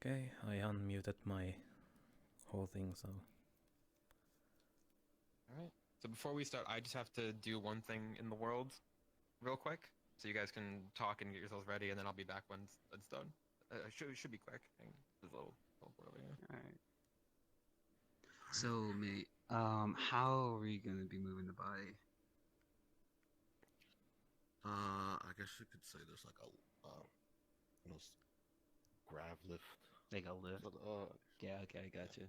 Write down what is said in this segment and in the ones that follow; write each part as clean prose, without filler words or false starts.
Okay, I unmuted my whole thing, so. All right. So before we start, I just have to do one thing in the world real quick. So you guys can talk and get yourselves ready, and then I'll be back when it's done. Should be quick. It's a little earlier. All right. So, mate, how are you gonna be moving the body? I guess you could say there's like a, you know, grav lift. Like a lift? But, Yeah, okay, I got you.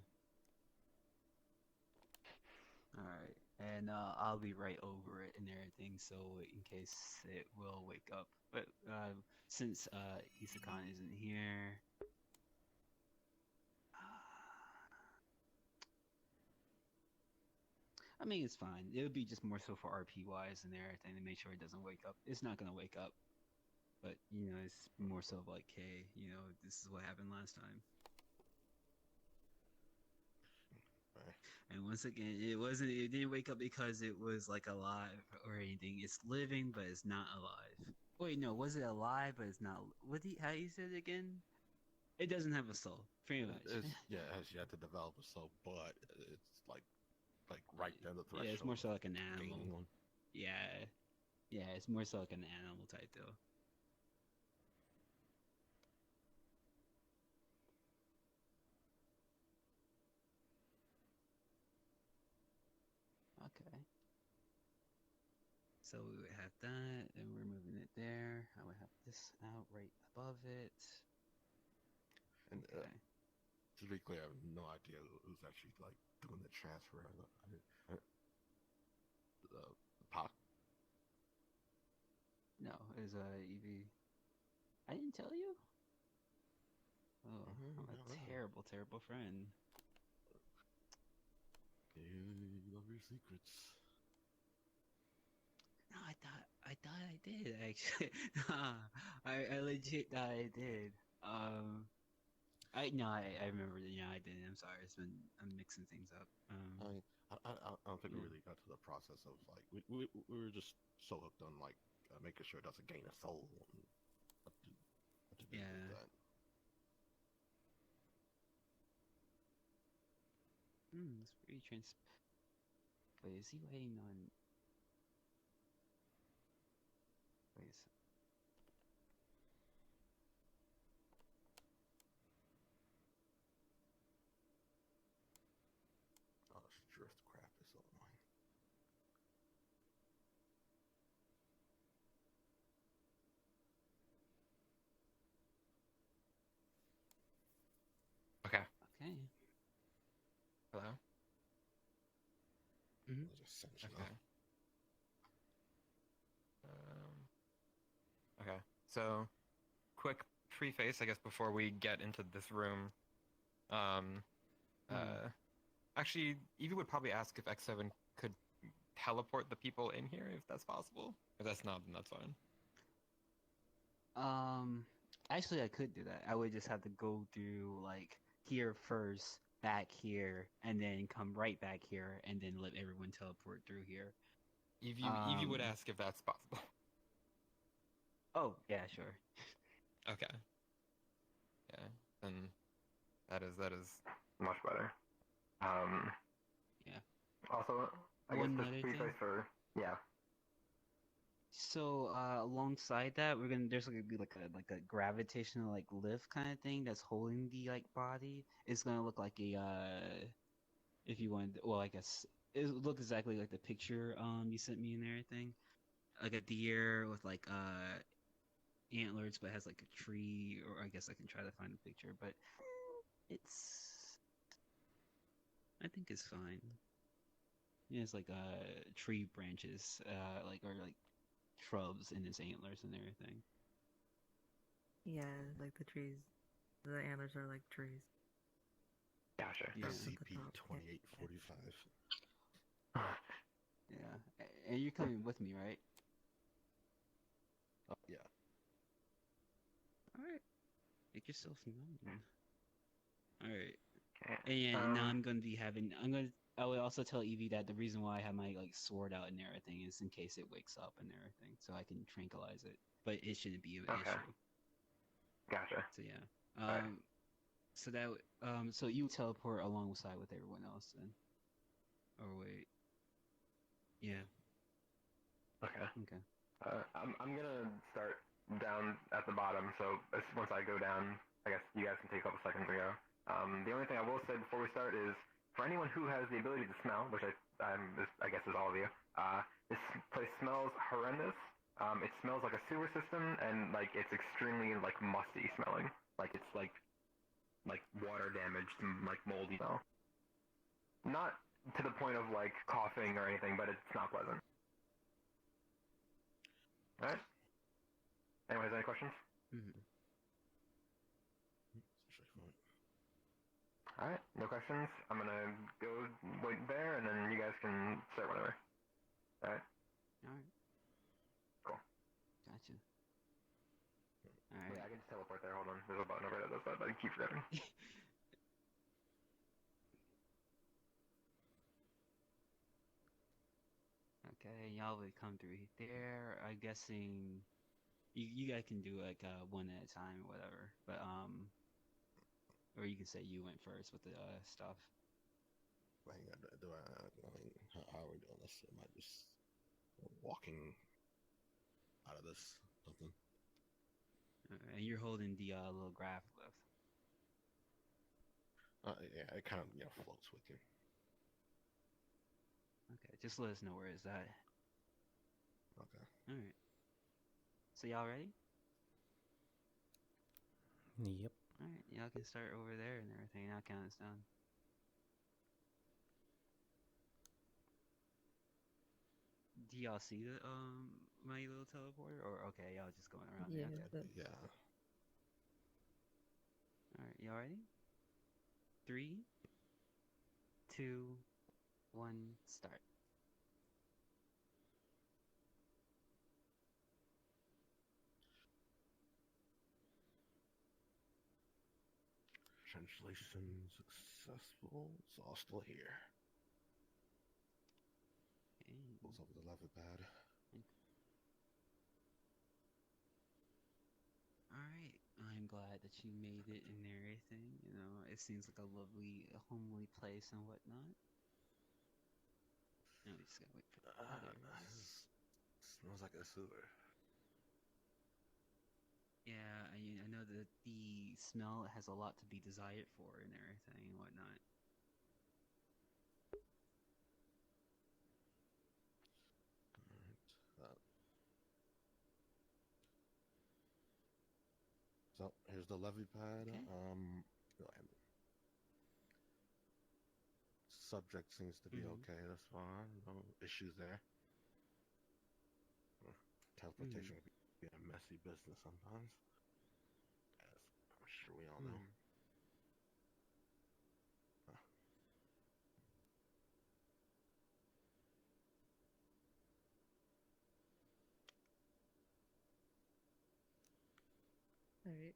All right, and I'll be right over it and everything, so in case it will wake up. But since Isakan isn't here, I mean it's fine. It would be just more so for RP wise and everything to make sure it doesn't wake up. It's not gonna wake up, but it's more so of like, hey, this is what happened last time. And once again, it didn't wake up because it was like alive or anything. It's living, but it's not alive. Wait, no, was it alive, but it's not? How you said it again? It doesn't have a soul, pretty much. it has yet to develop a soul, but it's like right there the threshold. Yeah, it's more so like an animal. One. Yeah, it's more so like an animal type though. Okay. So we would have that, and we're moving it there. I would have this out right above it. And Okay. to be clear, I have no idea who's actually like doing the transfer. The Pakk. No, it was EV. I didn't tell you? Oh, I'm a terrible, terrible friend. You love your secrets. No, I thought I did actually. I legit thought I did. I remember. Yeah, I did. I'm sorry. I'm mixing things up. I don't think we really got to the process of like we were just so hooked on like making sure it doesn't gain a soul. What to do with that. It's pretty Wait, is he waiting on? Wait a second. Oh, this drift crap is so annoying. Okay. Okay. Hello. Just send you Okay. Okay. So, quick preface, I guess, before we get into this room. Actually, Evie would probably ask if X7 could teleport the people in here, if that's possible. If that's not, then that's fine. Actually, I could do that. I would just have to go through like here first, back here, and then come right back here, and then let everyone teleport through here. Evie would ask if that's possible. Oh, yeah, sure. Okay. Yeah, then that is much better. Yeah. Also, I One guess other this preface thing. for So alongside that, there's gonna be like a gravitational like lift kind of thing that's holding the like body. It's gonna look like a if you want, well, I guess it look exactly like the picture you sent me and everything, like a deer with like antlers, but has like a tree, or I guess I can try to find a picture, but I think it's fine. Yeah, it's like tree branches, or like shrubs in his antlers and everything. Yeah, like the trees. The antlers are like trees. Gotcha. Yeah. SCP-2845. Yeah, and you're coming with me, right? Yeah. All right, make yourself known. All right. Okay. And yeah, now I would also tell Evie that the reason why I have my like sword out and everything is in case it wakes up and everything, so I can tranquilize it. But it shouldn't be an issue. Gotcha. So yeah. Right. So that so you teleport alongside with everyone else then. Or wait. Yeah. Okay. Okay. I'm gonna start down at the bottom. So once I go down, I guess you guys can take a couple seconds to go. The only thing I will say before we start is for anyone who has the ability to smell, which I guess is all of you. This place smells horrendous. It smells like a sewer system, and like it's extremely like musty smelling. Like it's like water damaged and like moldy smell. Not to the point of like coughing or anything, but it's not pleasant. All right. Anyone has any questions? Mm-hmm. All right, no questions. I'm gonna go wait there, and then you guys can start whenever. All right. All right. Cool. Gotcha. All Wait, right. I can just teleport there. Hold on. There's a button over there that does that, but I keep forgetting. Okay, y'all would come through there. I'm guessing you guys can do like one at a time or whatever. But or you can say you went first with the stuff. I mean, how are we doing this? Am I just walking out of this something? And you're holding the little graph lift. Yeah, it kind of floats with you. Okay, just let us know where it's at. Okay. All right. So y'all ready? Yep. All right, y'all can start over there and everything. I'll count us down. Do y'all see the my little teleporter? Or okay, y'all just going around. Yeah, Okay. but Yeah. All right, y'all ready? 3, 2, 1, start. Translation successful. It's all still here. Okay. Goes over the level pad. Alright, I'm glad that you made it and everything. You know, it seems like a lovely, homely place and whatnot. Now we just gotta wait for the others. Smells like a sewer. Yeah, I know that the smell has a lot to be desired for and everything and whatnot. Alright. So here's the levy pad. Okay. Go ahead. Subject seems to be okay. That's fine. No issues there. Teleportation can be a messy business sometimes. As I'm sure we all know. alright.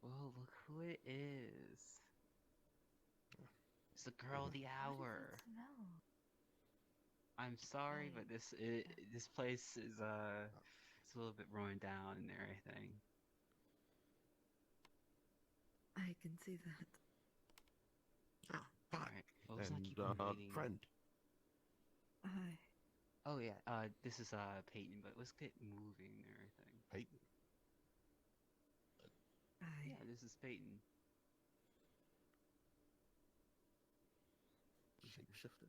Well, look who it is. It's the girl of the hour. Smell. I'm sorry, but this place is it's a little bit run down and everything. I can see that. Ah, fine. Alright, well, let's not keep And on waiting. friend. Hi. Oh yeah, this is Peyton, but let's get moving and everything. Peyton. Hi. Yeah, this is Peyton. Shapeshifter.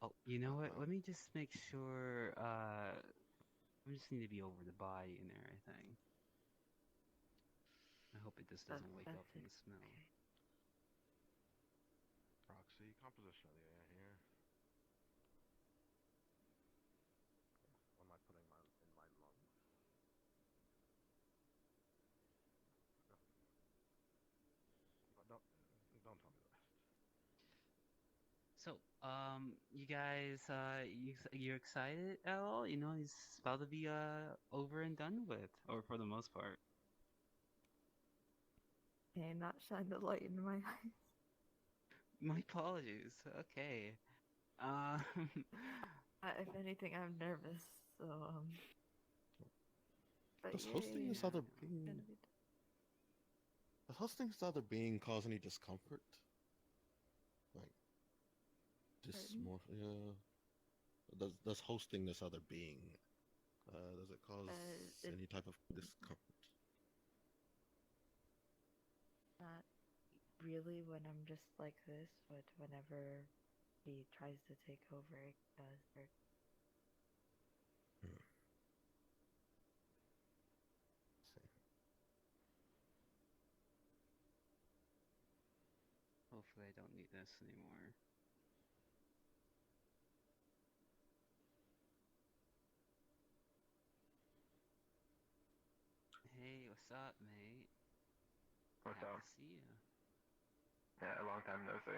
Oh, you know what? Let me just make sure. I just need to be over the body and everything. I hope it just doesn't wake up from the smell. Okay. Proxy composition. Yeah, here. What am I putting in my lungs? Don't tell me the rest. So, you guys, you're excited at all? You know, it's about to be over and done with, or for the most part. Can I not shine the light into my eyes? My apologies. Okay. If anything, I'm nervous. So But Does hosting this yeah, other it's gonna be Does hosting this other being cause any discomfort? Like, Pardon? Does hosting this other being, does it cause It any type of discomfort? not really when I'm just like this, but whenever he tries to take over, it does hurt. Hmm. See. Hopefully I don't need this anymore. Hey, what's up, mate? What's Happy up? to see you. Yeah, a long time no see.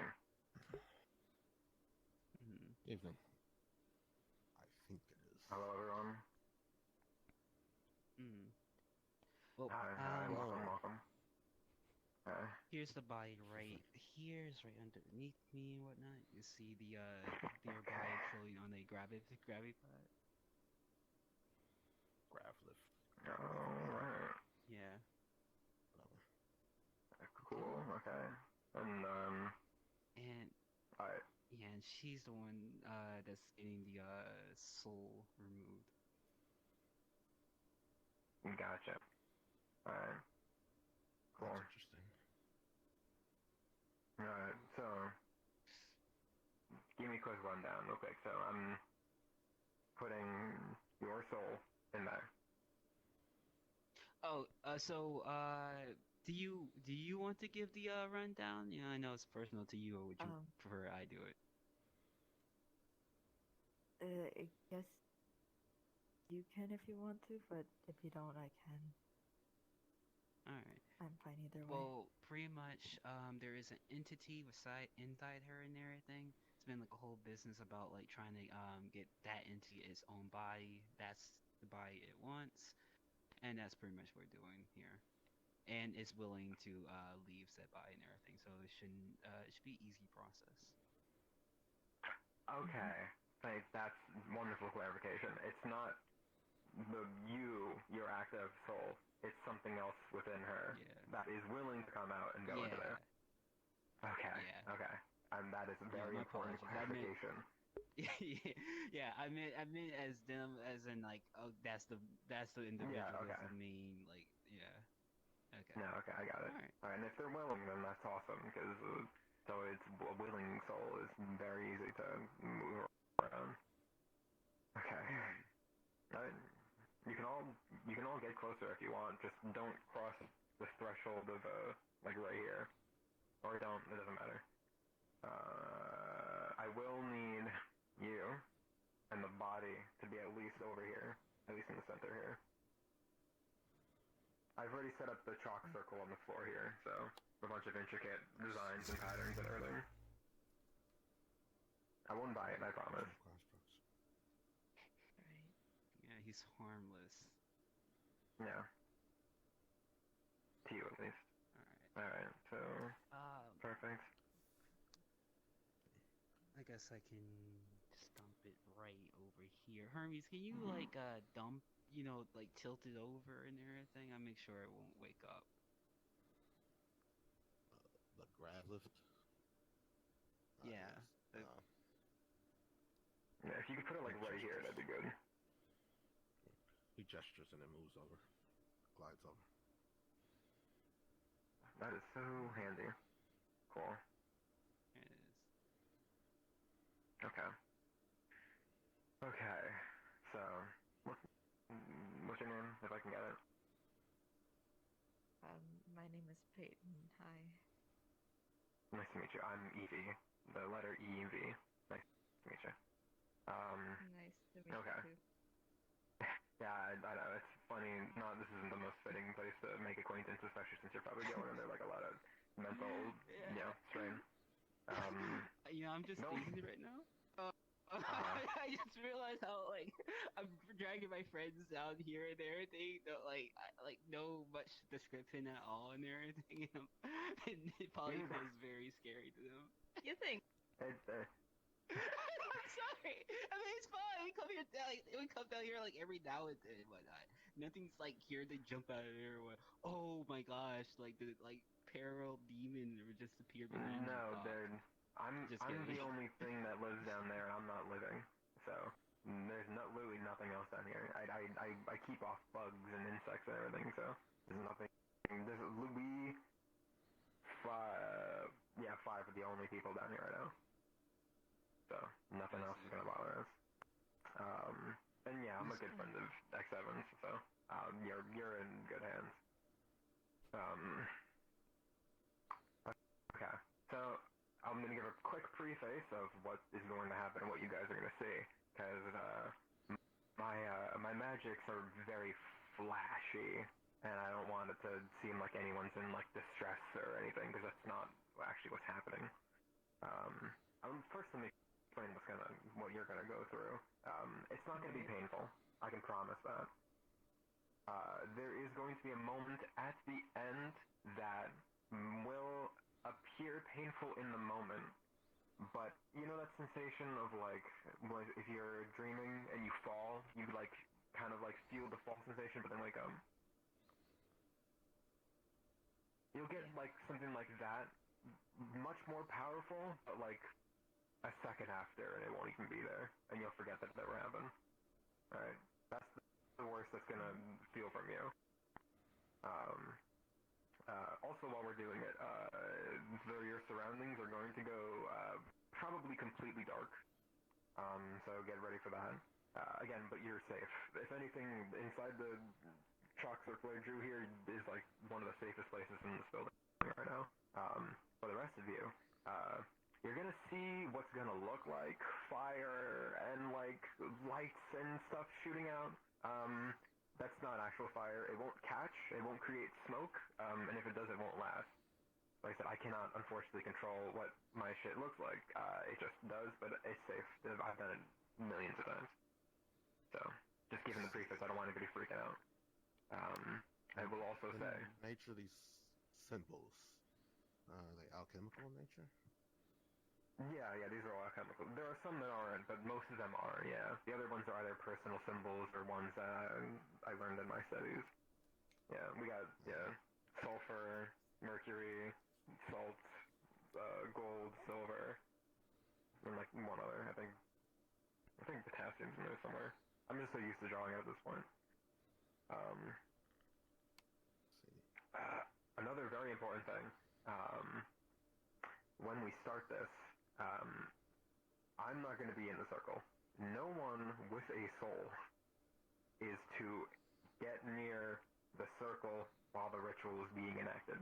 Evening. I think it is. Hello, everyone. Well, Hi, welcome, welcome. here's the body right here, it's right underneath me and whatnot. You see their body floating on a gravity pod. Grab lift. Alright. Yeah. Whatever. Cool, okay. And, And alright. yeah, and she's the one that's getting the soul removed. Gotcha. Alright. Cool. That's interesting. Alright, so give me a quick rundown real quick. So I'm putting your soul in there. Oh, do you want to give the rundown? Yeah, I know it's personal to you, or would you prefer I do it? I guess you can if you want to, but if you don't, I can. Alright. I'm fine either way. Well, pretty much, there is an entity inside her and everything. It's been like a whole business about like trying to get that into its own body. That's the body it wants, and that's pretty much what we're doing here. And it's willing to leave said body and everything, so it should be easy process. Okay. Thanks. That's wonderful clarification. It's not your active soul. It's something else within her that is willing to come out and go into there. Okay. Yeah. Okay. And that is a very my important apologies. clarification. Yeah, I meant as them, as in like, oh, that's the individual, Yeah, okay. that's the main, like, yeah. Okay. No, okay, I got it. Alright. Alright, and if they're willing, then that's awesome, because so it's a willing soul is very easy to move around. Okay. Alright. You can all get closer if you want. Just don't cross the threshold of like right here, or don't. It doesn't matter. I will need you and the body to be at least over here, at least in the center here. I've already set up the chalk circle on the floor here, so a bunch of intricate designs and patterns and everything. I won't buy it, I promise. Right. Yeah, he's harmless. Yeah. To you, at least. Alright, so... perfect. I guess I can just dump it right over here. Hermes, can you, like, dump, like, tilt it over and everything? I'll make sure it won't wake up. The grab lift? Yeah. Yeah, if you could put it, like, right here, that'd be good. He gestures and it moves over. Glides over. That is so handy. Cool. There it is. Okay. Okay. So, what's your name, if I can get it? My name is Peyton. Hi. Nice to meet you. I'm Evie. The letter E-V. Nice to meet you. Nice to meet okay. you too. Yeah, I know. It's funny. This isn't the most fitting place to make acquaintance, especially since you're probably going under like a lot of mental, strain. I'm just thinking right now. I just realized how, like, I'm dragging my friends down here and everything. No much description at all and everything. And it probably feels very scary to them. You think? It's, I'm sorry. I mean, it's fine. We come down here like every now and then and whatnot. Nothing's like here to jump out of there. Oh my gosh! Like parallel demon that would just appear behind No, you. dude. I'm Just the kidding. only thing that lives down there, and I'm not living. So there's literally nothing else down here. I keep off bugs and insects and everything. So there's nothing. Five are the only people down here right now. So nothing else is gonna bother us. And yeah, I'm a good friend of X7's, so you're in good hands. Okay, so I'm gonna give a quick preface of what is going to happen and what you guys are gonna see, because my magics are very flashy, and I don't want it to seem like anyone's in like distress or anything, because that's not actually what's happening. First let me explain what you're gonna go through. It's not gonna be painful. I can promise that. There is going to be a moment at the end that will appear painful in the moment, but you know that sensation of like if you're dreaming and you fall, you like kind of like feel the fall sensation, but then wake up. You'll get like something like that, much more powerful, but like a second after, and it won't even be there, and you'll forget that it ever happened. Alright, that's the worst that's gonna feel from you. Also, while we're doing it, your surroundings are going to go probably completely dark. So get ready for that. Again, but you're safe. If anything, inside the chalk circle I drew here is like one of the safest places in this building right now. For the rest of you, you're gonna see what's gonna look like fire and like lights and stuff shooting out. That's not actual fire. It won't catch. It won't create smoke. And if it does, it won't last. Like I said, I cannot unfortunately control what my shit looks like. It just does, but it's safe. I've done it millions of times. So, just given the preface, I don't want anybody freaking out. I will also say... nature, these symbols, are they alchemical in nature? Yeah, these are all alchemical. There are some that aren't, but most of them are, yeah. The other ones are either personal symbols or ones that I learned in my studies. Yeah, we got, sulfur, mercury, salt, gold, silver, and like one other, I think potassium's in there somewhere. I'm just so used to drawing it at this point. Another very important thing, when we start this, I'm not going to be in the circle. No one with a soul is to get near the circle while the ritual is being enacted.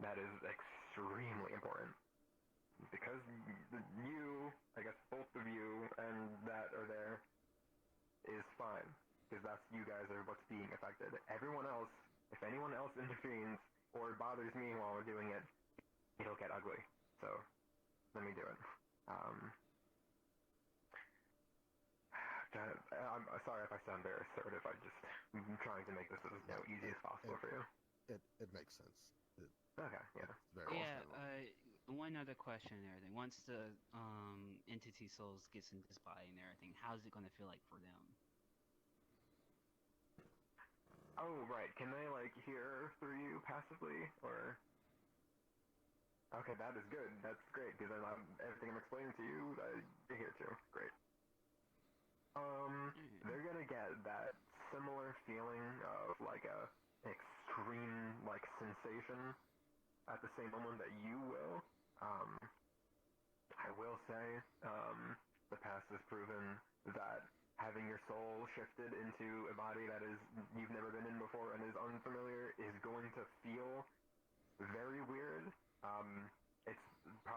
That is extremely important. Because you, I guess both of you, and that are there, is fine. Because that's you guys are what's being affected. Everyone else, if anyone else intervenes or bothers me while we're doing it, it'll get ugly. So, let me do it. I'm sorry if I sound very assertive. I'm trying to make this as easy as possible for you. It makes sense. Okay, yeah. Very general. One other question and everything. Once the entity souls gets into this body and everything, how's it going to feel like for them? Oh, right. Can they, like, hear through you passively, or... Okay, that is good. That's great, because everything I'm explaining to you, you hear too. Great. They're gonna get that similar feeling of, like, a extreme, like, sensation at the same moment that you will. I will say, the past has proven that having your soul shifted into a body that you've never been in before and is unfamiliar is going to feel very weird.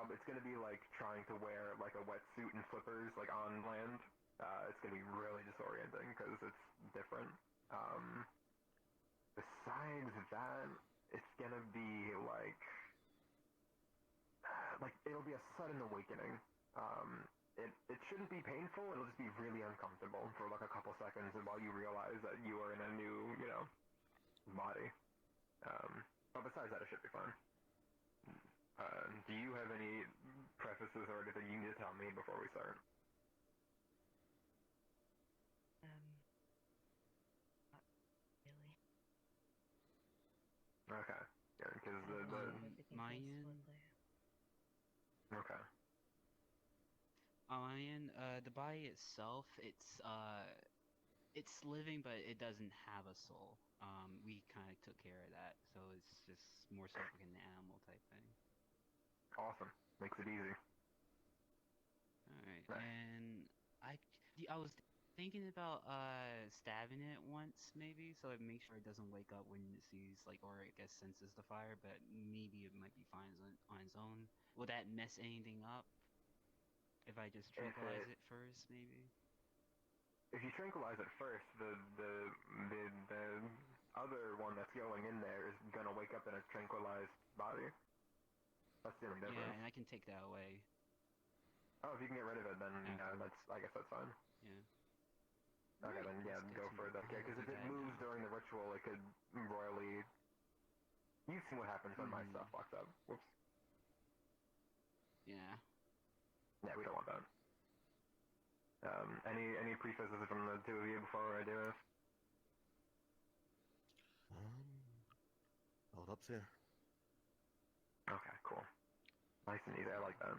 It's going to be like trying to wear like a wetsuit and flippers like on land. It's going to be really disorienting because it's different. Besides that, it's going to be like it'll be a sudden awakening. It shouldn't be painful. It'll just be really uncomfortable for like a couple seconds while you realize that you are in a new, body. But besides that, it should be fine. Do you have any prefaces or anything you need to tell me before we start? Not really. Okay. Yeah, in Everything my goes end, smoothly. Okay. on my end, the body itself, it's living, but it doesn't have a soul. We kind of took care of that, so it's just more so like an animal type thing. Awesome. Makes it easy. All right, Nice. and I was thinking about stabbing it once maybe, so it makes sure it doesn't wake up when it sees like, or I guess senses the fire, but maybe it might be fine on its own. Will that mess anything up if I just tranquilize it first, maybe? If you tranquilize it first, the other one that's going in there is gonna wake up in a tranquilized body. That's the only Yeah, difference. and I can take that away. Oh, if you can get rid of it, then Afterwards. I guess that's fine. Yeah. Okay, Alright, then yeah, let's go get for it. some- Okay, because I'll if do it that moves now. during the ritual, it could royally. You've seen what happens when my Hmm. stuff fucks up. Whoops. Yeah. Yeah, we don't want that. Any prefaces from the two of you before I do this? Hold up here. Okay, cool. Nice and easy. I like that.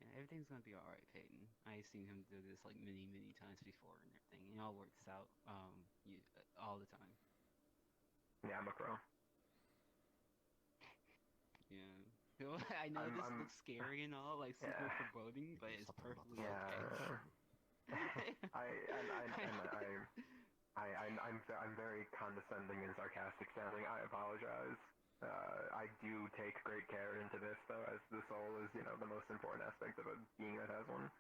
Yeah, everything's gonna be alright, Peyton. I've seen him do this like many times before and everything. It all works out all the time. Yeah, I'm a pro. Yeah. I know this I'm- looks scary and all, like super Yeah. foreboding, but it's Something about perfectly the okay. I'm very condescending and sarcastic sounding. I apologize. I do take great care into this, though, as the soul is, the most important aspect of a being that has one.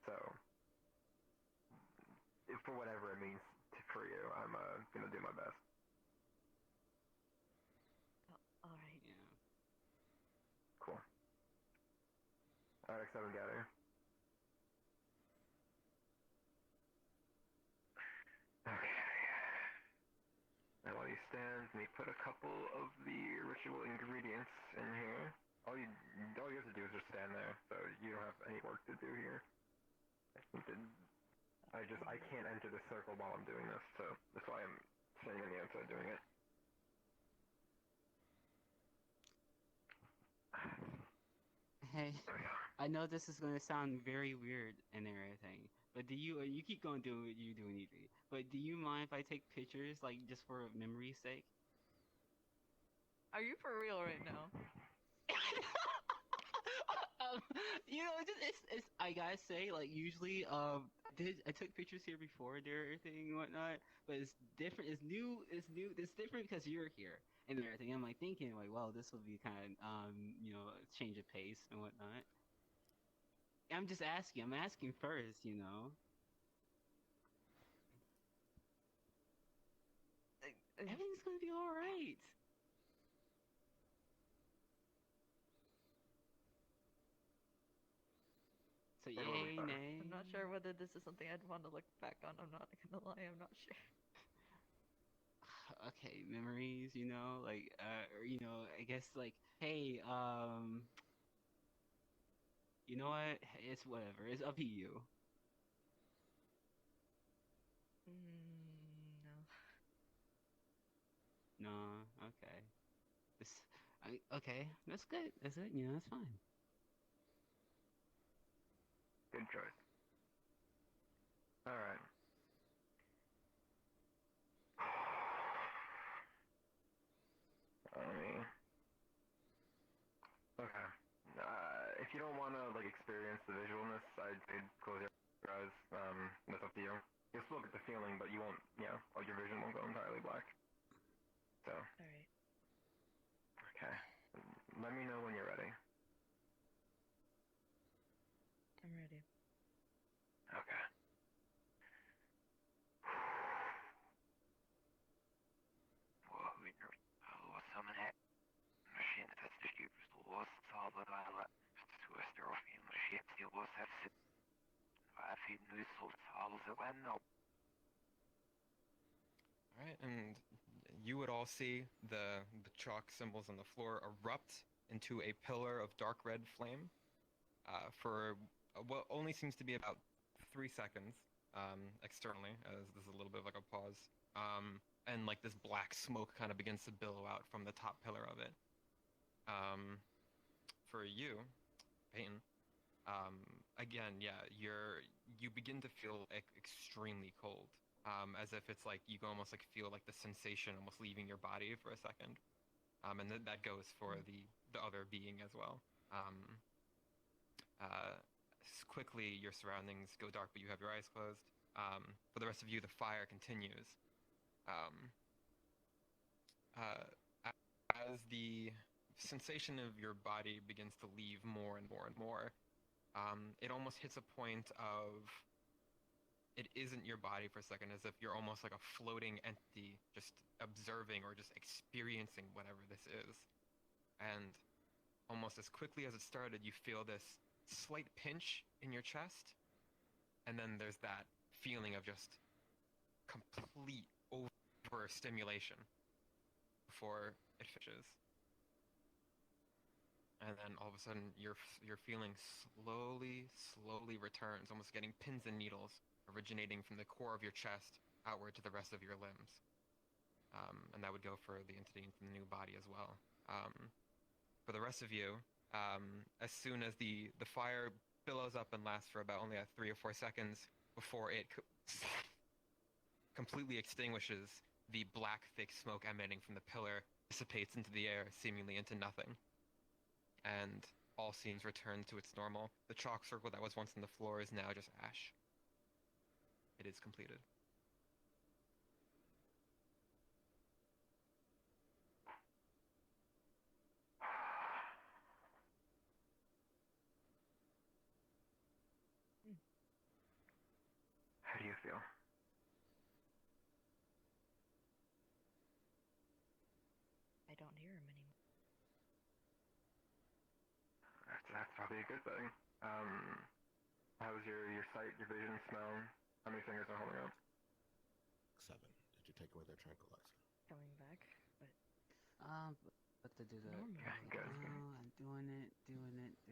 So, for whatever it means for you, I'm gonna do my best. All right. Yeah. Cool. Alright, 7 gather. Okay. Now while you stand, let me put a couple of the ritual ingredients in here. All you have to do is just stand there, so you don't have any work to do here. I can't enter the circle while I'm doing this, so that's why I'm standing on the outside doing it. Hey, There we go. I know this is gonna sound very weird and everything, but you keep going doing what you doing, Evie. But do you mind if I take pictures, like just for memory's sake? Are you for real right now? It's I gotta say, like usually I took pictures here before and everything and whatnot, but it's different. It's different because you're here and everything. I'm like thinking like, well, this will be kind of a change of pace and whatnot. I'm just asking. I'm asking first. Everything's gonna be all right. So It will be yay, fine. nay. I'm not sure whether this is something I'd want to look back on. I'm not gonna lie. I'm not sure. Okay, memories, like I guess like, hey, you know what? It's whatever. It's up to you. No. No, okay. Okay, that's good. That's it. That's fine. Good choice. Alright. Okay. If you don't want to experience the visualness, I'd say close your eyes. That's up to you. You'll still get the feeling, but you won't. Your vision won't go entirely black. So. All right. Okay. Let me know when you're ready. I'm ready. Okay. Alright, and you would all see the chalk symbols on the floor erupt into a pillar of dark red flame for what only seems to be about 3 seconds. externally, as there's a little bit of like a pause. And like this black smoke kind of begins to billow out from the top pillar of it. For you, Peyton, again, yeah, you begin to feel extremely cold, as if it's like you can almost like feel like the sensation almost leaving your body for a second, and that goes for the other being as well. Quickly, your surroundings go dark, but you have your eyes closed. For the rest of you, the fire continues. As the sensation of your body begins to leave more and more and more, it almost hits a point of it isn't your body for a second, as if you're almost like a floating entity, just observing or just experiencing whatever this is. And almost as quickly as it started, you feel this slight pinch in your chest, and then there's that feeling of just complete overstimulation before it finishes. And then all of a sudden, your feeling slowly returns, almost getting pins and needles originating from the core of your chest outward to the rest of your limbs. And that would go for the entity in the new body as well. For the rest of you, as soon as the fire billows up and lasts for about only 3 or 4 seconds before it completely extinguishes, the black, thick smoke emanating from the pillar dissipates into the air, seemingly into nothing. And all scenes return to its normal. The chalk circle that was once on the floor is now just ash. It is completed. How do you feel? I don't hear him anymore. That's probably a good thing. How's your sight, your vision, smell? How many fingers are holding up? 7. Did you take away their tranquilizer? Coming back, but But to do that. Normal. Okay, good. Oh, I'm doing it.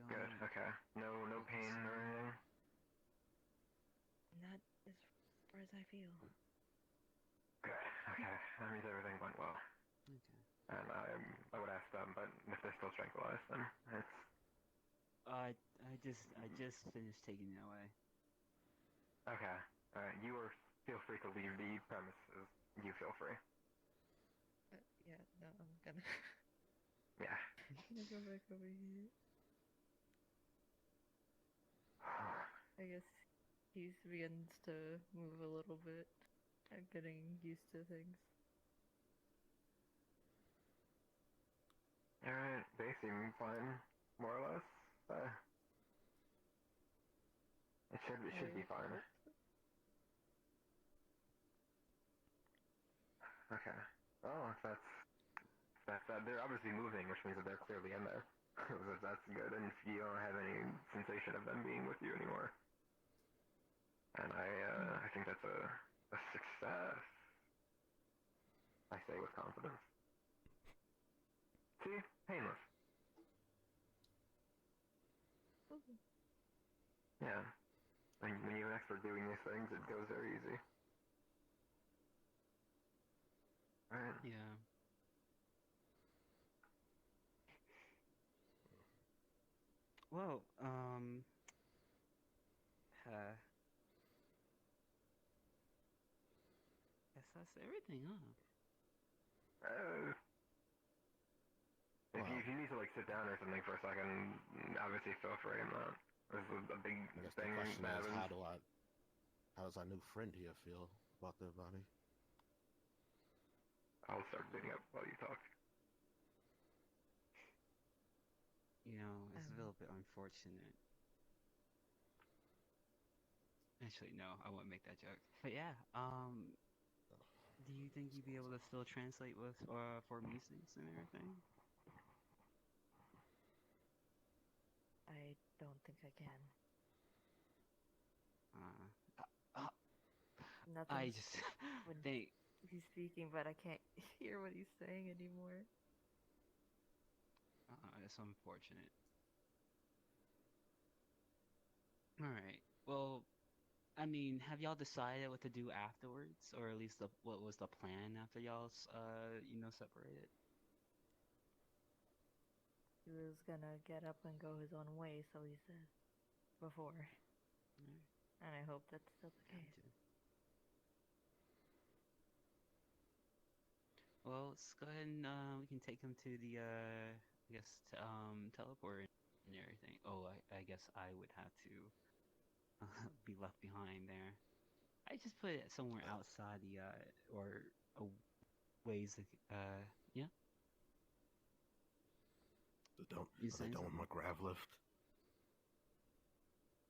Good. Okay. No pain or anything. not as far as I feel. Good. Okay. That means everything went well. Okay. And I would ask them, but if they're still tranquilized, then it's I just finished taking it away. okay. All right. Feel free to leave the premises. You feel free. Yeah, no, I'm gonna, Yeah. I'm gonna go back over here. I guess he begins to move a little bit. I'm getting used to things. Alright, they seem fine, more or less. It should be fine. Okay. Oh, if that's they're obviously moving, which means that they're clearly in there. That's good, and if you don't have any sensation of them being with you anymore. And I think that's a success. I say with confidence. See? Painless. Yeah. And when you're an expert doing these things, it goes very easy. Right? Yeah. Well, guess that's everything, huh? Wow. If you need to like sit down or something for a second, obviously feel free. This is a big I guess thing. the question that is, happens. how does our new friend here feel about their body? I'll start cleaning up while you talk. You know, it's a little bit unfortunate. Actually, no, I won't make that joke. But yeah, do you think you'd be able to still translate with for musics and everything? I don't think I can. Nothing. I just when think. he's speaking, but I can't hear what he's saying anymore. It's unfortunate. All right. Well, I mean, have y'all decided what to do afterwards, or at least what was the plan after y'all's separated? He was gonna get up and go his own way, so he said before. Alright, And I hope that's still the case. gotcha. Well, let's go ahead and we can take him to the I guess teleport and everything. Oh, I guess I would have to be left behind there. I just put it somewhere outside the or a ways to yeah. Are You they saying done with my something? grav lift?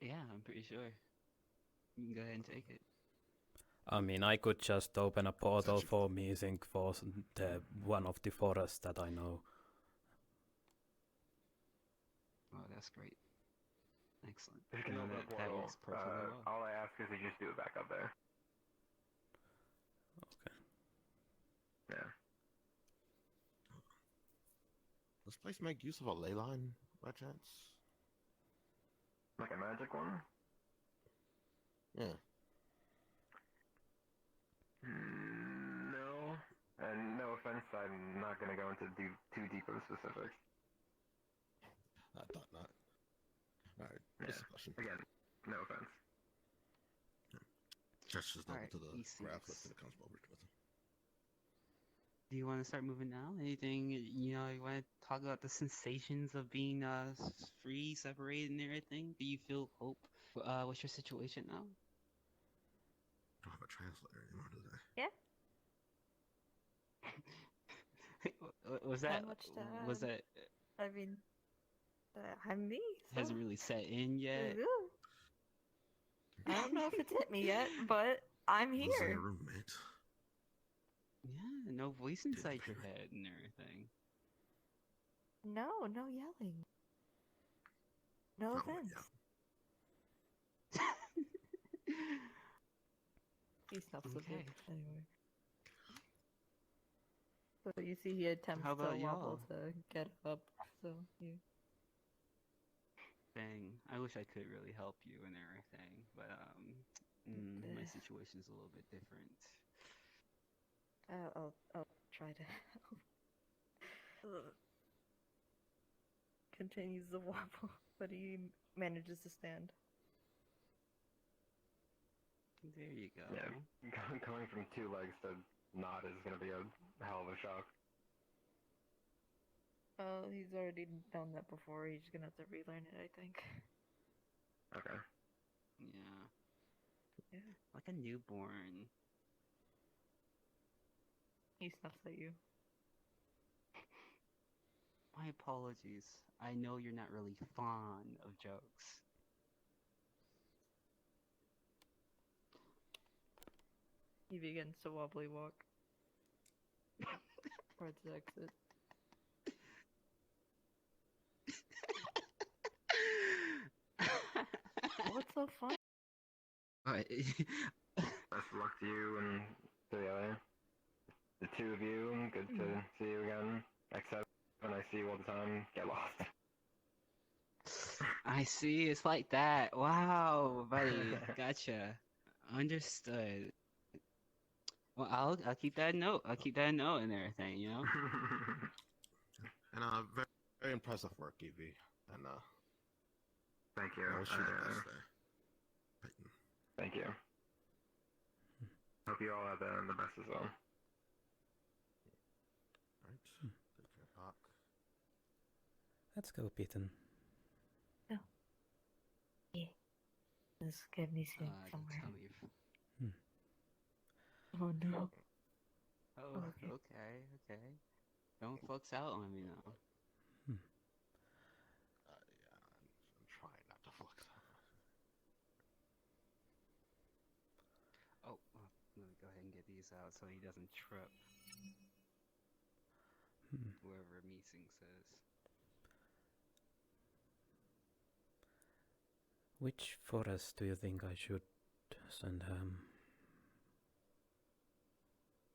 Yeah, I'm pretty sure. You can go ahead and take it. I mean, I could just open a portal Actually- for me, think for the one of the forests that I know. Oh, that's great. Excellent. If you can No, open a that portal, works perfectly well. all I ask is you just do it back up there. Okay. Yeah. Does this place make use of a ley line by chance? Like a magic one? Yeah. No. And no offense, I'm not going to go into too deep of specifics. I thought not. Alright, Yeah. just a question. Again, no offense. Gestures over Alright, to the E6. grav lift and it comes over with him. Do you want to start moving now? Anything, you want to talk about the sensations of being free, separated, and everything? Do you feel hope? What's your situation now? I don't have a translator anymore, do they? Was Not that? much to Was add. that? I mean, I'm me. So. Hasn't really set in yet. Ooh. I don't know if it's hit me yet, but I'm Losing here. a roommate. Yeah, no voice inside your hear it. head and everything. No yelling. No Oh, offense. yeah. He stops a Okay. bit anyway. So you see, he attempts How about to wobble y'all? to get up. So you. Dang, I wish I could really help you and everything, but my situation's a little bit different. I'll try to help. Continues the wobble, but he manages to stand. There you go. Yeah. Going from 2 legs to not is going to be a hell of a shock. Oh, he's already done that before. He's gonna have to relearn it, I think. Okay. Yeah. Yeah. Like a newborn. He snaps at you. My apologies. I know you're not really fond of jokes. He begins to wobbly walk towards the exit. What's so funny? Alright. Best of luck to you and to the other. The 2 of you, good to see you again. Except when I see you all the time, get lost. I see, it's like that. Wow, buddy. Gotcha. Understood. Well, I'll keep that note. I'll keep that note and everything, And very, very impressive work, Evie. And Thank you. I wish you the best there. Peyton. Thank you. Hope you all have the best as well. Alright. Take care, Hawk. Let's go, Peyton. Just get me sick Don't somewhere. tell me. Oh no. Oh, Okay. okay. Don't fucks out on me now. Yeah, I'm trying not to flux out. Oh, well, let me go ahead and get these out so he doesn't trip. Whoever Meesing says. Which forest do you think I should send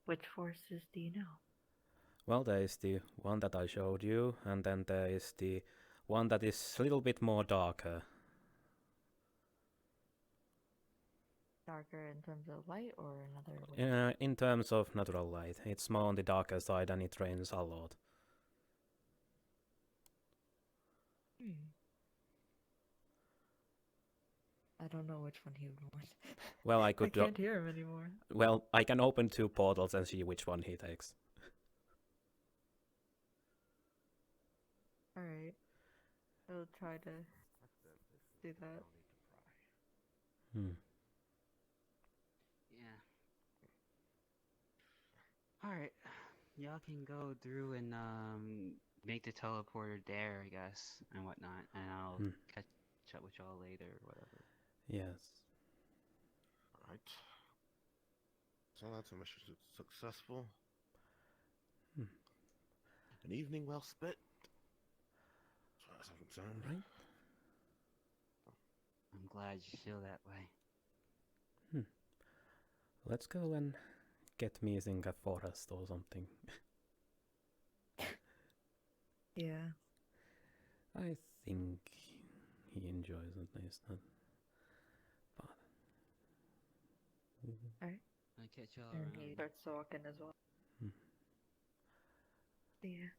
Which forces do you know? Well, there is the one that I showed you, and then there is the one that is a little bit more darker. darker in terms of light or another way? In terms of natural light, it's more on the darker side and it rains a lot. Hmm. I don't know which one he would want. Well, I I could. can't hear him anymore. Well, I can open 2 portals and see which one he takes. All right. I'll try to do that. Hmm. Yeah. All right. Y'all can go through and make the teleporter there, I guess, and whatnot, and I'll catch up with y'all later or whatever. Yes. Alright. So that's a mission successful. An evening well spent. As far as I'm concerned. Right. I'm glad you feel that way. Let's go and get meeting a forest or something. Yeah. I think he enjoys at least that. But All right. I'll catch y'all And around. he starts walking as well. Yeah.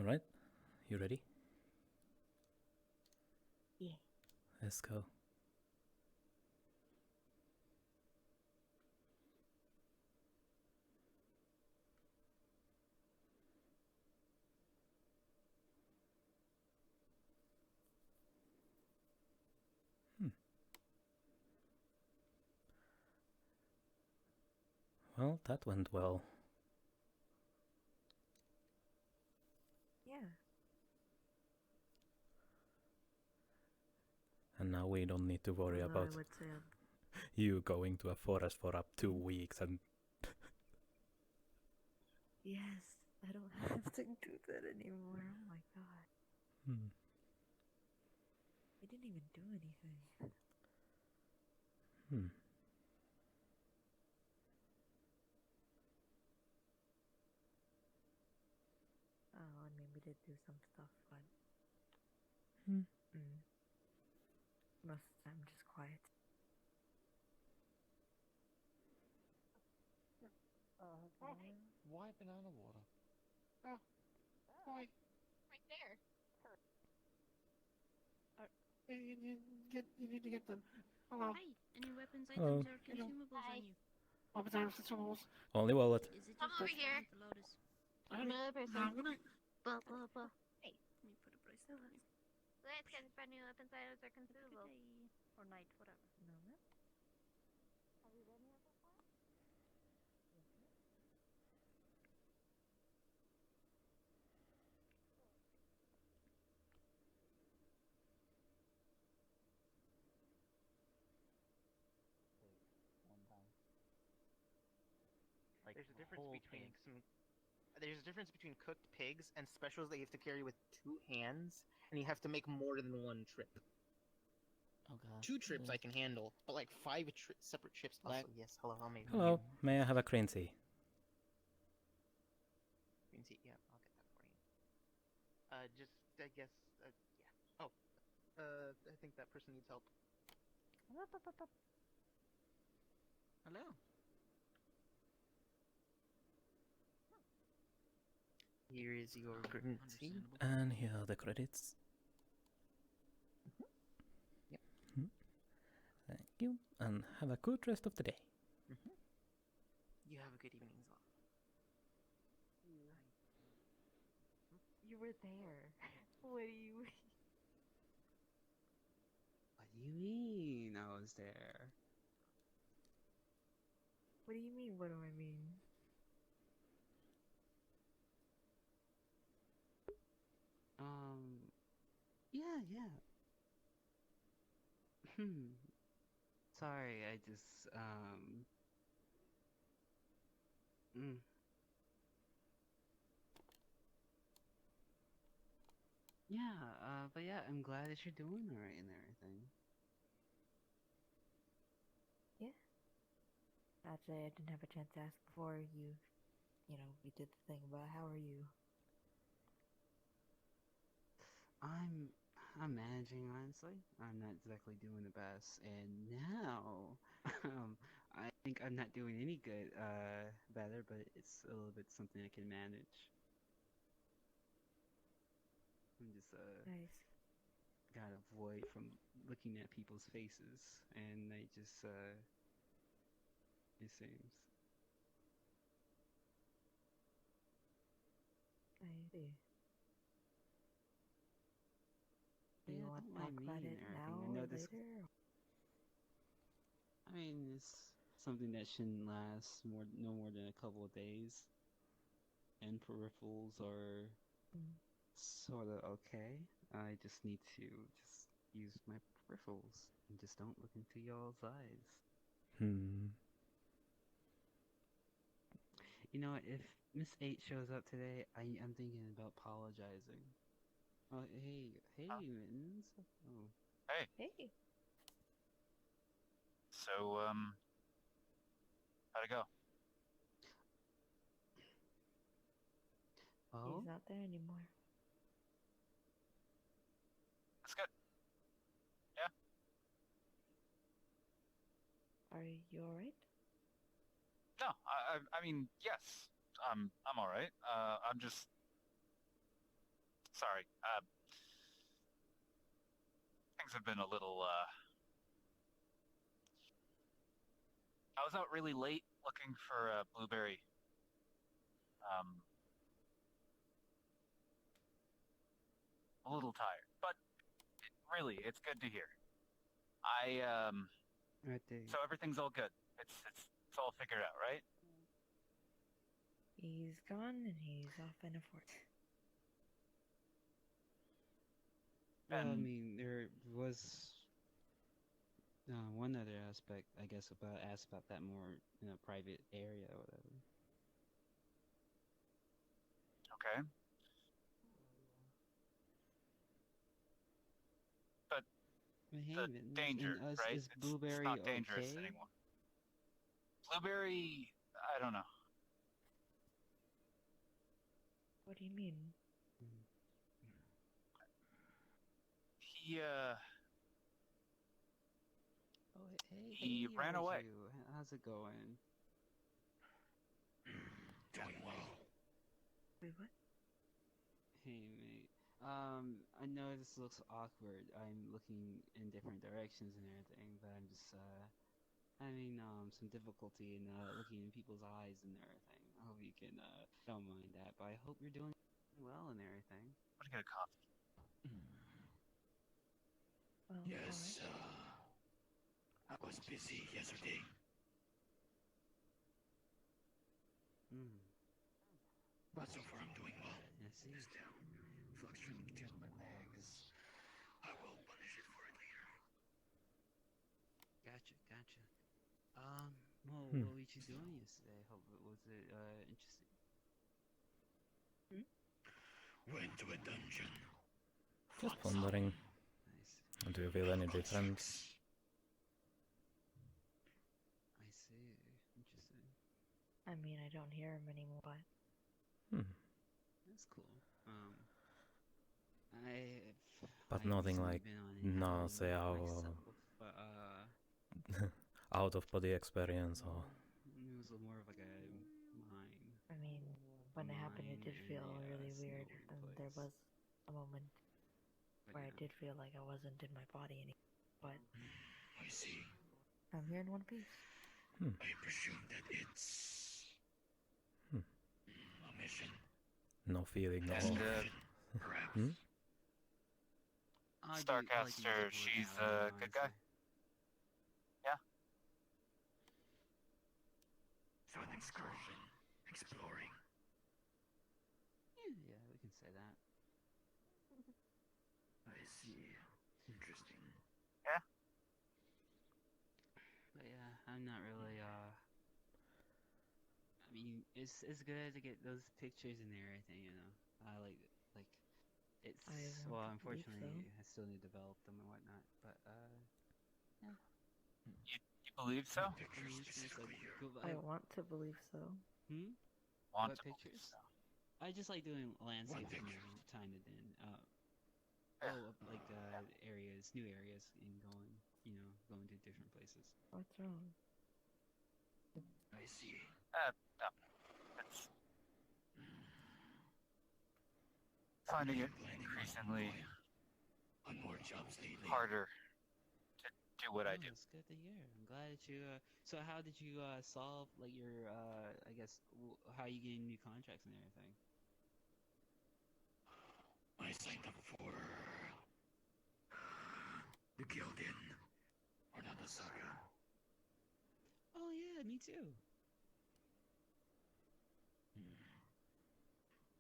Alright, you ready? Yeah. Let's go. Well, that went well. Yeah. And now we don't need to worry Although about I would say you going to a forest for up 2 weeks and yes, I don't have to do that anymore. Oh my god. Hmm. I didn't even do anything. Hmm. Oh, I mean, we did do some stuff, but Hmm. most of the time just quiet. Why banana water? Why? Right there. You need to get them. Hello. Hi. Any weapons, Hello. items, or consumables Hi. on you? Weapons, items, consumables. Only wallet. Is it Come just over us here. at the Lotus? Another person. Good night. Blah, blah, blah. Let me put a bracelet on you. Let's get brand new weapons, items, or Have a good consumables. day. Or night, whatever. No, no. Have you been here before? Like there's a difference between cooked pigs and specials that you have to carry with 2 hands, and you have to make more than 1 trip. Oh god. 2 trips I can handle, but like 5 separate trips. Also, yes, hello, how may I Hello, may I have a green tea? Green tea, yeah, I'll get that for you. Just, I guess, yeah. Oh, I think that person needs help. Hello. Here is your green tea. And here are the credits. Yep. Thank you, and have a good rest of the day. You have a good evening as well. You were there. What do you mean? What do you mean I was there? What do you mean, what do I mean? Yeah. Sorry, I just, Yeah, but yeah, I'm glad that you're doing alright and everything. Actually, I didn't have a chance to ask before you know, we did the thing about how are you? I'm managing, honestly. I'm not exactly doing the best, and now, I think I'm not doing any good, better, but it's a little bit something I can manage. I'm just, Nice. gotta avoid from looking at people's faces, and I just, it seems. I see. Do you Yeah, want don't to talk mind me about and it everything. now I or know this. later? I mean, it's something that shouldn't last no more than a couple of days. And peripherals are sort of okay. I just need to just use my peripherals and just don't look into y'all's eyes. You know, if Miss 8 shows up today, I'm thinking about apologizing. Oh, hey, Mittens. Oh. Hey. Hey. So, how'd it go? Oh? He's not there anymore. That's good. Yeah. Are you alright? No, I mean, yes. I'm all right. I'm just Sorry. Things have been a little. I was out really late looking for blueberry. A little tired, but really, it's good to hear. Right there. So everything's all good. It's all figured out, right? He's gone and he's off in a fort. Well, I And- mean, there was one other aspect, I guess, asked about that more in a private area or whatever. Okay. But But hey, the man, danger, and right? is It's Blueberry not dangerous okay? anymore. Blueberry, I don't know. What do you mean? He Oh, hey, He ran away. Raju. How's it going? Doing well. Wait, what? Hey, mate. I know this looks awkward. I'm looking in different directions and everything, but I'm just having some difficulty in looking in people's eyes and everything. I hope you can don't mind that, but I hope you're doing well and everything. I'm gonna get a coffee. Well, Yes, alright. I was busy yesterday. But so far I'm doing well. I see. It's down. Flux trying to get my legs. I will punish it for it later. Gotcha. Well, what were you doing yesterday? Hope was it interesting? Went to a dungeon. Just wondering, Nice. do you feel any difference? I see. Interesting. I mean, I don't hear him anymore, but That's cool. But I nothing recently like been on a nausea hang or myself, but out of body experience or it was more of like a mind. I mean, when it happened, it did feel Mind really area, weird, snowy and there place. was a moment But where I yeah. did feel like I wasn't in my body anymore. But I see. I'm here in one piece. I presume that it's a mission. no feeling And of Perhaps. I like to use the Starcaster, word she's ally, a good guy. honestly. So an excursion. Exploring. Yeah, we can say that. I see. Interesting. But yeah, I'm not really I mean, it's good to get those pictures and everything, you know. I like it's I want well, to believe unfortunately, so. I still need to develop them and whatnot. But You believe so? Picture specifically here. I want to believe so. Want What to believe pictures? so. I just like doing landscapes from picture. time to then. Areas, new areas, and going to different places. What's wrong? I see. No. It's finding it increasingly On more jobs lately. harder to do what I do. That's good to hear. I'm glad that you. So how did you solve like your I guess how you getting new contracts and everything? I signed up for the Guild in Ornanasaga. Oh yeah, me too.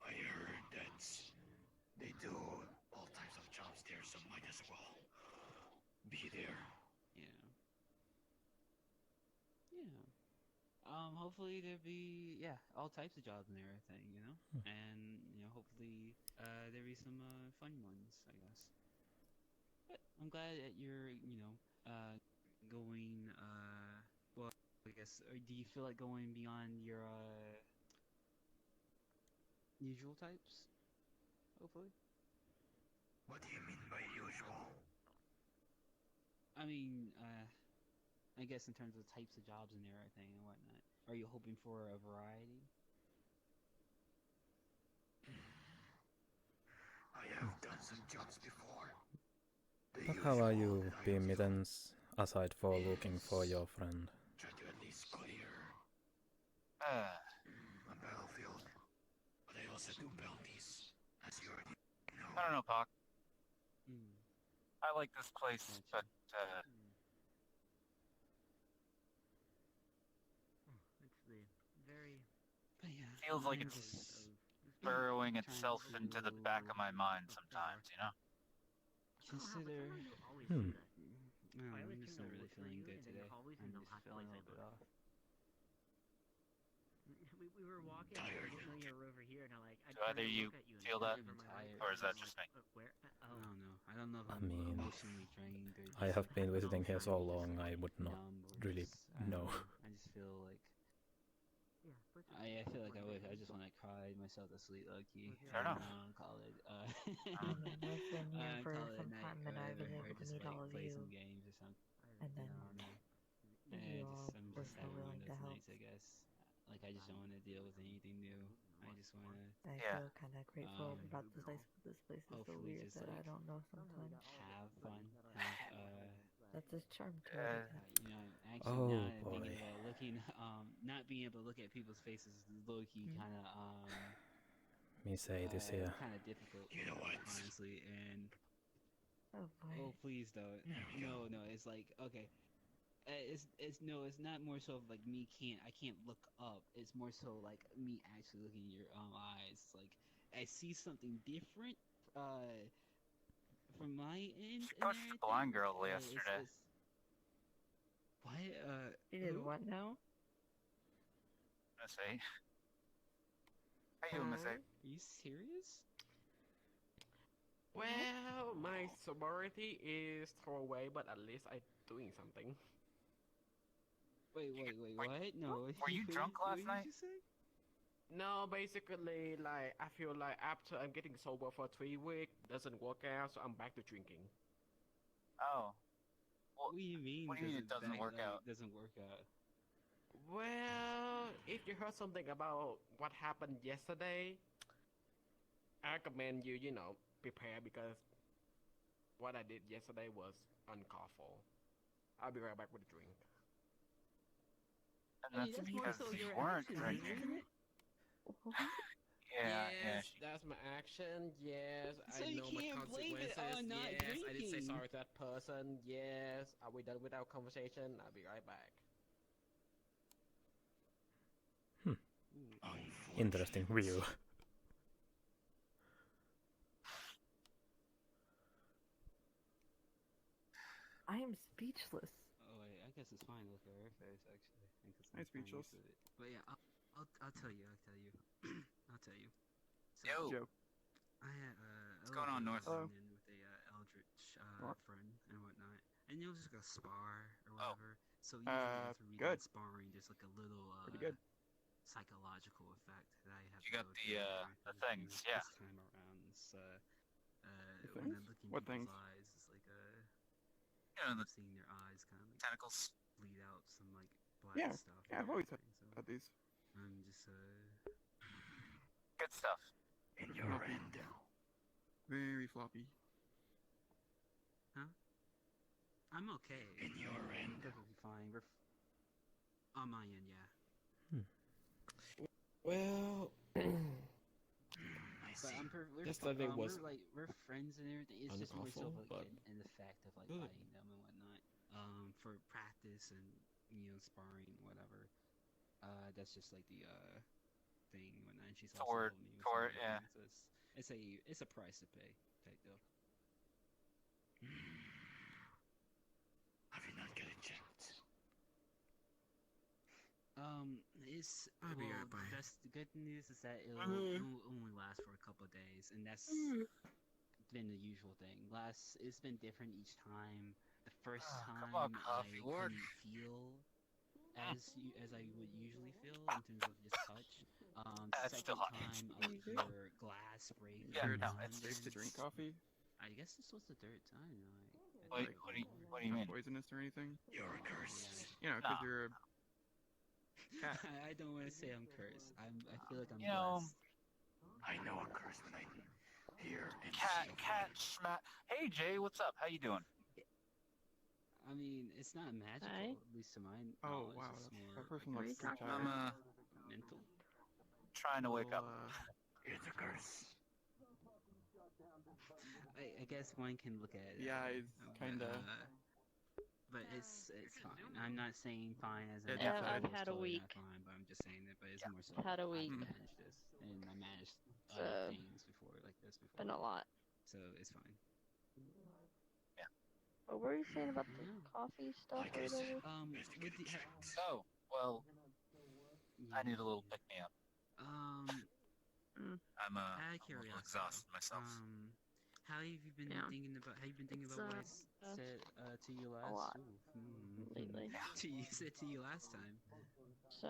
I heard that they do all types of jobs there, so might as well be there. Yeah. Hopefully there be all types of jobs and everything, and hopefully there be some fun ones, I guess. But I'm glad that you're going well, I guess. Or do you feel like going beyond your usual types? Hopefully. What do you mean by usual? I mean, I guess in terms of types of jobs and everything and whatnot. Are you hoping for a variety? I I have done some jobs before. The But how are usual you, that I Be do. Mittens, aside for looking for your friend? Try to at least clear a battlefield. But I also do bounties, as you already know. I don't know, Pakk. Hmm. I like this place, Gotcha. but It's the very. But yeah, feels like I'm it's just burrowing trying itself into the back of my mind to sometimes, you know? consider. Hmm. No, I'm just not really feeling good today. I'm just feeling a little bit off. We were walking. I didn't know you were over here, and I like. Do either you feel that, or is that just me? Where? I don't know. I don't know if I I'm mean, emotionally drained or I just have been visiting here so long, I would not numb or really just, I don't know. I just feel like I feel like I just want to cry myself to sleep, low key. Fair enough. Call it. I mean, I've been here for Call it a some night, time, and I've been or able to just meet like all of play you, some games or something. and then you all I'm just just so having one willing of to those help. nights, I guess. Like I just don't want to deal with anything new. I just want to I Yeah. feel kind of grateful about this place. This place is so hopefully weird just, that I like, don't know sometimes. have fun. Have That's a charm to it, I guess. you know, actually Oh not boy. being able to not being able to look at people's faces is low key kind of Me say this here. kind of difficult. You know what? Honestly, and Oh boy. oh please don't. No, it's like okay. It's no, it's not more so of like I can't look up. It's more so like me actually looking in your eyes. It's like I see something different from my end. She coached the blind girl yesterday. What? You did who? what now? Miss A. How you doing, Miss A? Are you serious? Well, my sobriety is throw away, but at least I'm doing something. Wait, what? No. Were you drunk last what night? did you say? No, basically, like, I feel like after I'm getting sober for 3 weeks, doesn't work out, so I'm back to drinking. Oh. Well, What do you mean? what do you mean it doesn't work out? Doesn't work out. Well, if you heard something about what happened yesterday, I recommend you, prepare because what I did yesterday was uncalled for. I'll be right back with a drink. And that's because you weren't drinking. Yeah. That's my action. Yes, So I you know my can't blame it consequences. on not Yes, I did say drinking. sorry to that person. Yes, are we done with our conversation? I'll be right back. Interesting view. I am speechless. Oh wait, I guess it's fine. Look at her face actually. I think it's I'm fine speechless. with it. But yeah, I'll tell you. I'll tell you. So, Yo. Joe. I had What's going on, North? in with a Eldritch friend and whatnot, and it was just a spar or whatever. So usually after we good. did sparring, there's like a little Pretty good. psychological effect that I have. You to got go the through things, yeah. This time around, it's, The when things? I look in What people's things? eyes, it's like You know, the seeing their eyes kind of like tentacles. bleed out some like black Yeah, stuff. yeah, I've and always everything, had these. So I'm just Good stuff. In your end. Very floppy. Huh? I'm okay. In your end. Perfectly fine. We're on my end, yeah. Well, I But see. we're Yesterday was we're friends and everything. It's just more so unawful, like but in the fact of like good. fighting them and whatnot. For practice and sparring and whatever. That's just like the thing and whatnot. And she's also Forward, helped me with forward, some yeah. other things, so it's a price to pay type deal. Have you not get it checked? It's I'll be right back. that's the good news is that it'll only last for a couple of days, and that's been the usual thing. It's been different each time. The first time Come on, Coffee I Lord. couldn't feel as I would usually feel in terms of just touch. That's Second still hot. time I would hear glass break. Yeah, no, and it's Safe to drink coffee? I guess this was the third time. What do you mean? Poisonous or anything? You're cursed. You know, because Nah. you're a cat. I don't want to say I'm cursed. I feel like I'm You know, blessed. I know a curse when I Here in Cat, Schmat. Hey Jay, what's up? How you doing? I mean, it's not magical, at least to my Oh knowledge. wow, It's more that person like looks pretty tired. I'm mental. trying to wake up. It's a curse. I guess one can look at it. Yeah, that way, it's kinda. But it's fine. I'm not saying fine as in Yeah, I've it's had a totally week. not fine, but I'm just saying that. But it's more so Had a like, week. I managed this, and I managed other things before like this before. Been a lot. So it's fine. What were you saying about the coffee stuff or whatever? Oh, well, I need a little pick me up. I'm a little exhausted myself. How have you been thinking about? How you been thinking about what I said to you last? lot lately. You said to you last time. So,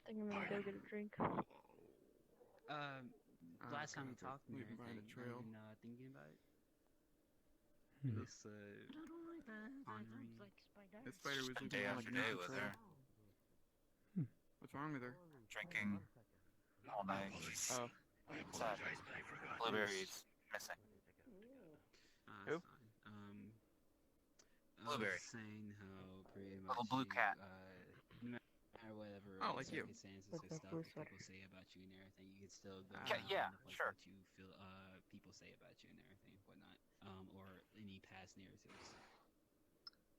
I think I'm gonna go get a drink. Last time we talked and leaving behind everything, a trail. I've been thinking about it. This I don't like that. honoring. That sounds like spider. The spider was Spent leaving day on after like day an with trail. her, What's wrong with her? drinking all night. Oh, Sad. Blueberries missing. Who? It's fine. Blueberry. I was saying how pretty much Little blue cat. No matter whatever Oh, like you. circumstances With or the stuff blue people sweater. say about you and everything, you can still go Yeah, on yeah, with, like, sure. what you feel people say about you and everything, whatnot, or any past narratives.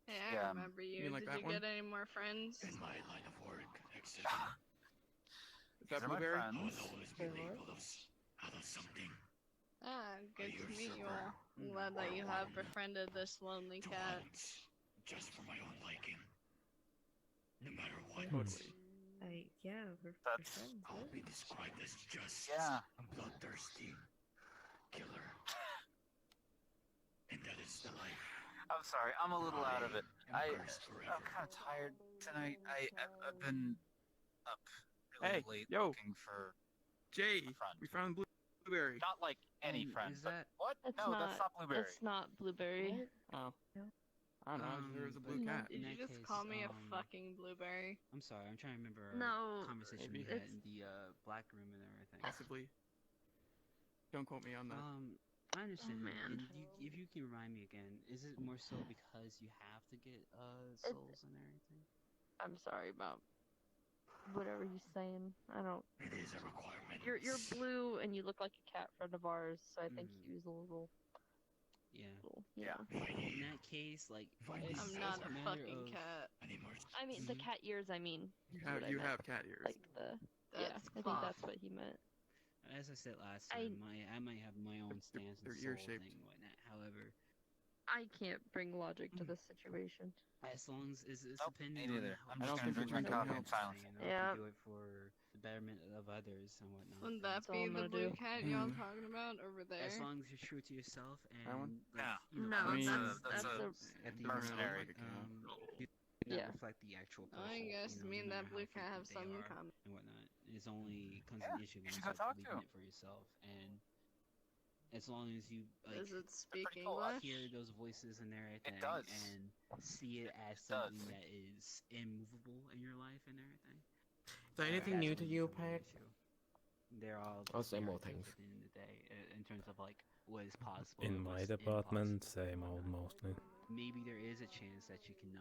Hey, Yeah, I remember you. mean like Did that you one? get any more friends? In my line of work, exit. is that These are my blueberry? I friends. will always be capable of something. Ah, good to meet you all. I'm usurper, glad that or you have one befriended this lonely to cat. hunt, just for my own liking. No matter what. Totally. Yeah, we're That's- friends. I'll be described as just Yeah. a bloodthirsty killer. And that is the life. I'm sorry, I'm a little out of it. I'm cursed forever. I'm kind of tired tonight. I've been up really Hey, late yo. looking for Jay, a friend. we found blueberry. Not like any friend, Is but that what? It's No, that's not blueberry. It's not blueberry. Oh. I don't know. I just heard it was a but blue cat. Did in you that just case, call me a fucking blueberry? I'm sorry, I'm trying to remember our No, conversation maybe. we had It's- in the black room and everything. Possibly. Don't quote me on that. I understand. man. And if you can remind me again, is it more so because you have to get souls and everything? I'm sorry about whatever he's saying. I don't. It is a requirement. You're blue and you look like a cat friend of ours, so I think Mhm. he was a little. Yeah. Yeah. In that case, like, it I'm not a doesn't matter fucking of- cat. I mean, the cat ears. I mean. You is have what I you meant. have cat ears. Like the. Yeah, That's I think fucked. that's what he meant. As I said last I- time, I might have my own stance they're and soul ear-shaped. thing and whatnot. However, I can't bring logic to this situation. as long as it's Nope, depending me on neither. how I'm much just gonna you drink my do coffee it, in silence. you know, if Yeah. you do it for the betterment of others and whatnot. Wouldn't then- that That's all be I'm the gonna blue do. cat y'all Mm. talking about over there? As long as you're true to yourself and That one? like, Yeah. you know, No, I mean, that's that's a. at the end of mercenary. the day, you do not Yeah. reflect the actual person. I guess you know, me no and that matter blue how cat have effective they something in are common. and whatnot. It's only comes Yeah, an issue you when you should go start talk to believing him. it for yourself, and as long as you like Does it speak pretty cool, English? hear those voices and everything, does. and see it as It something does. that is immovable in your life and everything. Is there anything that's new when to it you, becomes an Pat? issue. They're all I'll just say more narratives things. at the end of the day, in terms of like what is possible. In and my what's department, impossible same and old whatnot. mostly. Maybe there is a chance that you can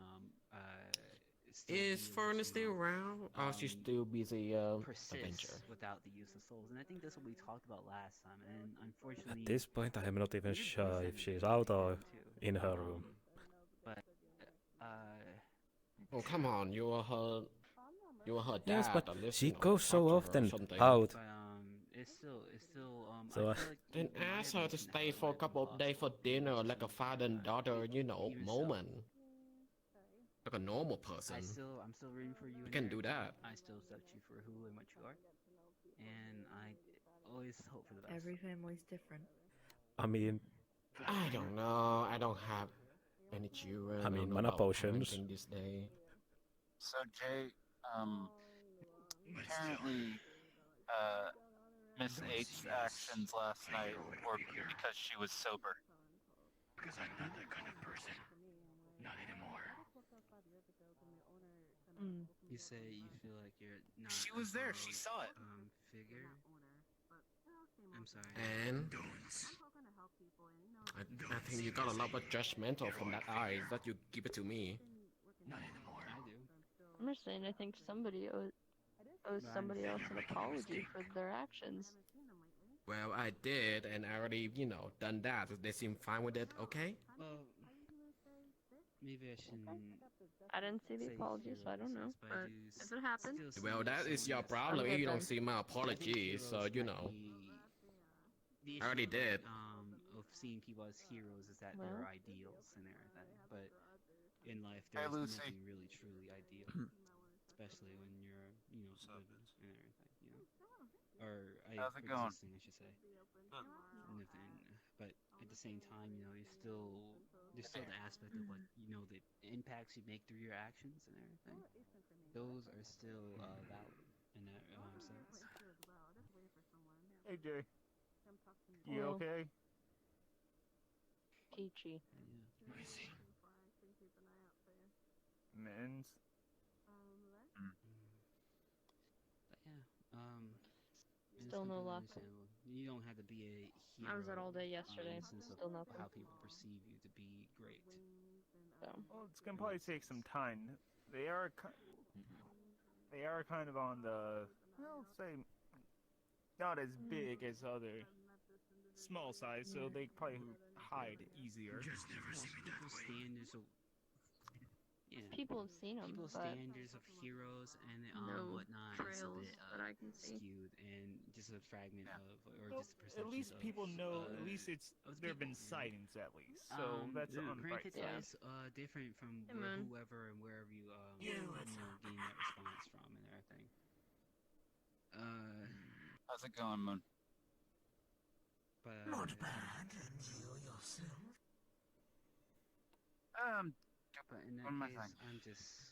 still be Is able Fern to, still around? Or she's still busy persist adventure? without the use of souls, and I think that's what we talked about last time. And unfortunately, At this point, I am not even weird sure things if happen she's to out people or too. in her room. But Oh, come on, you were her dad. Yes, but unless, she you know, goes so talk to her or often something. out. But it's still So, I feel like Then in my ask her to opinion, stay how for a it's couple of days for impossible, dinner, which is like a father and unfortunate. daughter, you know, Even so, moment. Like a normal person. I'm still rooting for you. You in can there. do that. I still accept you for who and what you are, and I always hope for the best. Every family's different. I mean, I don't know. I don't have any children. I mean, don't know mana about potions. parenting this day. So Jay, apparently, Miss Eight's actions last night were because she was sober. Because I'm not that kind of person. Not anymore. You say you feel like you're not. She was there. She saw it. Figure. I'm sorry. And I think you got a lot of judgmental from that eyes that you give it to me. Not anymore. I do. I'm just saying, I think somebody owes somebody else an apology for their actions. Well, I did, and I already, done that. They seem fine with it, okay? Well, maybe I shouldn't. I didn't see the say apology, so I don't know. heroes, but I But do if it happened, still Well, see that is someone your that's- problem. I'm You good don't then. see my I think apologies, so heroes you might know. the I already issue, did. Of seeing people as heroes is that Well. they're ideals and everything, but in life Hey, there's Lucy. nothing really truly ideal, especially when you're living and everything, or How's it going? existing, I should say. Nothing, but at the same time, there's still the aspect of the impacts you make through your actions and everything. Those are still valid in that sense. Hey, Jay. You Hello. okay? Peachy. I see. Mittens? But yeah, it's Still no completely luck. understandable. You don't have to be a hero. I was out all day yesterday. In the sense Still of nothing. how people perceive you to be great. So. Well, it's gonna probably take some time. They are kind of on the, say, not as big as other small size, so they probably hide easier. Just never see me that People's way. standards of People have seen them, people's but standards of heroes and no whatnot is a trails bit that I can see. skewed and just a fragment of, or Well, just a perception at least of, people know. At least of there have been people, sightings at least, so that's the on the bright granted side. it's different from Hey, man. whoever and wherever you what's up? gain that response from and everything. How's it going, Moon? But Not bad. And you yourself? but in that What am I case, saying? I'm just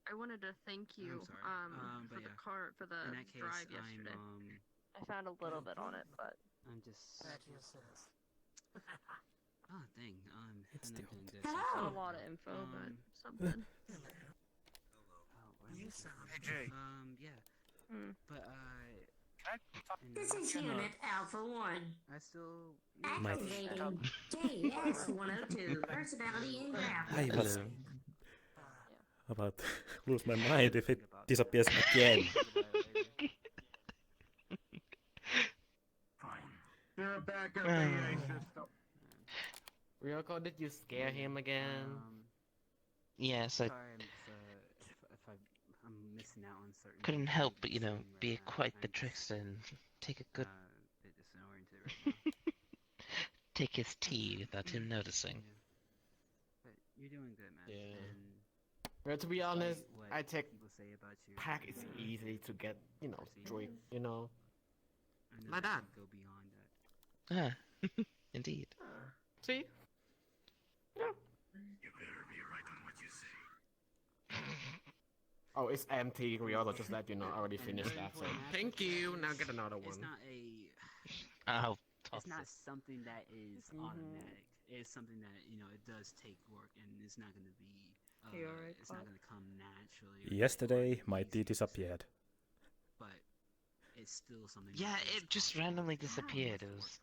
I wanted to thank you but for the yeah. car for the In that case, drive yesterday. I found a little bit on it, but I'm just That yourself. oh dang, It's I'm the not old- doing this. not a lot of info, but something. You sound. Hey, Jay. Yeah. But Can I talk? This is Unit Alpha 1. I still Activating JS-102 personality engraph. I was about to lose my mind if it disappears again. Fine. You're back up, AI system. Ryoko, did you scare him again? Yes, I sorry, if I'm missing out on certain. couldn't help but, things right be now. quite the I'm trickster and take a good bit disoriented right now. take his tea without him noticing. But you're doing good, man. Yeah. And Well, to be honest, what I take people say about you. Pack is easy to get, joy, I know like that. you go beyond that. Ah, indeed. See? Yeah. You better be right on what you say. Oh, it's empty. Ryoko, just let you know. I already finished that. So thank you. Now get another It's one. not I'll it's toss not this. something that is automatic. It's something that it does take work, and it's not going to be. Hey, alright, It's not Bob? going to come naturally. Yesterday, my tea disappeared. But it's still something. Yeah, that is it just randomly disappeared. It was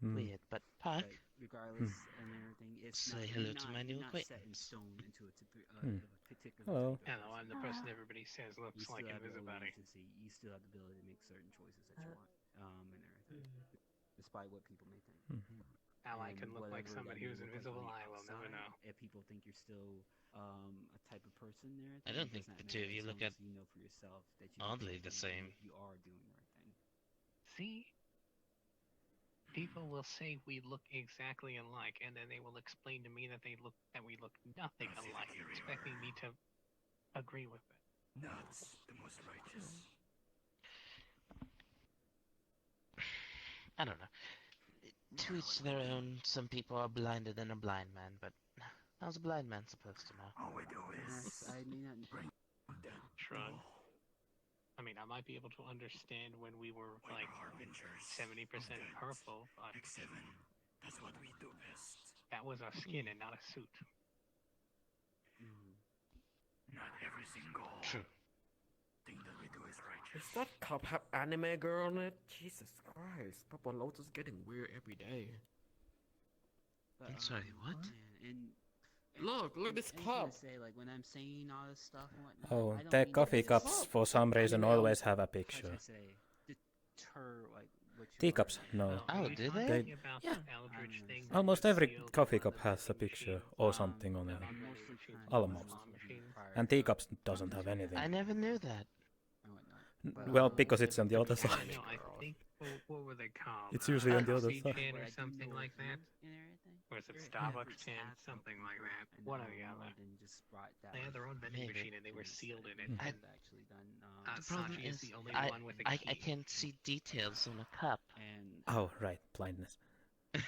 weird, but Park, But regardless and everything, it's Say not, hello you're to not, my new you're not set in acquaintance. stone into a particular. Hello. type of Hello, I'm the person everybody says You looks still like have the Invisibody. agency. You still have the ability to make certain choices that you want, and everything, despite what people may think. How I And can look like whatever somebody that may who's look like invisible, on the I will never outside, know. If people think you're still a type of person there, I don't think the two of you look at you know for yourself that you oddly the same. You are doing the right thing. See? People will say we look exactly alike, and then they will explain to me that we look nothing alike, expecting me to agree with it. Nuts, the most righteous. I don't know. To each their own. Some people are blinder than a blind man, but how's a blind man supposed to know? All we do is I mean, bring down. Shrug. I mean, I might be able to understand when we were like 70% purple, but X7. That's what we do best. that was our skin and not a suit. Not every single True. thing that we do is righteous. Does that cup have anime girl on it? Jesus Christ, Papa Lotus is getting weird every day. But, I'm sorry, what? And Look this anything cup. to say, like when I'm saying all this stuff and whatnot, Oh, I don't the mean coffee to cups for some reason always have a picture. How should I say, deter like what you Teacups, are. no. Oh, do they? They About Yeah. the Eldritch thing almost that every sealed coffee one of cup the has a vending picture machines, or something on the it. vending mostly machines, trying to Almost. claw machines. And teacups doesn't have anything. I never knew that. and whatnot. Well, because it's on the other Yeah, side. no, I think what were they called? It's usually on the other Coffee side. Chan What or I do something know like of that. you and everything. Or is it your Starbucks average Chan? taco Something like people, that. I One know or the more other. than just brought that They had their own vending Maybe. machine and they were sealed in it. Have actually done. The problem Sachi is is the only I one with a key. can't see details on a cup. And Oh, right, blindness. Can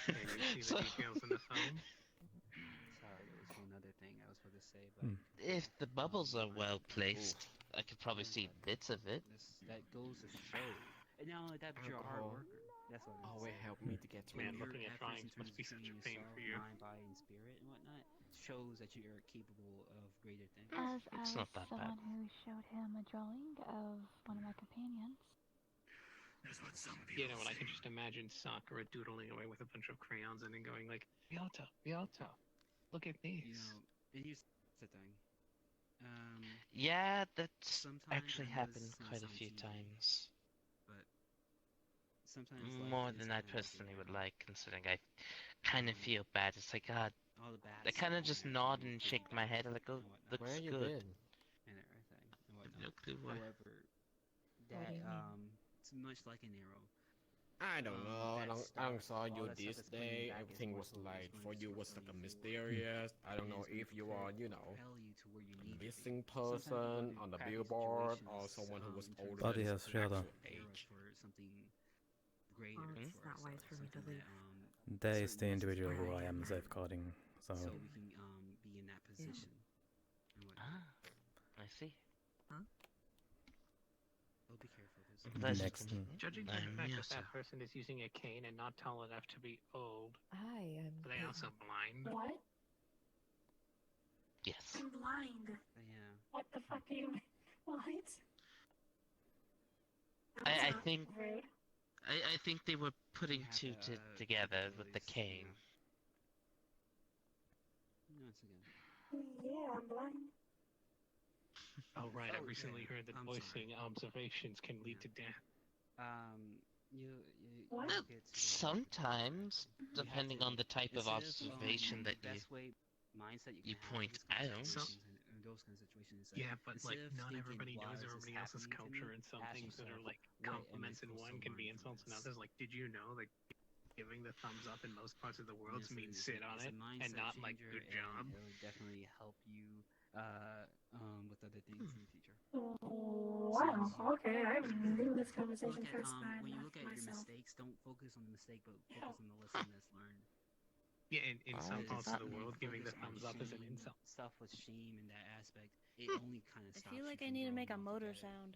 you see the details in the phone? sorry, there was one other thing I was supposed to say, but If the bubbles are well placed, I could probably see bits of it. that goes to show. And not only that, but you're a hard Alcohol. worker. That's what Always help me to get Man, through. looking at drawings must be such a pain for you. Mind, body, and spirit and whatnot shows that you are capable of greater things. As It's not that someone bad. who showed him a drawing of one of my companions. That's what some You people know, and I say. can just imagine Sakura doodling away with a bunch of crayons and then going like, Vialto, look at these. You know, and here's the thing. Yeah, that's Sometimes actually it happened does quite a sound few cheesy, times. but sometimes life More is than I kinda like a personally would mirror. like, considering I kind of feel bad. It's like, God, All the bad I kind of stuff just and nod everything and will shake come my back head like, oh, and whatnot. looks Where you good. been? And everything and I have whatnot. no clue why. However, that it's much like an arrow. I don't know. that I don't stuff, saw all you that stuff this that's pointing day. back is Everything more was so is like going for to you was propel like a you forward. mysterious. I don't And know it's gonna if you are, propel you to where you need to be. missing Sometimes you go person through on the crappy billboard or situations, someone who was in terms older Body than has his redan. actual age. for something greater. It's for not wise ourselves, for me to something leave. that, There is certain the reasons individual who why I am we're safeguarding, so... so we can be in that position. And whatnot. I see. So be careful. Pleasure Next. to meet you. Judging from the I'm fact that Miyasa. that person is using a cane and not tall enough to be old, Hi, I'm are they also blind? What? Yes. I'm blind. Yeah. What the fuck do you mean? What? I think Rude. I think they were putting have two to, together with the voice, cane. Once again. Yeah, I'm blind. Oh right, I Oh, recently yeah. heard that I'm voicing observations can lead to death. You What? get to Sometimes, you have depending to- on the type of instead observation that the best way mindset you you can point have in out. these kind of situations and those kind of situations. Is that Yeah, but like instead of not thinking, everybody "Why knows is this everybody else's happening to culture, me?" and some ask things that are yourself, like "What am I compliments in supposed one to can be learn from insults in this?" others. Like, did you know that giving the thumbs up in most parts of the world Yes, means it's sit a- on it's it a and mindset not like changer, good and job? it would definitely help you with other things in the future. Wow. Okay, I'm leaving this conversation Look at, first by when you look at your myself. mistakes, don't focus on the mistake, but focus on the lesson that's learned. Yeah, in some Because parts of the when you world, giving the focus on thumbs up is an shame, insult. Stuff with shame in that aspect, it only kind of I stops feel like you I from need to growing make a motor altogether. sound.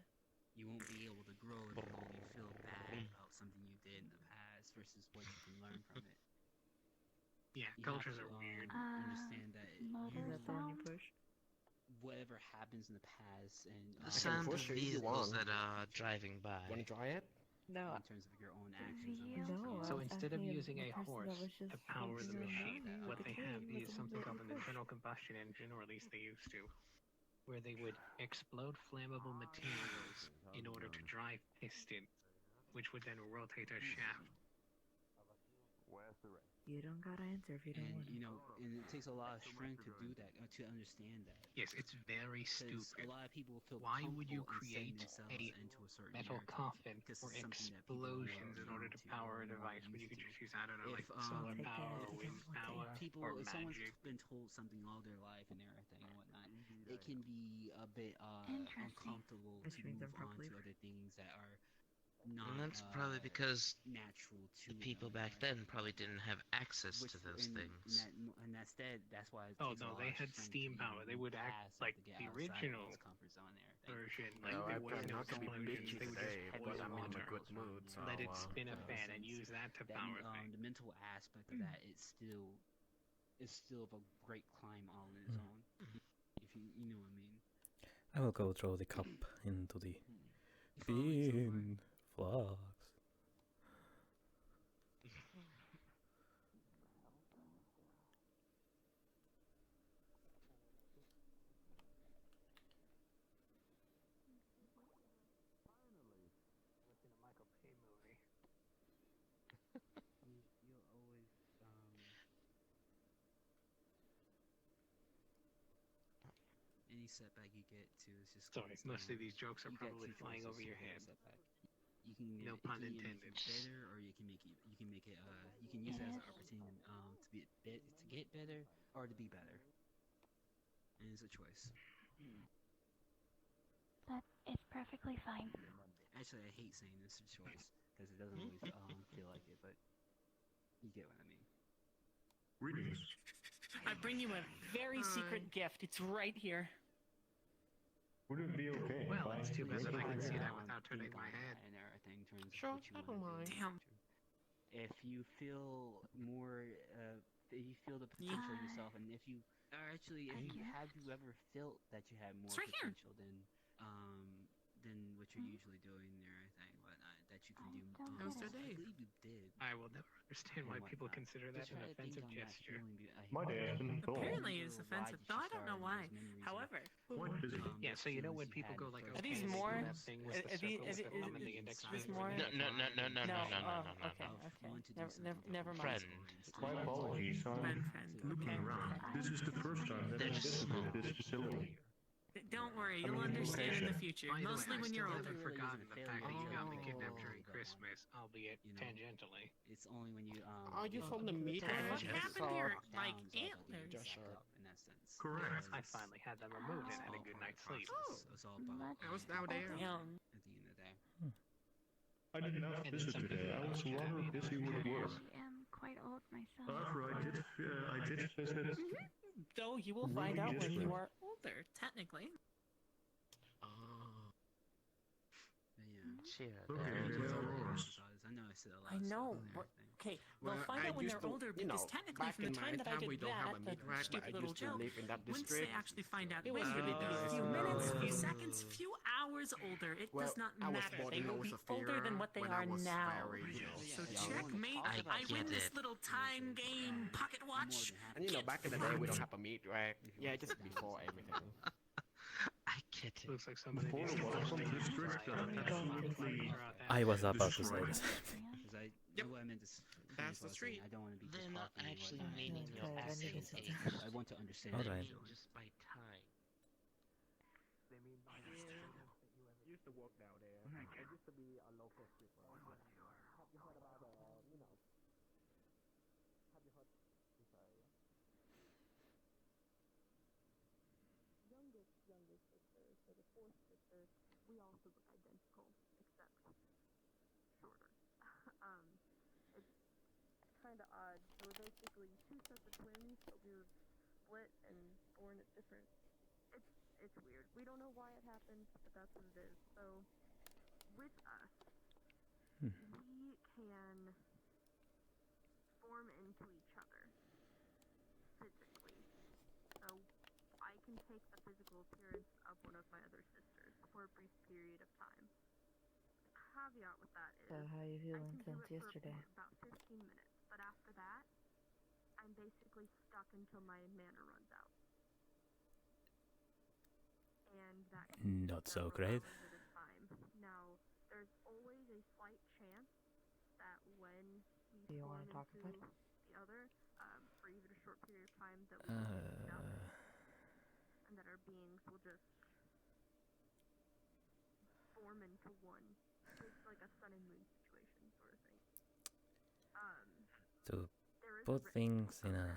You won't be able to grow if you feel bad about something you did in the past versus what you can learn from it. Yeah, You cultures have are to, weird. understand that Motor Is that the one you sound? pushed? whatever happens in the past and The can sound of push it if you vehicles want. that are driving by. Wanna try it? No, in terms of your own actions and Yeah. what you no. can So I was instead of asking using the a person horse that was just to power the focusing on machine, me what with the they have cane was is the one something that called you an pushed. internal combustion engine, or at least they used to, where they would explode flammable materials in order to drive pistons, which would then rotate a shaft. You don't gotta answer if you don't and want to. and it takes a lot of strength to do that, to understand that. Yes, it's very Because stupid. a lot of people feel Why would you comfortable in setting create themselves a into a certain metal narrative coffin because for it's something that people are explosions in order to used power a or more device when you used could to. just use, I don't know, like If solar Take that power if or you wind don't want power that. people, or if someone's magic? been told something all their life and everything and whatnot, it can be a bit uncomfortable Which to means move I'm on probably to other things that are not And that's probably because natural to the people them, back then probably didn't have access to those things. and that's why it Oh takes a no, lot they of had strength steam to power. even They move would act past like to get the outside of original one's comfort zone and everything. version. Like Well, there I'm was no not gonna be explosions. bitchy They would just today, but boil I'm in a water, good mood, so let it spin a fan, and use that to power things. The mental aspect of that is still a great climb all on its own. If you know what I mean. I will go throw the cup into the Bean flux. Watching a Michael Bay movie. You'll always any setback you get to is just Sorry, most of these jokes are you get probably two flying choices over your to get a head. setback. You can No it pun can either make intended. you better, or you can make it you can use it as an opportunity to get better or to be better. And it's a choice. That is perfectly fine. Actually, I hate saying it's a choice because it doesn't always feel like it, but you get what I mean. Greetings. I bring you a very secret gift. It's right here. Would it be okay? Well, it's too bad that I can see that Um, without turning pink my on head. that, and everything turns Sure, what you I want don't to mind. do. Damn. If you feel more, if you feel the potential in yourself, and if you are actually, if you have you ever felt that you had more It's right here. potential than what you're usually doing or anything whatnot, that you can do. How's I your day? believe you did. I will never understand why and people whatnot. consider Just that try an to think offensive on that gesture. feeling My day has been full. Apparently it's Why offensive, did though you I don't know start, why. and there's memories However, Quite busy. Yeah, so you know when feelings you people had go in like, first Are these okay, more- that thing was the are these- circle with the is- thumb and the index is finger. more- No, no, no, no, no, No, no, no, no, no, okay, no. okay. Never mind. Friend. My apologies. Friend, I'm looking okay. around. This is the first time that I've visited this facility. Don't worry, I you'll mean, understand in the location. future. By the way, Mostly I when still you're older. haven't forgotten the fact that you got me kidnapped Oh. during Christmas, albeit tangentially. It's only when you Are you from the meat What ranch? happened to your, like, antlers? Just sure. in that sense. Correct. I finally had them removed and had a good night's sleep. It's all about I was out there. Damn. at the end of the day. I did not And visit some today. I was people rather actually busy with work. I am quite old myself. However, I did visit. Though you will Really find out when you different. are older, technically. But yeah. Cheer. Okay, there are ours. I know I said a lot I of know, stuff and but everything. okay, Well, we'll find I out when used they're to, older you know, because technically back from the in time my that I time, did we don't have that, a the meat rack, but stupid I little used to joke, live in that once district. they actually find out It was when, really you'll be a nice. few minutes, few seconds, few hours older. It Well, does not I was matter. born They in will be older than what they when I are was now. very young. So Yeah, checkmate, I I win get this it. little time game pocket watch. And you know, back in the day, we don't have a meat rack. Yeah, just before everything. I get it. Looks like somebody Before needs to was watch some the district inside. that absolutely. I was about to say destroyed. this. Because I Yep. what I meant to That's the street. I don't want to be They're just not talking and actually whatnot. meaning That's your good. I passing need to age. sit I want to understand All that right. feeling. Just by time. They mean by used to work down there. I used to be a local stripper. Have you heard about you know? Have you heard? I'm sorry. Youngest sister, so the fourth sister, we also look identical, except shorter. It's kind of odd. So we're basically two sets of twins, but we were split and born at different. It's weird. We don't know why it happened, but that's what it is. So with us, we can form into each other physically. So I can take the physical appearance of one of my other sisters for a brief period of time. The caveat with that is So how you I feeling can do since it yesterday? for about 15 minutes, but after that, I'm basically stuck until my mana runs out. And that can Not take so several great. hours at a time. Now, there's always a slight chance that when we Do you form wanna talk into about it? the other, for even a short period of time, that we will get stuck, and that our beings will just form into one. It's like a sun and moon situation sort of thing. To There is a put risk, things in a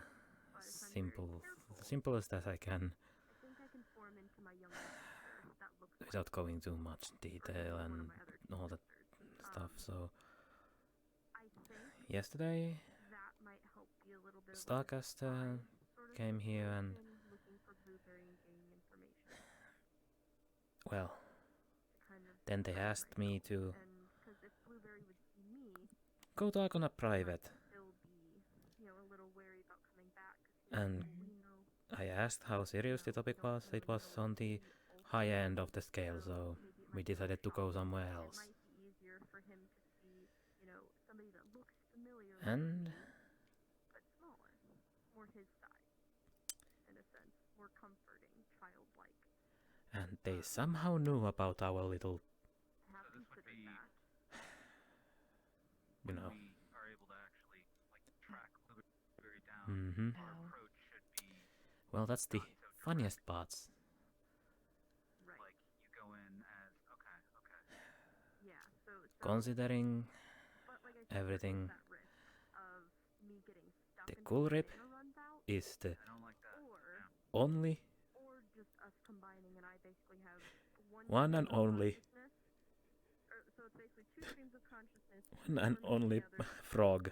but if I'm very simplest as I can, I think I can form into my younger sister that looks like without going too much detail and all that stuff. So I think yesterday, that might help be a little bit of a Starcaster sort of came here and situation, looking for Blueberry and gaining information. well, Kind of then they asked me to And because if Blueberry would see me, go talk on a private, still be, a little wary about coming back. and I asked how serious the topic was. It was on the high end of the scale, so we decided to go somewhere it else. might be easier for him to see, you know, somebody that looks familiar And with me, but smaller, more his size, in a sense, more comforting, childlike. and they somehow knew about our little, I have considered that. you know. We are able to actually like track Blueberry down. Mm-hmm. Our approach should be Well, that's the funniest parts. like you go in as okay. Yeah, so Considering but like I said, there is everything, that risk of me getting stuck the until cool my rip mana runs out, is the I don't like that. only or just us combining and I basically have one and stream of only consciousness. So it's basically two streams of consciousness. one and one only the other frog.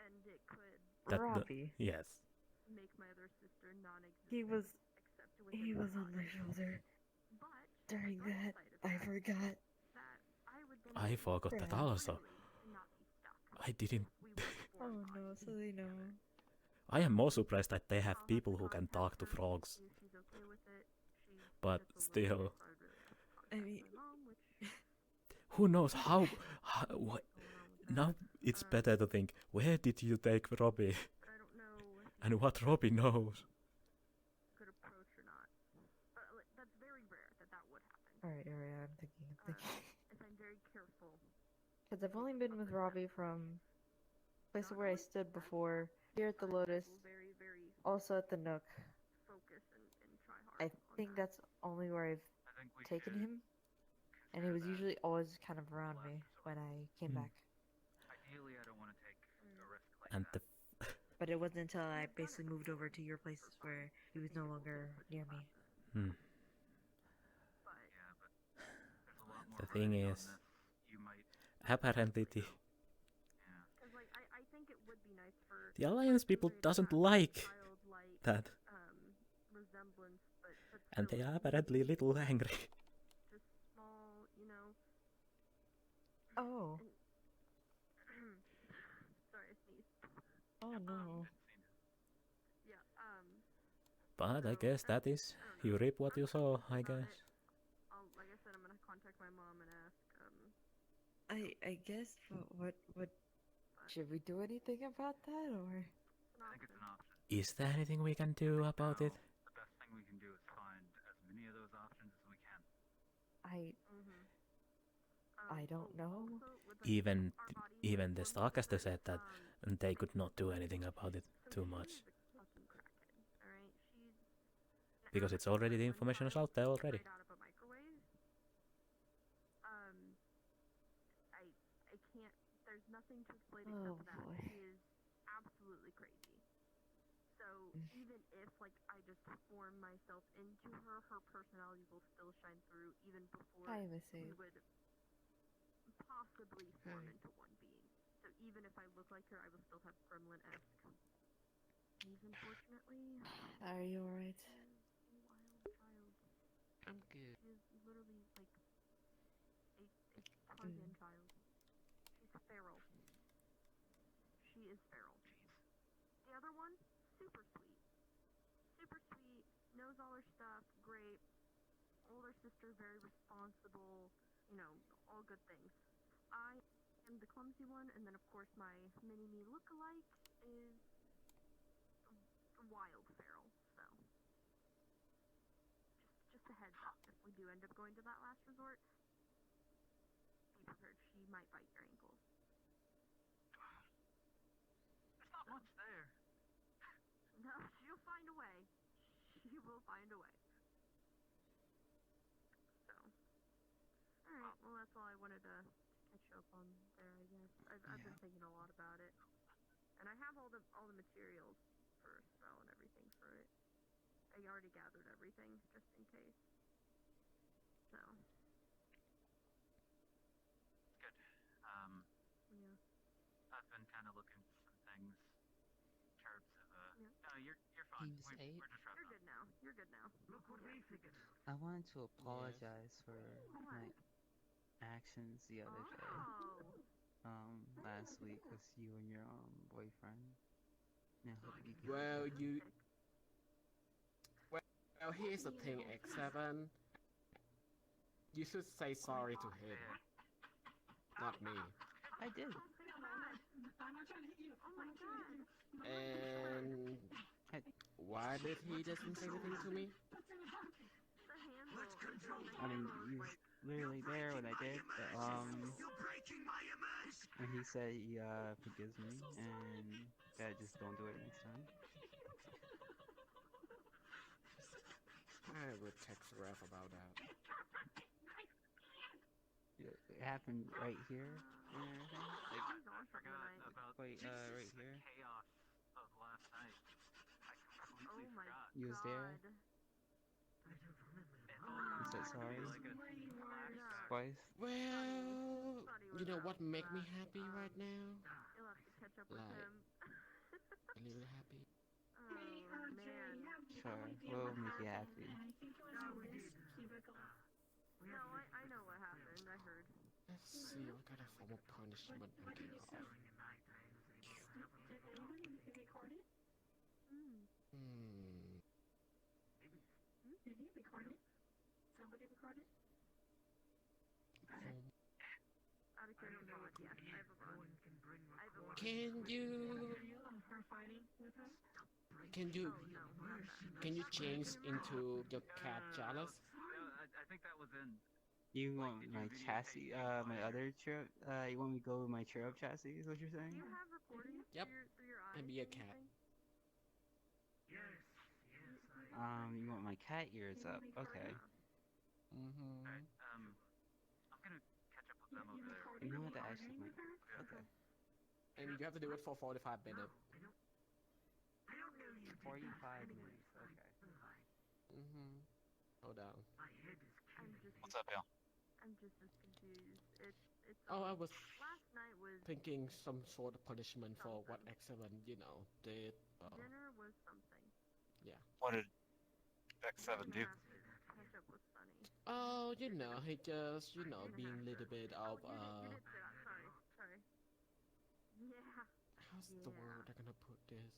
and it could Robbie. Yes. make my other sister non-existent. He was except he within was on my shoulder But during the that. dark side of I that forgot. that I would then I be forgot that Right. also. and not be stuck. I didn't. Oh no, so they know. I am more surprised that they have people who can talk to frogs. If she's okay with it, But still, I mean, who knows how what, now it's better to think, where did you take Robbie? And what Robbie knows. good approach or not. But that's very rare that would happen. alright, I'm thinking. If I'm very careful. Because I've only been with Robbie from places where I stood before, here at the Lotus, also at the Nook. Focus and try hard. I think that's only where I've taken him, and he was usually always kind of around me when I came back. Ideally, I don't want to take a risk like And the But it wasn't until I basically moved over to your places where he was no longer near me. hmm. The thing is, apparently I think it would be nice for the Alliance people doesn't like that, resemblance, but and they are apparently a little angry. just small, you know. Oh. Sorry, I sneezed. Oh no. Yeah, But I guess that is, you reap what you sow, I guess. like I said, I'm gonna contact my mom and ask, I guess, what should we do anything about that, or? I think it's an option. Is there anything we can do about it? The best thing we can do is find as many of those options as we can. I don't know. Even the Starcaster said that they could not do anything about it too much. Because it's already, the information is out there already. I can't, there's nothing to explain Oh, except boy. that he is absolutely crazy. So even if like I just form myself into her, her personality will still shine through even before Hi, we Missy. would possibly form Hi. into one being. So even if I look like her, I will still have gremlin-esque things, unfortunately. Are you alright? A wild child. I'm good. She is literally like a Tarzan child. She's feral. She is feral. The other one, super sweet. Super sweet, knows all her stuff, great. Older sister, very responsible, you know, all good things. I am the clumsy one, and then of course my mini-me look-alike is wild feral, so. Just a heads up, if we do end up going to that last resort, be prepared, she might bite your ankles. There's not much there. No, she'll find a way. She will find a way. So, alright, well that's all I wanted to catch up on there, I guess. I've been thinking a lot about it. And I have all the materials for a spell and everything for it. I already gathered everything, just in case. So, Good. yeah. I've been kind of looking for some things in terms of Yeah. no, you're fine. Teams 8? We're just wrapping You're good now. You're good now. Look what we figured. I wanted to apologize for my actions the other day. Last week with you and your boyfriend. And I hope you can. Well, here's the thing, X7. you should say sorry to him, not me. I did. And why did he doesn't say anything to me? I mean, you was literally there when I did, but, and he said he forgives me, and that just don't do it next time. I would text Ref about that. It happened right here and everything. Like, I forgot about wait, right the here. chaos of last night. I completely forgot. You was there. You said sorry twice. Well, you know what make me happy right now? You'll have to catch up with Like, him. a little happy. Oh man. Sure, we'll make you happy. No, I know what happened. I heard. Let's see what kind of form of punishment I can give. Out of curiosity, yes, I have a run. Can you change into your cat chalice? I think that was in. You want my chassis, my other chirp? You want me to go with my chirp chassis? Is what you're saying? Do you have recordings Yep. through your eyes? And be a cat. You want my cat ears up? Okay. Alright, I'm gonna catch up with them over there. You know what? That actually might. Okay. And you have to do it for 45 minutes. 45 minutes. Okay. Hold on. What's up, Bill? I'm just as confused. It's Oh, I was last night was thinking some sort of punishment for what X7, did. dinner was something. Yeah. What did X7 do? Catch up with Sunny. Oh, he just, being a little bit of, You did say that. Sorry. Yeah. how's the word I'm gonna put this?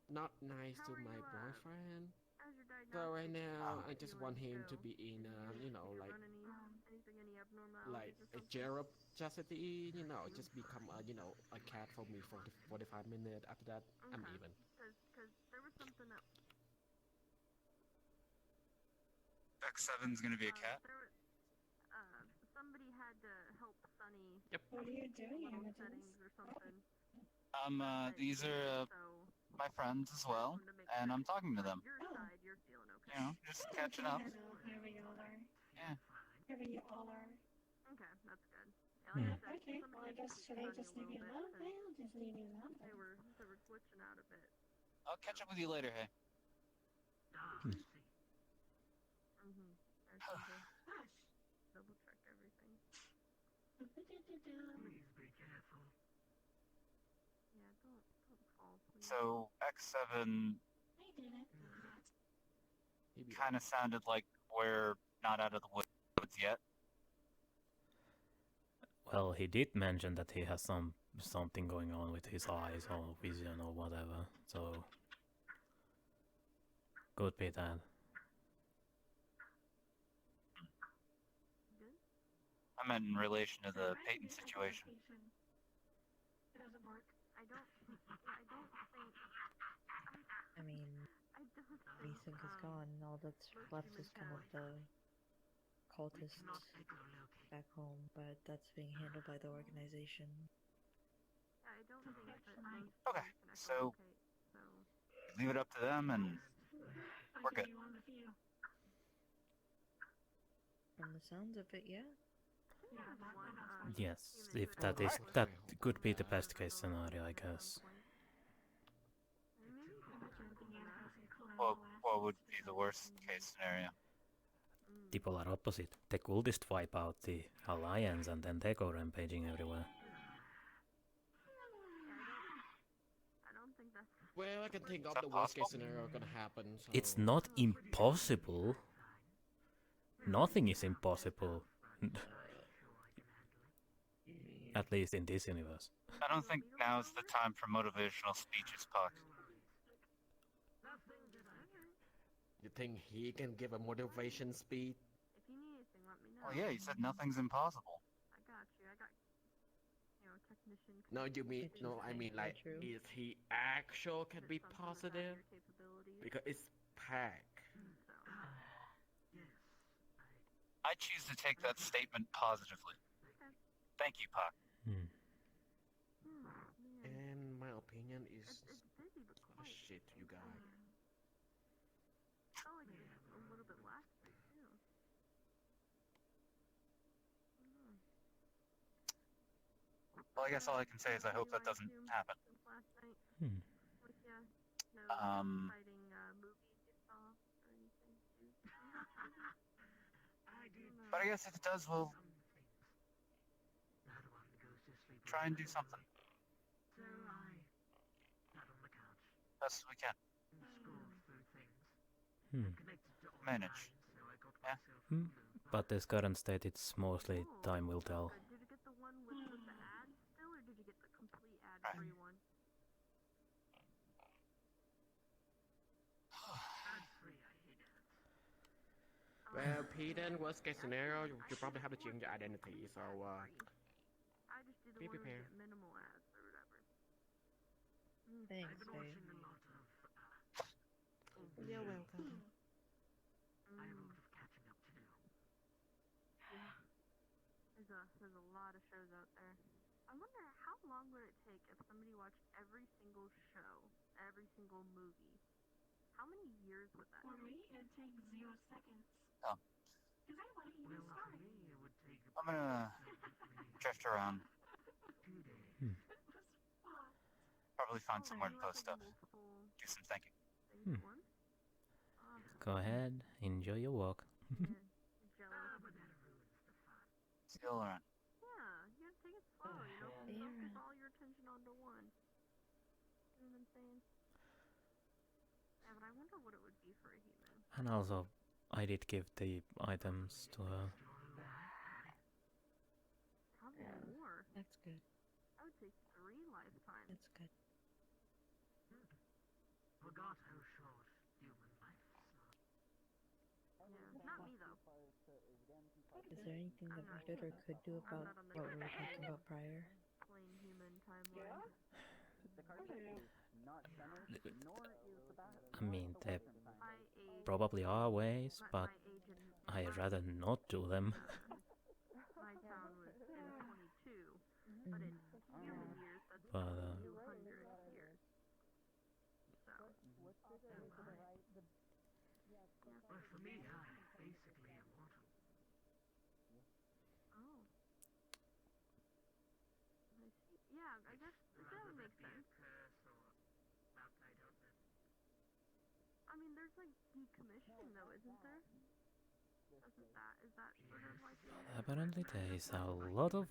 Not nice to my boyfriend. How's your diagnosis? So right now, I just want him to Still? be in, Anything, any abnormalities like or a cherub chastity, just become a cat for me for 45 minutes. After that, I'm even. Because there was something that X7's gonna be a cat? somebody had to help Sunny. Yep. What are you doing, little Amethyst? settings or something. These are my friends as well, and I'm talking to them. Your side, you're feeling okay. Just catching up. Here we all are. Yeah. Here we all are. Okay, that's good. Yeah, like I said, Okay, somebody well, I had to guess teach should I Sunny just a leave you little alone? bit, 'cause I'll just leave you alone. they were glitching out a bit. I'll catch up with you later, hey. I just need to double check everything. Please be careful. Yeah, don't fall, please. So, X7 I did it. kind of sounded like we're not out of the woods yet. Well, he did mention that he has something going on with his eyes or vision or whatever, so could be that. I meant in relation to the Peyton situation. It doesn't work. I don't think. I mean, Venison is gone. All that's left is kind of the cultists back home, but that's being handled by the organization. Yeah, I don't think that those Okay, can so communicate, so leave it up to them and we're good. From the sounds of it, yeah. Yes, if that is, that could be the best case scenario, I guess. What would be the worst case scenario? The polar opposite. The cultists wipe out the alliance and then they go rampaging everywhere. I don't think that's. Well, I can think of the worst case scenario gonna happen. So. It's not impossible. Nothing is impossible. At least in this universe. I don't think now's the time for motivational speeches, Pakk. You think he can give a motivation speech? If you need anything, let me know. Well, yeah, you said nothing's impossible. I got you. I got, technician. No, you mean Which is no? I mean technically like, true. is he actual can be positive? Because it's Pack. I choose to take that statement positively. Thank you, Pakk. And my opinion is what a shit, you guys. I felt like it's a little bit last night too. Well, I guess all I can say is I hope that doesn't happen. Last night. Hmm. Like, yeah, no exciting movies you saw or anything. But I guess if it does, we'll try and do something. Best we can. Manage. Yeah? But this current state, it's mostly time will tell. Did you get the one with the ads still, or did you get the complete ad-free one? Well, Peter, worst case scenario, you probably have to change your identity. So, I just do the be one where you prepared. get minimal ads or whatever. Thanks, babe. You're welcome. There's a lot of shows out there. I wonder how long would it take if somebody watched every single show, every single movie? How many years would that take? For me, it'd take 0 seconds. Oh. Because I want to even start. I'm gonna drift around. Probably find somewhere to post stuff. Do some thinking. Go ahead, enjoy your walk. See you all around. Yeah, you gotta take it slow, Don't put all your attention onto one. You know what I'm saying? Yeah, but I wonder what it would be for a human. And also, I did give the items to her. Probably more. That's good. I would say 3 lifetimes. That's good. Forgot how short human life is. Yeah, not me though. Is there anything that we should or could do about what we were talking about prior? Plain human timeline. I mean, there probably are ways, but I'd rather not do them. My town was in 22, but in human years, that's But, 200 years. So. Well, for me, I'm basically immortal. Oh. I see. Yeah, I guess that would make sense. I mean, there's like decommissioning though, isn't there? Is that sort of like Apparently there is a lot of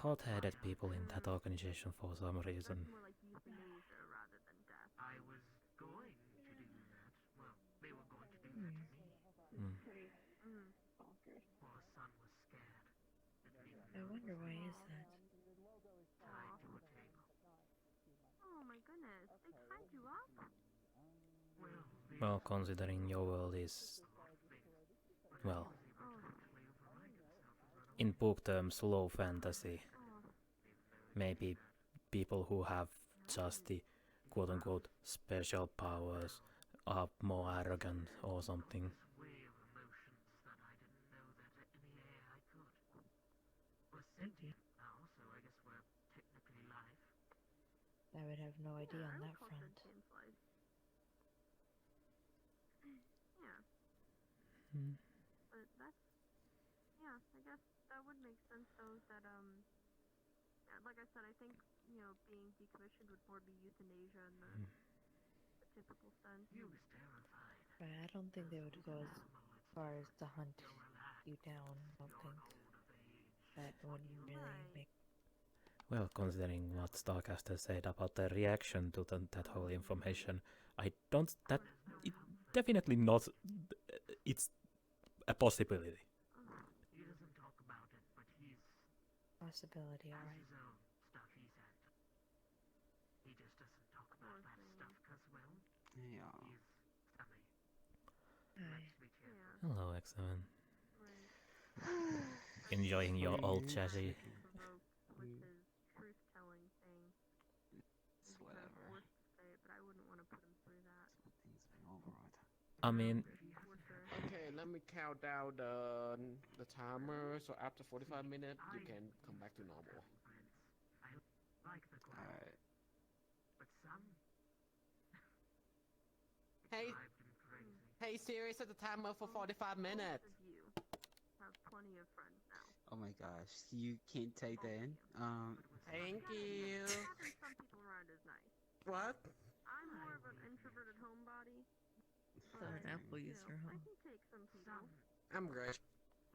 hot-headed people in that organization for some reason. more like euthanasia rather than death? I was going to do that. Well, they were going to do that to me. Poor son was scared. I wonder why is that? Tied to a table. Oh my goodness, they tied you up? Well, considering your world is, well, in book terms, low fantasy. Maybe people who have just the quote-unquote special powers are more arrogant or something. Wave of emotions that I didn't know that any AI could. We're sentient now, so I guess we're technically life. I would have no idea on that front. Yeah. But that's, yeah, I guess that would make sense though that, yeah, like I said, I think, being decommissioned would more be euthanasia in the typical sense. He was terrified. But I don't think they would go as far as to hunt you down. I don't think that wouldn't really make. Well, considering what Starcaster said about the reaction to that whole information, I don't. That it definitely not. It's a possibility. He doesn't talk about it, but he's Possibility, has alright. his own stuff he's at. He just doesn't talk about that stuff because, well, Yeah. he's silly. Hi. Let's be careful. Hello, X7. Enjoying your old chassis. Truth-telling thing. It's whatever. Forced to say it, but I wouldn't want to put him through that. Things been override. I mean, Okay, let me count down the timer. So after 45 minutes, you can come back to normal. Alright. Hey Siri, set the timer for 45 minutes. You have plenty of friends now. Oh my gosh, you can't take that in? Thank you. Having some people around is nice. What? I'm more of an introverted homebody. So an Apple user, I huh? can take some people. I'm great.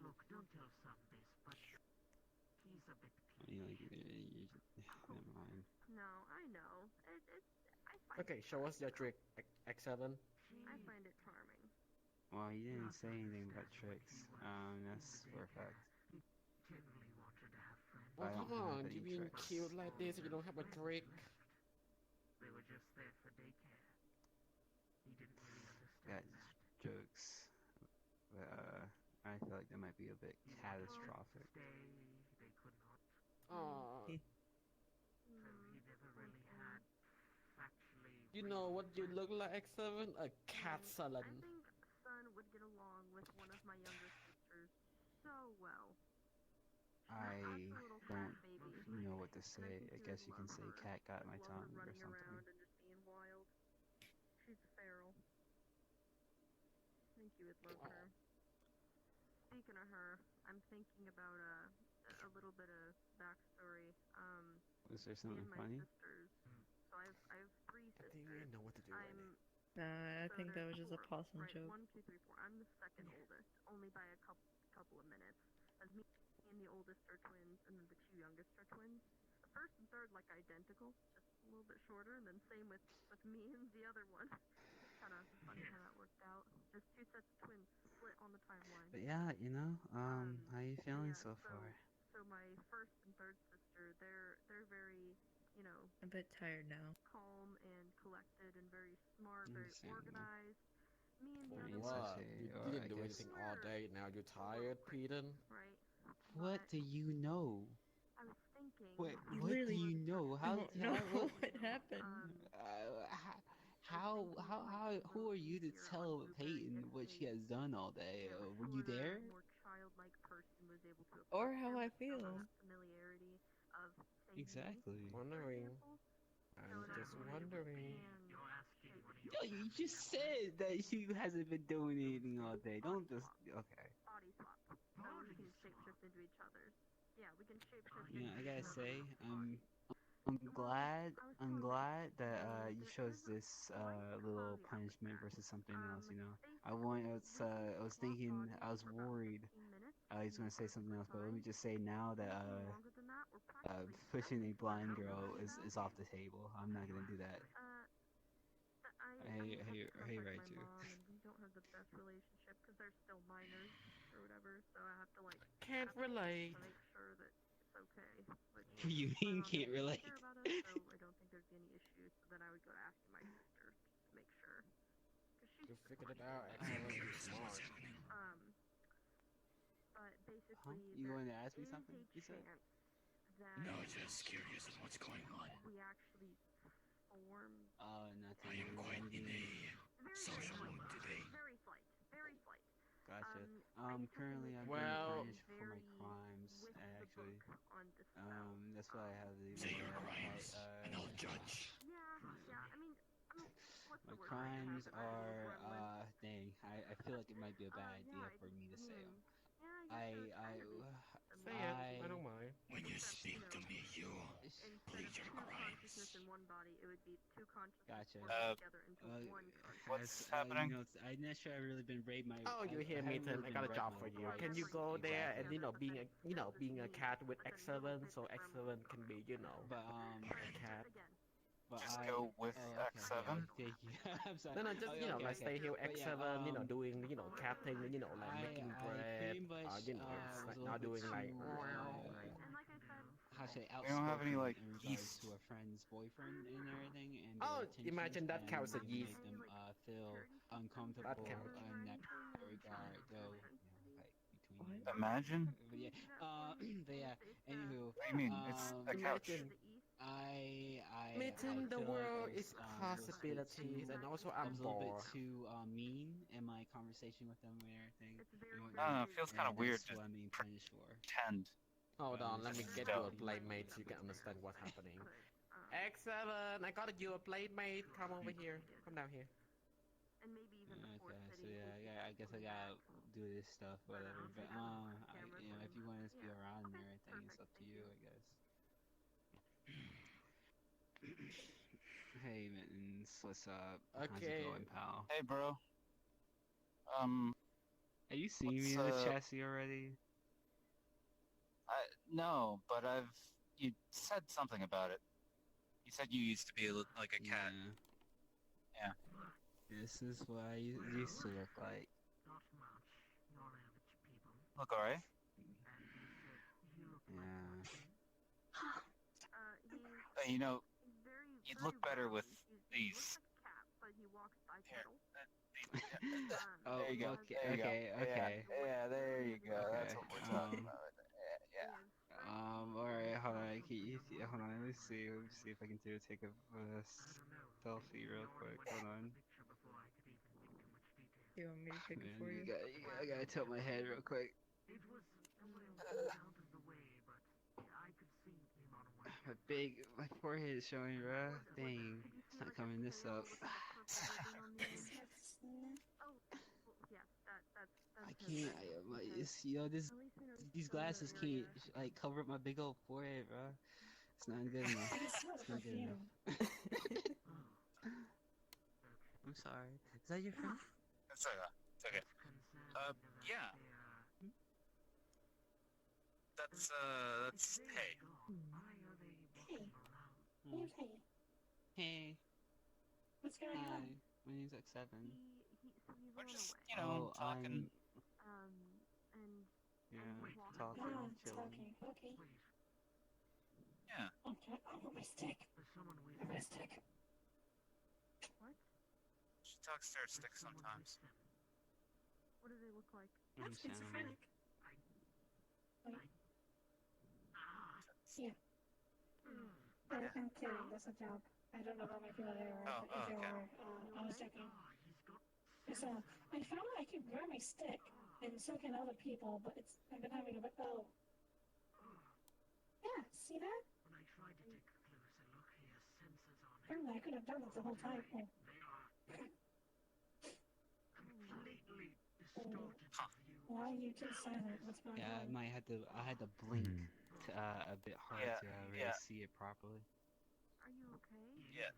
Look, don't tell Sam this, but he's a bit. Never mind. No, I know. I find Okay, show us your trick, X7. I find it charming. Well, you didn't say anything about tricks. That's for a fact. Well, I don't come have on, any you being tricks. cute like this, you don't have a trick. They were just there for daycare. He didn't really Got understand that. jokes. But, I feel like that might be a bit catastrophic. They could not. Aww. So he never really had factually. You know what you look like, X7? A cat salad. I think Sun would get along with one of my younger sisters so well. I little cat don't baby. know what to say. I guess you can say cat got my Love tongue her or running something. around and just being wild. She's feral. I think you would love her. Speaking of her, I'm thinking about a little bit of backstory. Was there Me something and my funny? sisters. So I have 3 sisters. I think we know what to do right now. I think that was just a possum right, joke. 1, 2, 3, 4. I'm the second oldest, only by a couple of minutes. As me and the oldest are twins, and then the 2 youngest are twins. The first and third like identical, just a little bit shorter, and then same with me and the other one. It's kind of funny how that worked out. Just 2 sets of twins split on the timeline. But yeah, you know, how you feeling Yeah, so far? So my first and third sister, they're very, you know, A bit tired now. calm and collected and very smart, very Understandable. organized. Me and the I other mean, one, such a, You or didn't I do guess, anything all day, now you're tired, Peden? right? what do you know? I was thinking. What You do literally you know? How don't know what, what happened. who are you to tell Peyton what she has done all day? Were you there? More childlike person was able to Or how I feel. familiarity of say Exactly. Wondering. I'm just wondering. Yo, you just said that she hasn't been doing anything all day. Don't just okay. body swap, so we can shapeshift into each other's. Yeah, we can shapeshift. You know, I into gotta each say, other's I'm glad that you chose this little punishment versus something else. You know, I was thinking, I was worried he's gonna say something else, but let me just say now that pushing a blind girl is off the table. I'm not gonna do that. Hey, right, you. Mom and we don't have the best relationship because they're still minors or whatever, so I have to like Can't relate. to make sure that it's okay. Which You mean can't relate? care about us, so I don't think there'd be any issues. So then I would go to asking my sister to make sure. You figured it out. Excellent. You're smart. But basically, Huh? You going to ask me something? You said? No, just curious of what's going on. We actually formed. Nothing. I am quite in a social mood today. Very slight. Very slight. Gotcha. Currently I'm Well- being punished for my crimes, actually. That's why I have the Say your crimes, and I'll judge. Yeah. I mean, what's my the word? crimes are dang. I feel like it might be a bad idea for me to say them. Say it. I don't mind. When you speak to me, you plead your crimes. In one body, it would be 2 consciousnesses Gotcha. together into one consciousness. What's happening? You know, I'm not sure I really been raid my. Oh, you hear me, Ethan? I got a job for you. Can you go there and being a cat with X7, so X7 can be But a cat. But Just go with X7. Thank you. I'm sorry. No, just Okay, stay here with But X7, yeah, doing cat thing, like making bread, pretty much, was a not little doing bit like. too, how should I say, We don't have any, outspoken like, in regards yeast. to a friend's boyfriend and everything, and Oh, their imagine intentions, that and counts as it yeast. made them feel uncomfortable That counts. in that regard. Go, like between What? Imagine? But yeah, but yeah. Anywho, What do you mean? It's a couch. I Mitten, the feel like world I was, is a little bit possibilities, too, and also I I'm was a little bit bored. too mean in my conversation with them and everything. I don't know, it feels kind of weird That's to what I'm being punished for. pretend. Hold on, let me Just get you a don't. playmate so you can understand what's happening. X7, I got you a playmate. Come over here. Come down here. Okay, so yeah, I guess I gotta do this stuff, whatever. But you know, if you want us to be around and everything, it's up to you, I guess. Hey, Mittens, what's up? How's it going, pal? Hey, bro. Have you seen me in the chassis already? No, but you said something about it. You said you used to be like a cat. Yeah. This is what I used to look like. Look alright? Yeah. You know, you'd look better with these. Here. Oh, there you go. okay, There you go. okay. Yeah, there you go. Okay. That's what we're talking about. Yeah. Alright, hold on. Hold on, let me see if I can take a selfie real quick. Hold on. You want me to take it for you? I gotta tilt my head real quick. My forehead is showing, bruh. Dang, it's not coming this up. I can't. These glasses can't like cover up my big old forehead, bro. It's not good enough. It's not good enough. I'm sorry. Is that your friend? It's okay. It's okay. Yeah. That's hey. Hey. What's going Hi. on? My name's X7. We're just, talking. Talking, chilling. Talking. Okay. Yeah. Okay, I want my stick. I want a stick. She talks to her stick sometimes. What do they look like? That's schizophrenic. Wait. Yeah. I'm kidding, that's a job. I don't know how many people there are, but if there were, I was joking. So, I found out I can wear my stick, and so can other people, but I've been having a bit, yeah, see that? Apparently I could have done this the whole time. Why are you two silent? What's going Yeah, on? I had to blink a bit hard Yeah, to really see it properly. Are you okay? Yeah,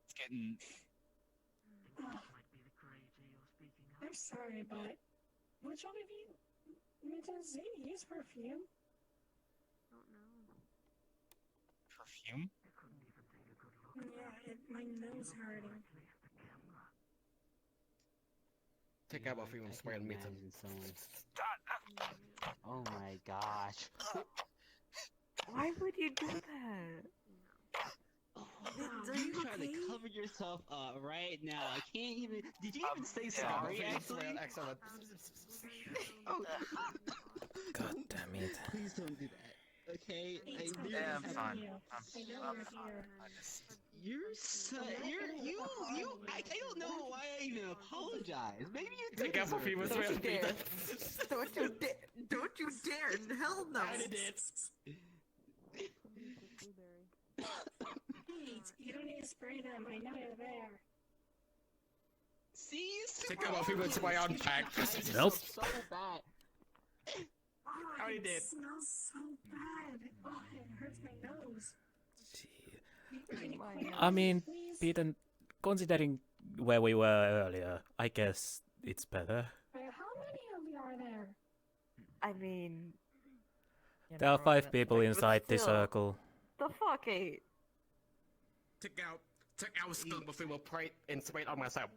it's getting. I'm sorry, but which one of you does use perfume? Don't know. Perfume? Yeah, my nose hurting. Take out my film spray and meet him. Oh my gosh. Why would you do that? You trying to cover yourself up right now. I can't even. Did you even say sorry? Actually. Excellent. Oh. God damn it. Please don't do that. Okay. I'm fine. I don't know why I even apologize. Maybe you Take out my film spray and meet him. Don't you dare! Hell no! Please, you don't need to spray them. I know you're there. See, take out my film spray on pack. Nope. So bad. Oh, already did. It smells so bad. Oh, it hurts my nose. I mean, Peter, considering where we were earlier, I guess it's better. How many of you are there? I mean... There are 5 people inside the circle. The fuck, 8? Take out skunk film spray and spray it on myself.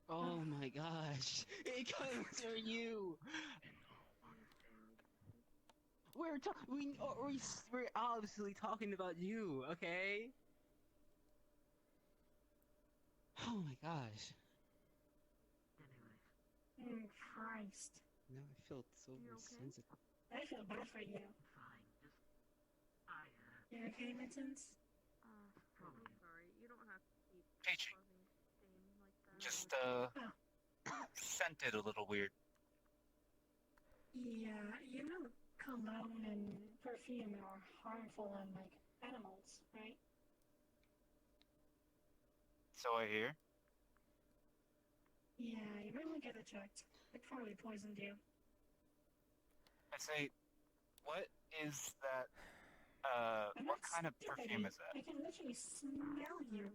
Oh my gosh. It comes for you. We're obviously talking about you, okay? Oh my gosh. Christ. No, I feel so sensitive. I feel bad for you. You okay, Vincent? I'm sorry. You don't have to keep Peachy. causing pain like that. Just, scented a little weird. Yeah, you know, cologne and perfume are harmful on, like, animals, right? So I hear. Yeah, you might want to get it checked. It probably poisoned you. I say, what is that, what kind of perfume is that? I can literally smell you.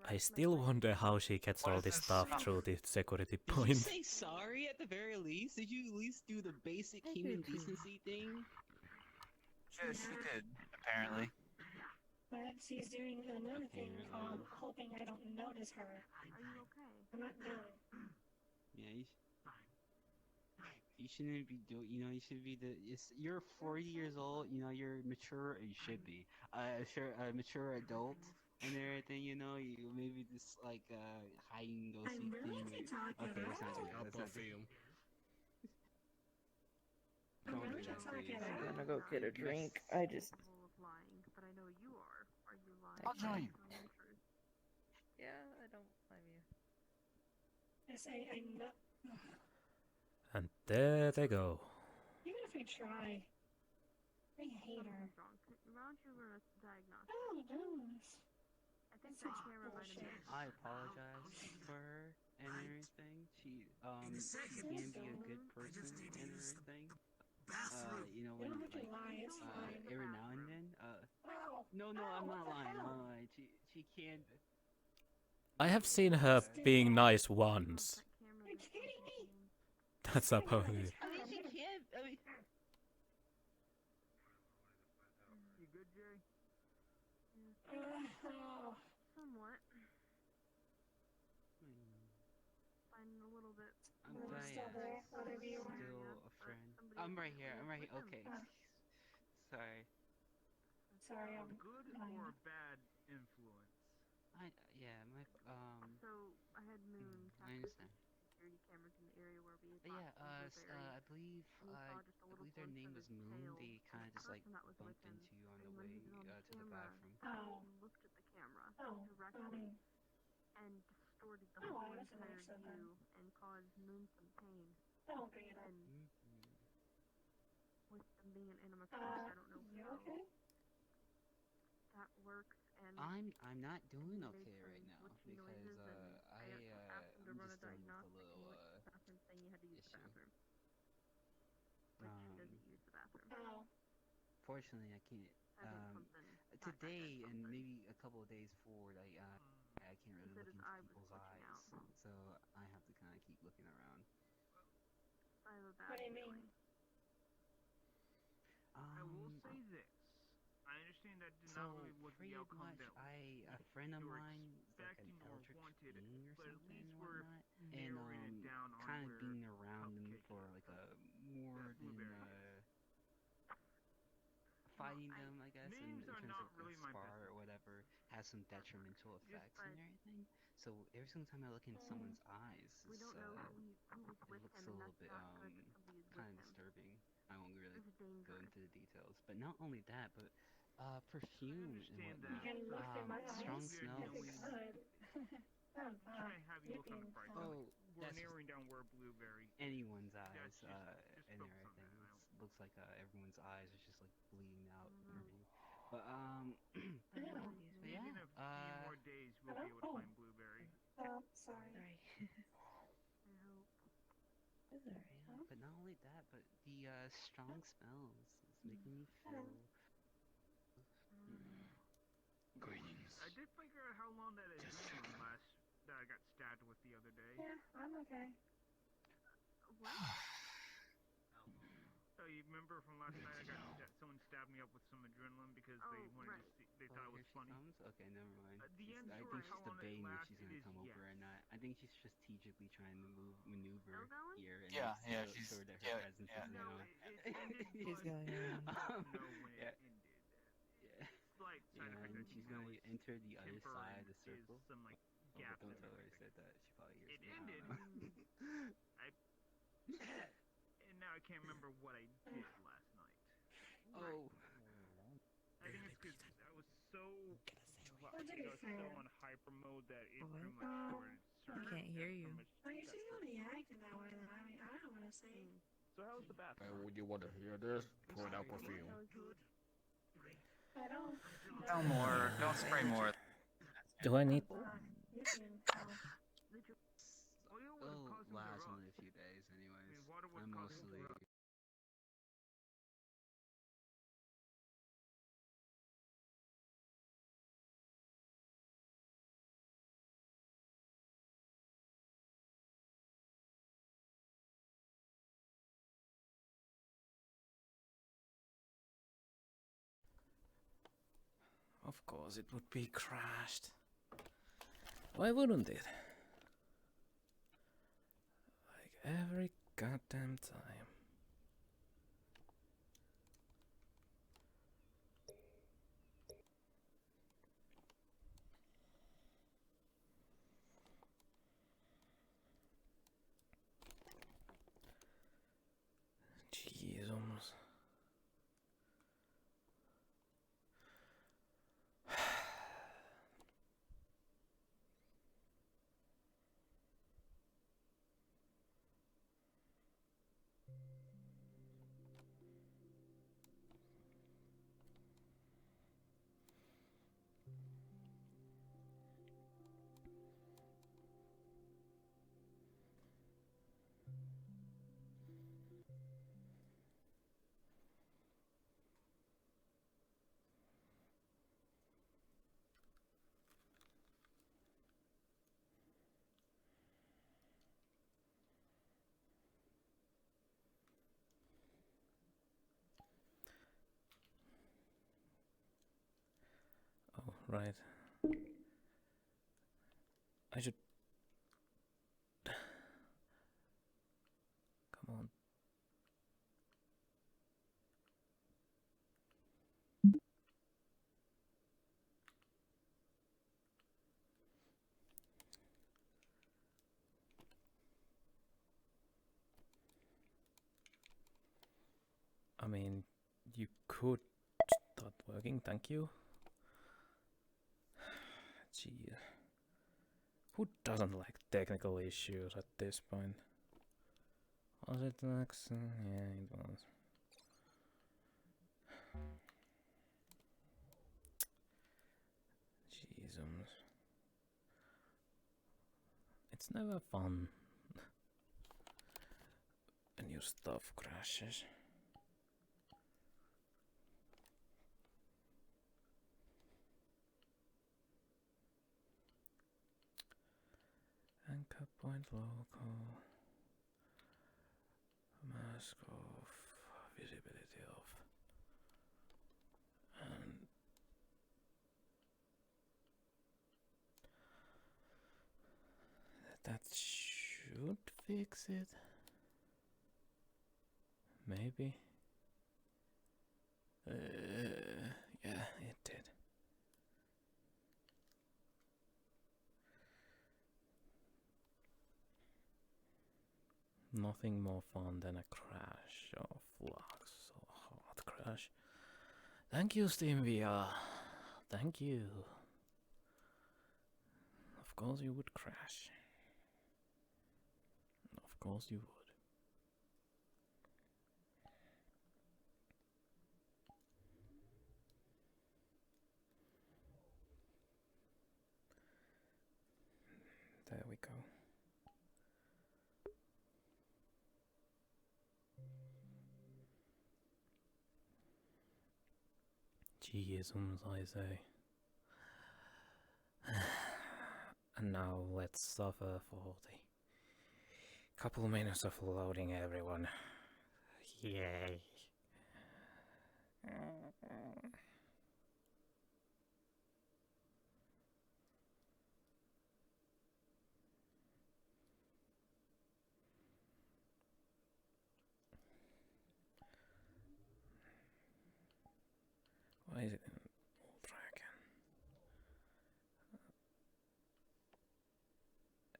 I still wonder how she gets What all is this this stuff smell? through the security Did you point. say sorry at the very least? Did you at least do the basic human decency thing? Yeah, she did, apparently. But she's doing another thing called hoping I don't notice her. Are you okay? I'm not done. Yeah, you shouldn't be doing. You know, you should be you're 40 years old. You know, you're mature. You should be a mature adult and everything. You know, you maybe just like hiding those I'm really things. talking. Okay, let's not do that. Let's not do perfume. Don't I'm do really that, please. talking. I'm gonna go get a drink. I just. Capable of lying, but I know you are. Are you lying? I'll join you. Telling the truth. Yeah, I don't blame you. Yes, I know. And there they go. Even if I try, I hate her. Something's wrong. Why don't you run a diagnostic? Oh, goodness. I think Such that camera might have bullshit. been. I apologize for her and everything. She can be a good person and everything. You know, You when don't have to like lie, it's fine. every now and then. Ow. No, Ow, I'm what not the lying. I'm hell? not lying. She can. I have seen her being nice once. That camera You're is kidding me. That's about it. I mean, she can. I mean, You good, Jay? Oh. somewhat. Finding a little bit. I'm Well, glad still there, whatever you want. still a friend. somebody I'm right else here. is I'm right here. with him. Okay. Sorry. Sorry, A I'm good lying. or a bad influence? Yeah, my So I had Moon tap I the understand. security cameras in the area where we had But yeah, last seen Blueberry. I believe And we saw just a I little believe their glimpse name of was his Moon. tail, They kind of the just like person that was with bumped him. into you on And the when way he was on the to the camera, bathroom. Oh. he looked at the camera Oh, directly and distorted the Oh, whole I wasn't entire upset then. view and caused Moon some pain. I won't bring it up. And with them being an animatronic, I don't know You how okay? that works. And I'm not doing made okay some right now glitchy because noises, and I asked him to I'm run a just dealing with a diagnostic, and he little went to the bathroom saying you had to use the issue. bathroom. Which doesn't use the bathroom. Oh. Fortunately, I can't. That is something. Today and maybe a couple of days forward, I can't He really said look his into eye was people's glitching eyes, out. so I have to kind of keep looking around. I have a bad What do you mean? feeling. I will say this. I understand that did So not really was the pretty outcome much, that a friend of you were mine is like an expecting or eldritch wanted, being or but at something least and we're whatnot, and narrowing it down on kind of where being around them Cupcake for is. like a more That than Blueberry fighting them, I guess, in names are terms not of really my spar business. or whatever, has some detrimental effects but and everything. So every single time I look in someone's eyes, we don't know who was it with looks him, a and little that's bit not good that somebody is with kind of him. disturbing. I won't really There's go danger. into the details, but not only that, but perfume and understand whatnot. that. You can look in my Strong eyes. smells. If you could. Oh, Try to have you look on the bright side. Oh, We're that's just narrowing down where Blueberry. anyone's eyes Just and focus on everything. that. It looks like everyone's eyes are just like bleeding out and Mm-hmm. everything. But Maybe yeah. in a few more days we'll be able to find Blueberry. Oh, sorry. I hope. It's alright. Yeah, but not only that, but the strong smells is making me feel. Greetings. I did figure out how long that adrenaline lasts that I got stabbed with the other day. Yeah, I'm okay. What? Oh, you remember from last night? Someone stabbed me up with some adrenaline because they wanted to see. They thought it was funny. Okay, never mind. The I answer think how she's long it debating if she's lasted gonna is come over yes. or not. I think she's strategically trying to maneuver here and Yeah, make sure that her presence is No, on. it ended, She's but going we around. don't know when Yeah. it ended. Yeah. Slight side Yeah, effect and that she's you know gonna is enter the other temper side and of the is circle. some like Oh, but gaps don't and tell her I everything. said that. She probably hears It me. I ended. don't know. can't remember what I did last night. Oh. I think it's because I was so Well, to be fair, on hyper mode that it What? pretty much started. I can't hear you. well, you seem to be acting that way, then I mean, I don't want to say. So how was the bathroom? Would you want to hear this? Pour it out perfume. I don't. No more. Don't spray more. Do I need? You can. It'll last only a few days, anyways. I'm mostly. Of course, it would be crashed. Why wouldn't it? Like every goddamn time. Jeez, almost. Oh, right. I should. Come on. I mean, you could start working, thank you. Gee. Who doesn't like technical issues at this point? Was it next? Yeah, it was. Jesus. It's never fun when your stuff crashes. Anchor point local. Mask off. Visibility off. And that should fix it. Maybe. Yeah, it did. Nothing more fun than a crash or flux or hard crash. Thank you, Steam VR. Thank you. Of course you would crash. Of course you would. There we go. Jeezums, I say. And now let's suffer for the couple minutes of loading, everyone. Yay. Why is it in Ultra again?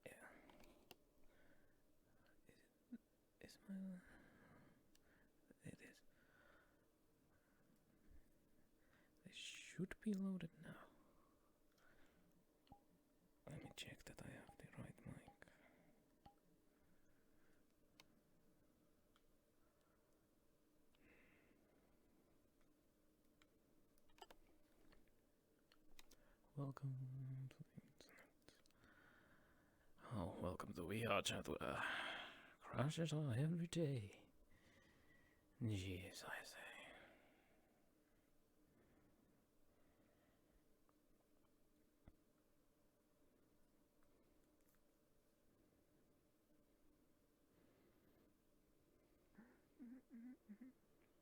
Yeah. Is my... should be loaded now. Let me check that I have the right mic. Welcome to the internet. Oh, welcome to VRCHAT where crashes are every day. Jeez, I say.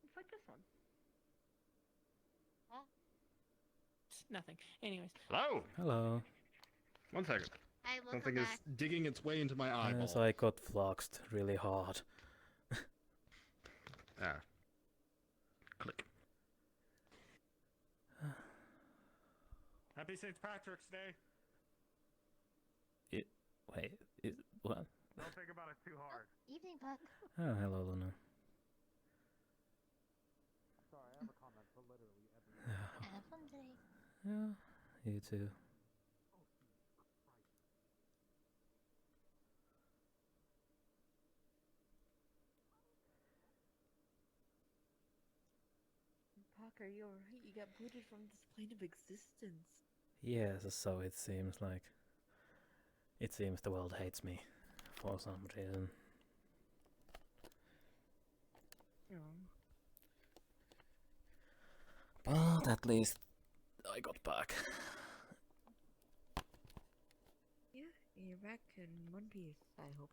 It's like this one. Nothing. Anyways. Hello. Hello. 1 second. Hey, welcome Something is back. digging its way into my eyeball. Yes, I got fluxed really hard. Ah. Click. Happy St. Patrick's Day. What? Don't think about it too hard. Evening, Puck. Oh, hello, Luna. Sorry, I have a comment for literally every. Have fun today. Yeah, you too. Puck, are you alright? You got booted from this plane of existence. Yes, so it seems like. It seems the world hates me for some reason. But at least I got back. Yeah, you're back in one piece, I hope.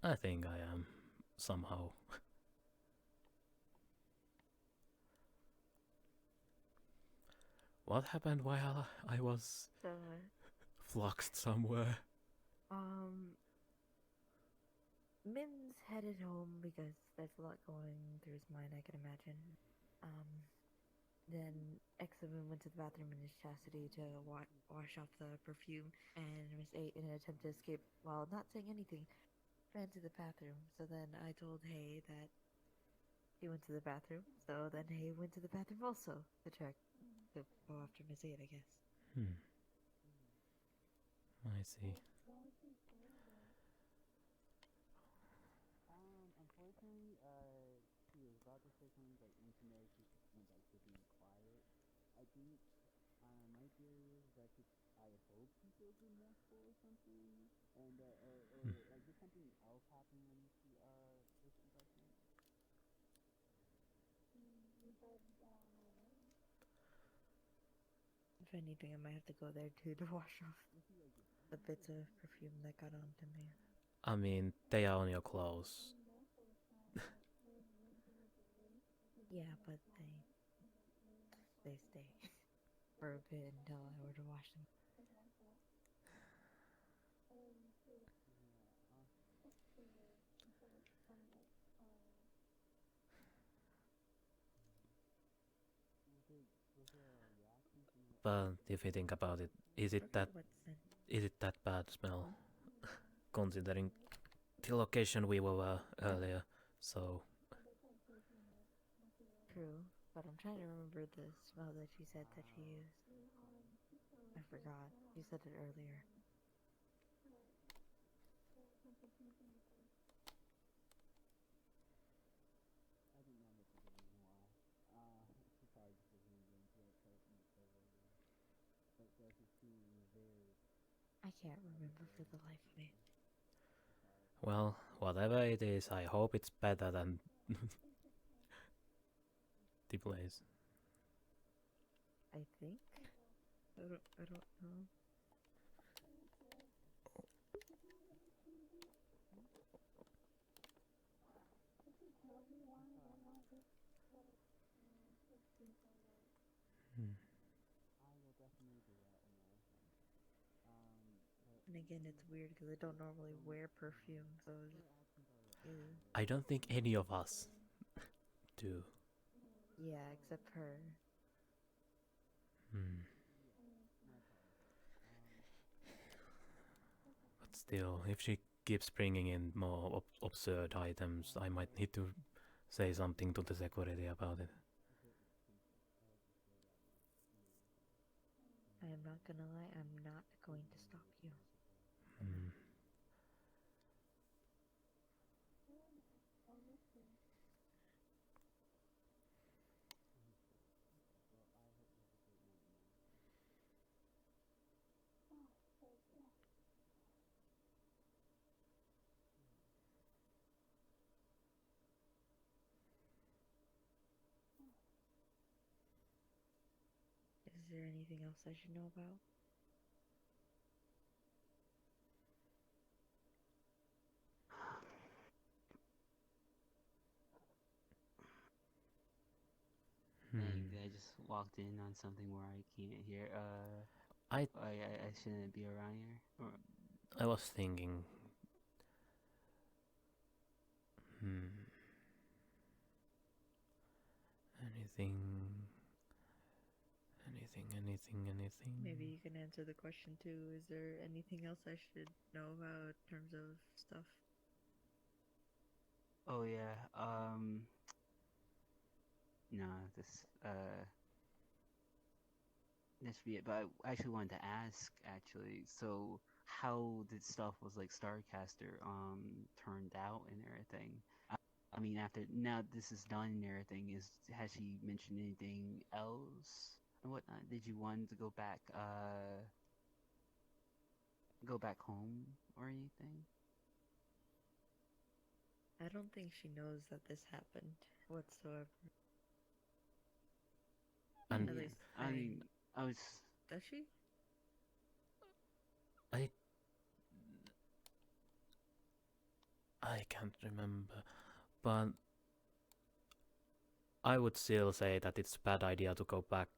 I think I am, somehow. What happened while I was fluxed somewhere? Min's headed home because there's a lot going through his mind, I can imagine. Then Examoon went to the bathroom in his chastity to wash off the perfume, and Miss 8, in an attempt to escape while not saying anything, ran to the bathroom. So then I told Hay that he went to the bathroom, so then Hay went to the bathroom also to go after Miss 8, I guess. I see. Unfortunately, she was about to say something like intimate, she just went back to being quiet. I think, my theory is that I hope she feels remorseful or something, and, or like, did something else happen when she, was pregnant? If anything, I might have to go there too to wash off the bits of perfume that got onto me. I mean, they are on your clothes. Yeah, but they stay for a bit until I were to wash them. But if you think about it, is it that bad smell? Considering the location we were earlier, so. True, but I'm trying to remember the smell that she said that she used. I forgot. You said it earlier. I didn't know what to do anymore. Sorry, just for being into it, but there's a scene very. I can't remember for the life of me. Well, whatever it is, I hope it's better than the place. I think. I don't know. And again, it's weird because I don't normally wear perfume, so I don't think any of us do. yeah, except her. But still, if she keeps bringing in more absurd items, I might need to say something to the security about it. I am not gonna lie, I'm not going to stop you. Hmm. Is there anything else I should know about? Dang, I just walked in on something where I can't hear. I shouldn't be around here. Or... I was thinking. Anything. Maybe you can answer the question too. Is there anything else I should know about in terms of stuff? Oh yeah. No, this should be it. But I actually wanted to ask, actually, so how did stuff was like Starcaster turned out and everything? I mean, after now this is done and everything, has she mentioned anything else and whatnot? Did you want to go back home or anything? I don't think she knows that this happened whatsoever. And At least, I mean, I was. Does she? I can't remember, but I would still say that it's a bad idea to go back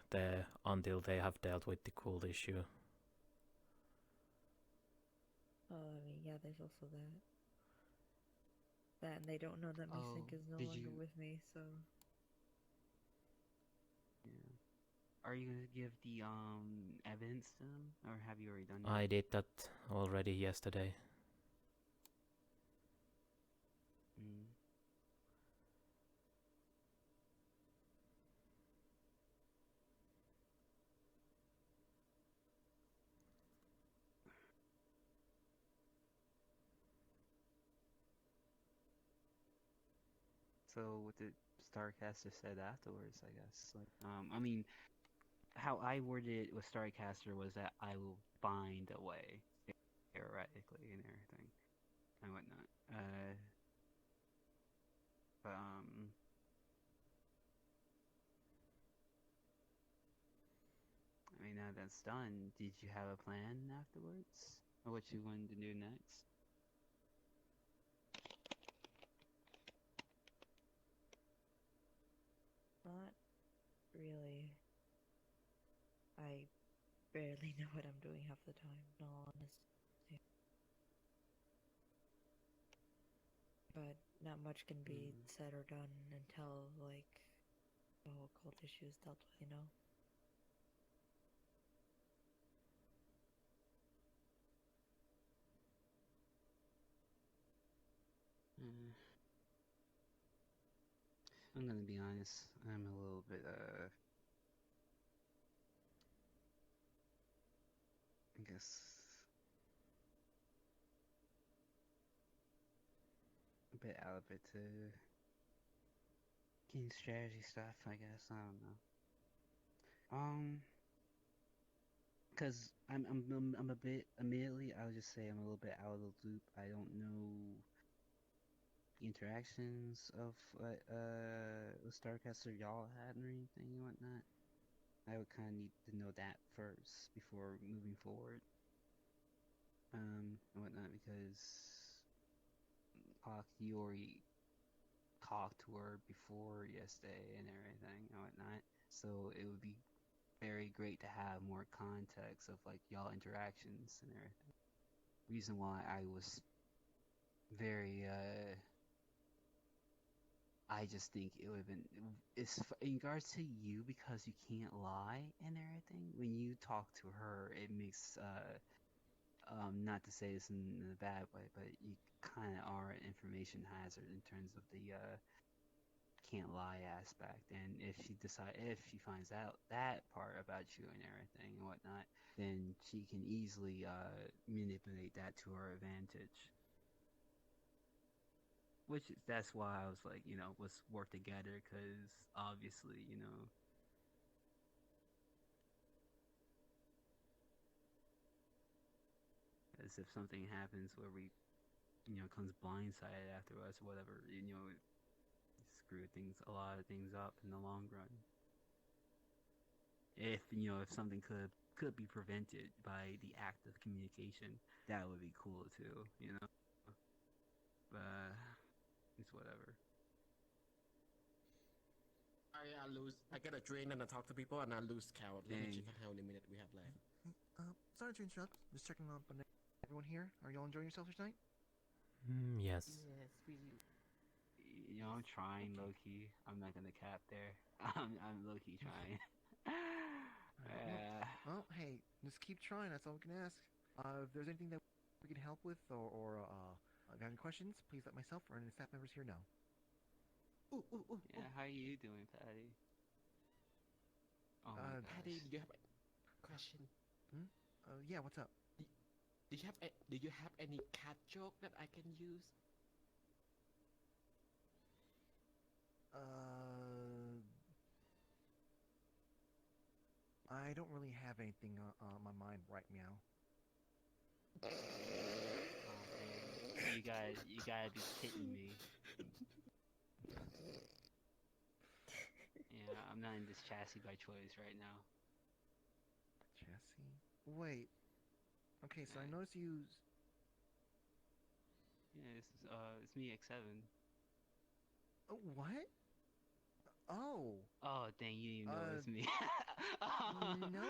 there until they have dealt with the cult issue. Oh, I mean, yeah, there's also that. That, and they don't know that my sink is no longer with me, so. Yeah. Are you gonna give the evidence to them, or have you already done that? I did that already yesterday. So what did Starcaster said afterwards? I guess I mean, how I worded it with Starcaster was that I will find a way, theoretically and everything and whatnot. But I mean, now that's done, did you have a plan afterwards, or what you wanted to do next? Not really. I barely know what I'm doing half the time, in all honesty. But not much can be said or done until, like, the whole cult issue is dealt with, you know? I'm gonna be honest, I'm a little bit, I guess, a bit out of it to game strategy stuff, I guess, I don't know. Cause I'm a bit, immediately, I'll just say I'm a little bit out of the loop. I don't know the interactions of what, the Starcaster y'all had or anything and whatnot. I would kinda need to know that first before moving forward. And whatnot, because Pakk, you already talked to her before yesterday and everything and whatnot, so it would be very great to have more context of like y'all interactions and everything. Reason why I was very I just think it would have been, it's in regards to you, because you can't lie and everything. When you talk to her, it makes not to say this in a bad way, but you kind of are an information hazard in terms of the can't lie aspect, and if she finds out that part about you and everything and whatnot, then she can easily manipulate that to her advantage. That's why I was like, let's work together, because obviously, as if something happens where we, comes blindsided after us, whatever, screw a lot of things up in the long run. If something could be prevented by the act of communication, that would be cool too, But it's whatever. I get a drink and I talk to people and I lose count. Let me check how many minutes we have left. Sorry to interrupt. Just checking up on everyone here. Are y'all enjoying yourselves tonight? Yes. Yes, I'm trying low key. I'm not gonna cap there. I'm low key trying. Well, hey, just keep trying. That's all we can ask. If there's anything that we can help with, or if you have any questions, please let myself or any staff members here know. Yeah, how are you doing, Patty? Oh my gosh. Patty, do you have a question? Yeah, what's up? Do you have any cat joke that I can use? I don't really have anything on my mind right now. You gotta be kidding me. Yeah, I'm not in this chassis by choice right now. Chassis? Wait. Okay, so I noticed you. Yeah, it's me, X7. Oh, what? Oh. Oh, dang, you didn't even know it's me. No.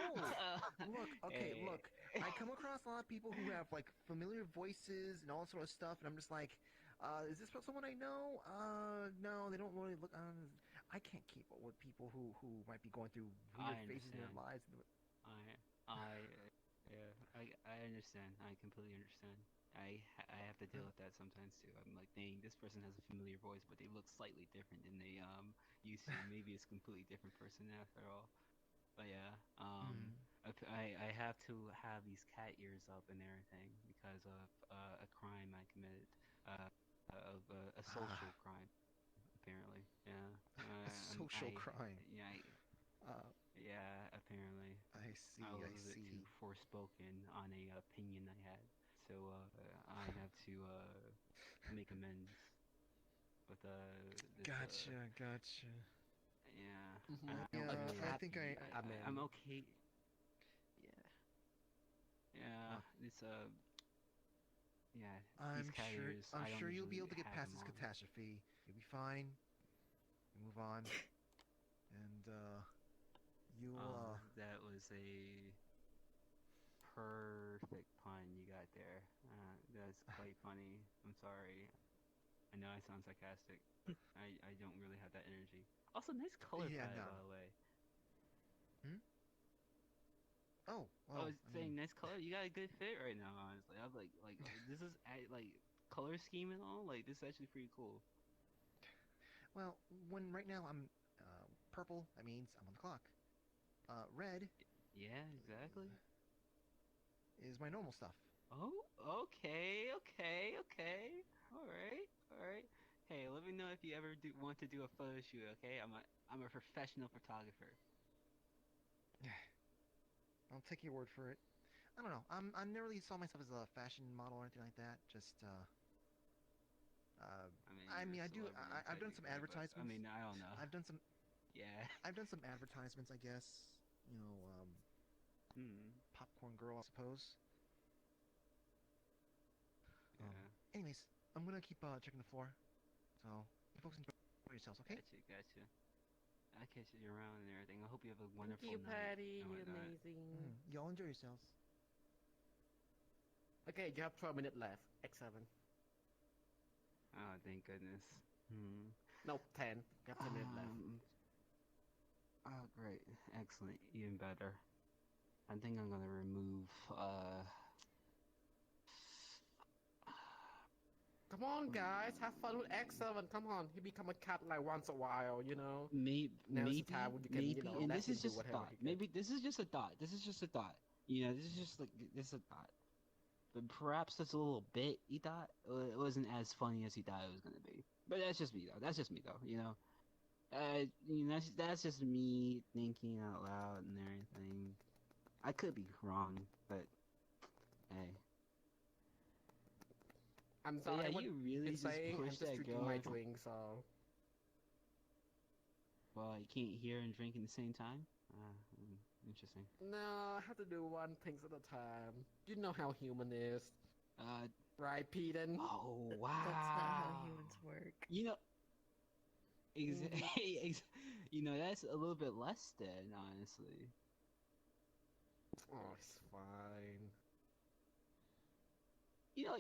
Look. I come across a lot of people who have, like, familiar voices and all that sort of stuff, and I'm just like, is this someone I know? No, they don't really look. I can't keep up with people who might be going through weird phases in their lives. I understand. I completely understand. I have to deal with that sometimes too. I'm like, dang, this person has a familiar voice, but they look slightly different than they used to. Maybe it's a completely different person after all. But yeah, I have to have these cat ears up and everything because of a crime I committed, of a social crime, apparently. Yeah. A social crime. Yeah, apparently. I see. I was a bit too forspoken on a opinion I had, so I have to make amends with this, Gotcha. Yeah. I think I'm okay. Yeah. It's yeah. I'm these cat sure. ears, I'm I don't sure you'll be able usually to get have past them this on. catastrophe. You'll be fine. You move on, and you'll. That was a perfect pun you got there. That's quite funny. I'm sorry. I know I sound sarcastic. I don't really have that energy. Also, nice color palette, by the way. Oh, I was saying, nice color. You got a good fit right now, honestly. I'm like, this is like color scheme and all. Like, this is actually pretty cool. Well, when right now I'm purple, that means I'm on the clock. Red. Yeah, exactly. Is my normal stuff. Oh, okay. All right. Hey, let me know if you ever want to do a photo shoot. Okay, I'm a professional photographer. I'll take your word for it. I don't know. I never really saw myself as a fashion model or anything like that. Just I've done some advertisements. I mean, I don't know. I've done some. Yeah. I've done some advertisements, I guess. Popcorn girl, I suppose. Anyways, I'm gonna keep checking the floor. So, you folks enjoy yourselves, okay? Gotcha. I'll catch you around and everything. I hope you have a wonderful Thank you, night. Patty. You're amazing. Y'all enjoy yourselves. Okay, you have 12 minutes left. X7. Oh, thank goodness. No, 10. You have 10 minutes left. Oh, great. Excellent. Even better. I think I'm gonna remove, Come Come on, guys, have fun with X7. Come on, he become a cat like once a while, you know. Now is the time when you can, you know, and let this him is do just a whatever thought. he can. Maybe this is just a thought. This is just a thought. You know, this is just like this is a thought. But perhaps just a little bit he thought it wasn't as funny as he thought it was gonna be. But that's just me though. That's just me though. You know, that's just me thinking out loud and everything. I could be wrong, but hey. I'm But sorry, yeah, what you really he's just saying. I'm pushed just that drinking girl. my drink, so. Well, you can't hear and drink at the same time. Interesting. No, I have to do one thing at a time. You know how human is. Right, Peden? Oh, wow. That's not how humans work. You know, you know, that's a little bit less than, honestly. Oh, it's fine. You know,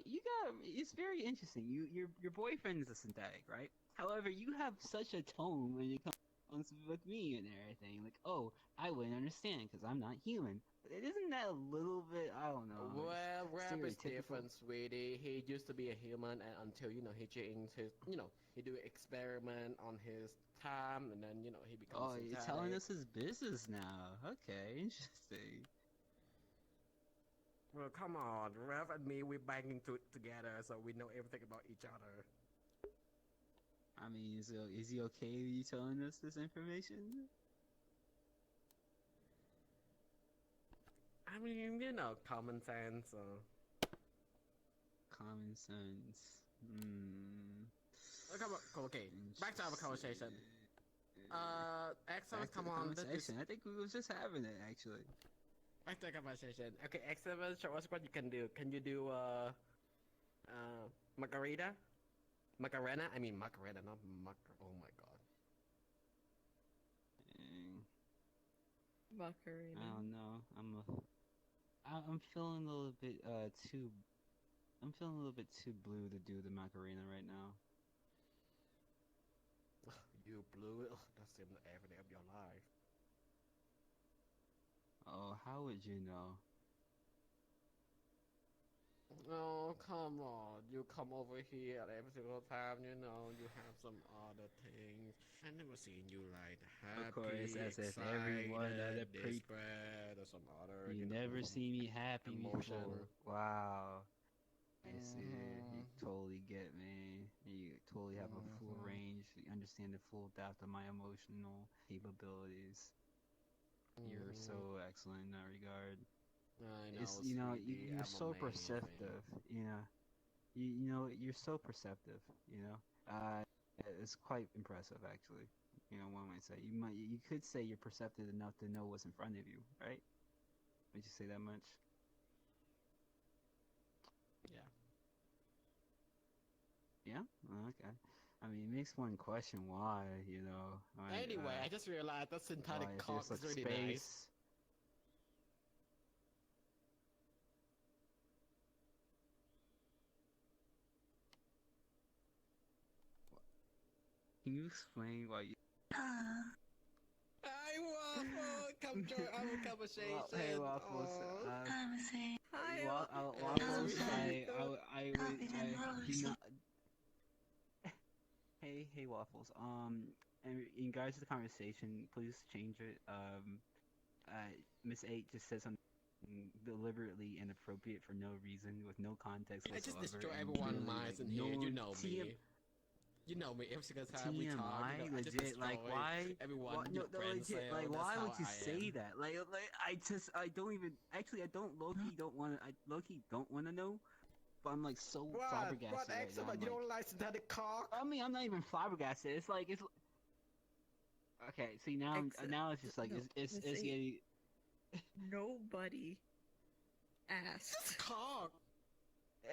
it's very interesting. Your boyfriend is a synthetic, right? However, you have such a tone when it comes with me and everything. Like, oh, I wouldn't understand because I'm not human. But isn't that a little bit, I don't know. Well, Rap is stereotypical? different, sweetie. He used to be a human and until, you know, he changed his, you know, he do experiment on his time and then, you know, he becomes Oh, you're telling us his business now. Okay, interesting. Well, come on. Rev and me, we're banging together, so we know everything about each other. I mean, is he okay with you telling us this information? I mean, you know, common sense. Common sense. Okay, back to our conversation. X7, come on. I think we was just having it, actually. Back to the conversation. Okay, X7, show us what you can do. Can you do, Margarita? Macarena? I mean, Macarena, not oh my god. Macarena. I don't know. I'm feeling a little bit too. I'm feeling a little bit too blue to do the Macarena right now. You blew it. That's the every day of your life. Oh, how would you know? Oh, come on. You come over here every single time, you know, you have some other things. I never seen you like happy, Of course, as if excited, everyone other desperate, or some other, You know, never some see me happy emotion. before. Wow. I see. You totally get me. You totally have a full range. You understand the full depth of my emotional capabilities. You're so excellent in that regard. I know, It's, you know, sweetie, you're I'm so amazing. perceptive. You know, you know, you're so perceptive. You know, it's quite impressive, actually. You know, one might say you could say you're perceptive enough to know what's in front of you, right? Would you say that much? Yeah. Yeah. Oh, okay. I mean, it makes one question why. You know. Like, Anyway, I just realized that synthetic why is cock there is such really space? nice. Can you explain why you? Hi, Waffle! Come join our conversation. Hey, Waffles. Hi, Waffles. You know. Hey, Waffles. In regards to the conversation, please change it. Miss 8 just said something deliberately inappropriate for no reason, with no context I just whatsoever. destroy and everyone's really, minds like, in here. You know TM me. You know me. Every single time we talk, TMI, you know, I just legit. Like, destroy why? everyone. No, brain legit. cell. Like, That's why how would you I say am. that? I don't even. Actually, I don't low-key don't want to. I low-key don't want to know. But I'm like so flabbergasted What, right now. excellent? You don't like synthetic cock? I mean, I'm not even flabbergasted. It's like it's. Okay, see now, now it's just like No, it's Miss it's Eight. getting. Nobody asked. Cock.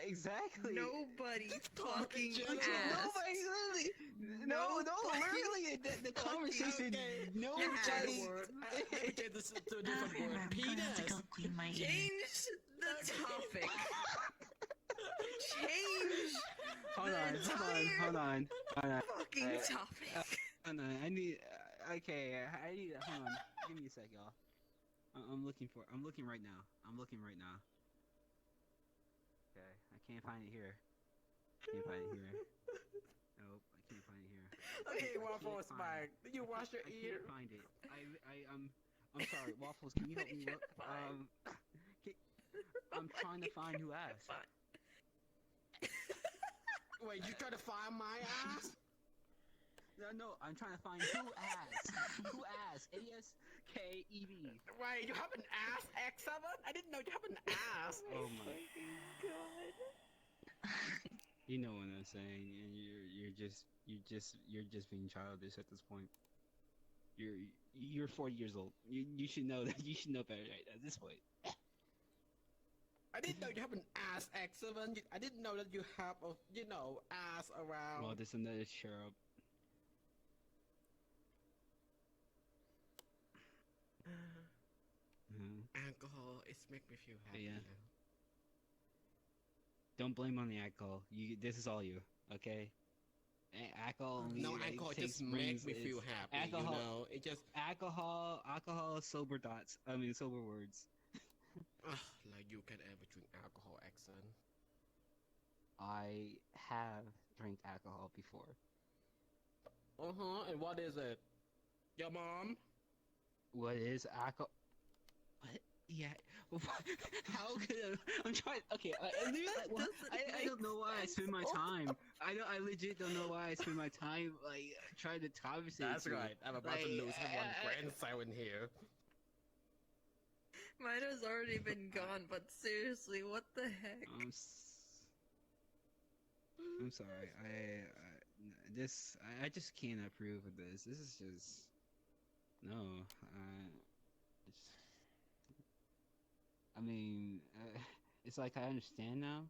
Exactly. Nobody fucking Nobody asked. literally. No, literally the conversation. Nobody. Okay, this is a different word. Penis. Change the topic. Change Hold the on. entire fucking Alright. topic. Hold on. I need. Okay. I need. Hold on. Give me a sec, y'all. I'm looking right now. Okay. I can't find it here. Can't find it here. Nope, I can't find it here. Okay, I Waffles, can't find back. it. Did you wash your I ear? can't find it. I'm sorry, Waffles. Can you help me look? I'm trying to find who asked. Wait, you trying to find my ass? No, I'm trying to find who asked. Who asked? ASKEV. Wait, you have an ass, X7? I didn't know you have an ass. Oh my God. You know what I'm saying, and you're just being childish at this point. You're 40 years old. You should know that. You should know better right at this point. I didn't know you have an ass, X7. I didn't know that you have a, ass around. Well, there's another cherub. Alcohol, it's make me feel happy. Yeah. Don't blame on the alcohol. This is all you, okay? Alcohol. No, alcohol just make me feel happy. Alcohol, it just alcohol, sober thoughts. I mean, sober words. Like you can ever drink alcohol, Exxon. I have drank alcohol before. And what is it? Your mom? What is alcohol? What? Yeah. How could I'm trying. Okay. I don't know why I spend my time. I legit don't know why I spend my time like trying to conversate. That's right. I'm about to lose one grandson here. Mine has already been gone, but seriously, what the heck? I'm sorry. I just can't approve of this. This is just no. I mean, it's like I understand now.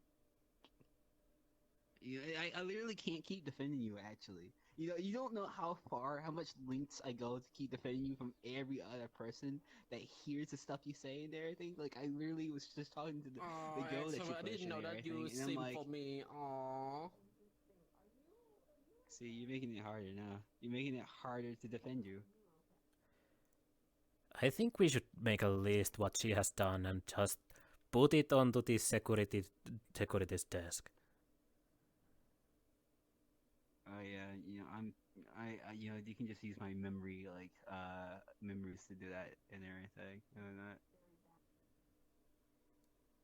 I literally can't keep defending you. Actually, you don't know how much lengths I go to keep defending you from every other person that hears the stuff you say and everything. Like I literally was just talking to the girl that you I didn't know that you simp for me. Aww. See, you're making it harder now. You're making it harder to defend you. I think we should make a list what she has done and just put it onto the security's desk. Oh yeah, you can just use my memories to do that and everything. That.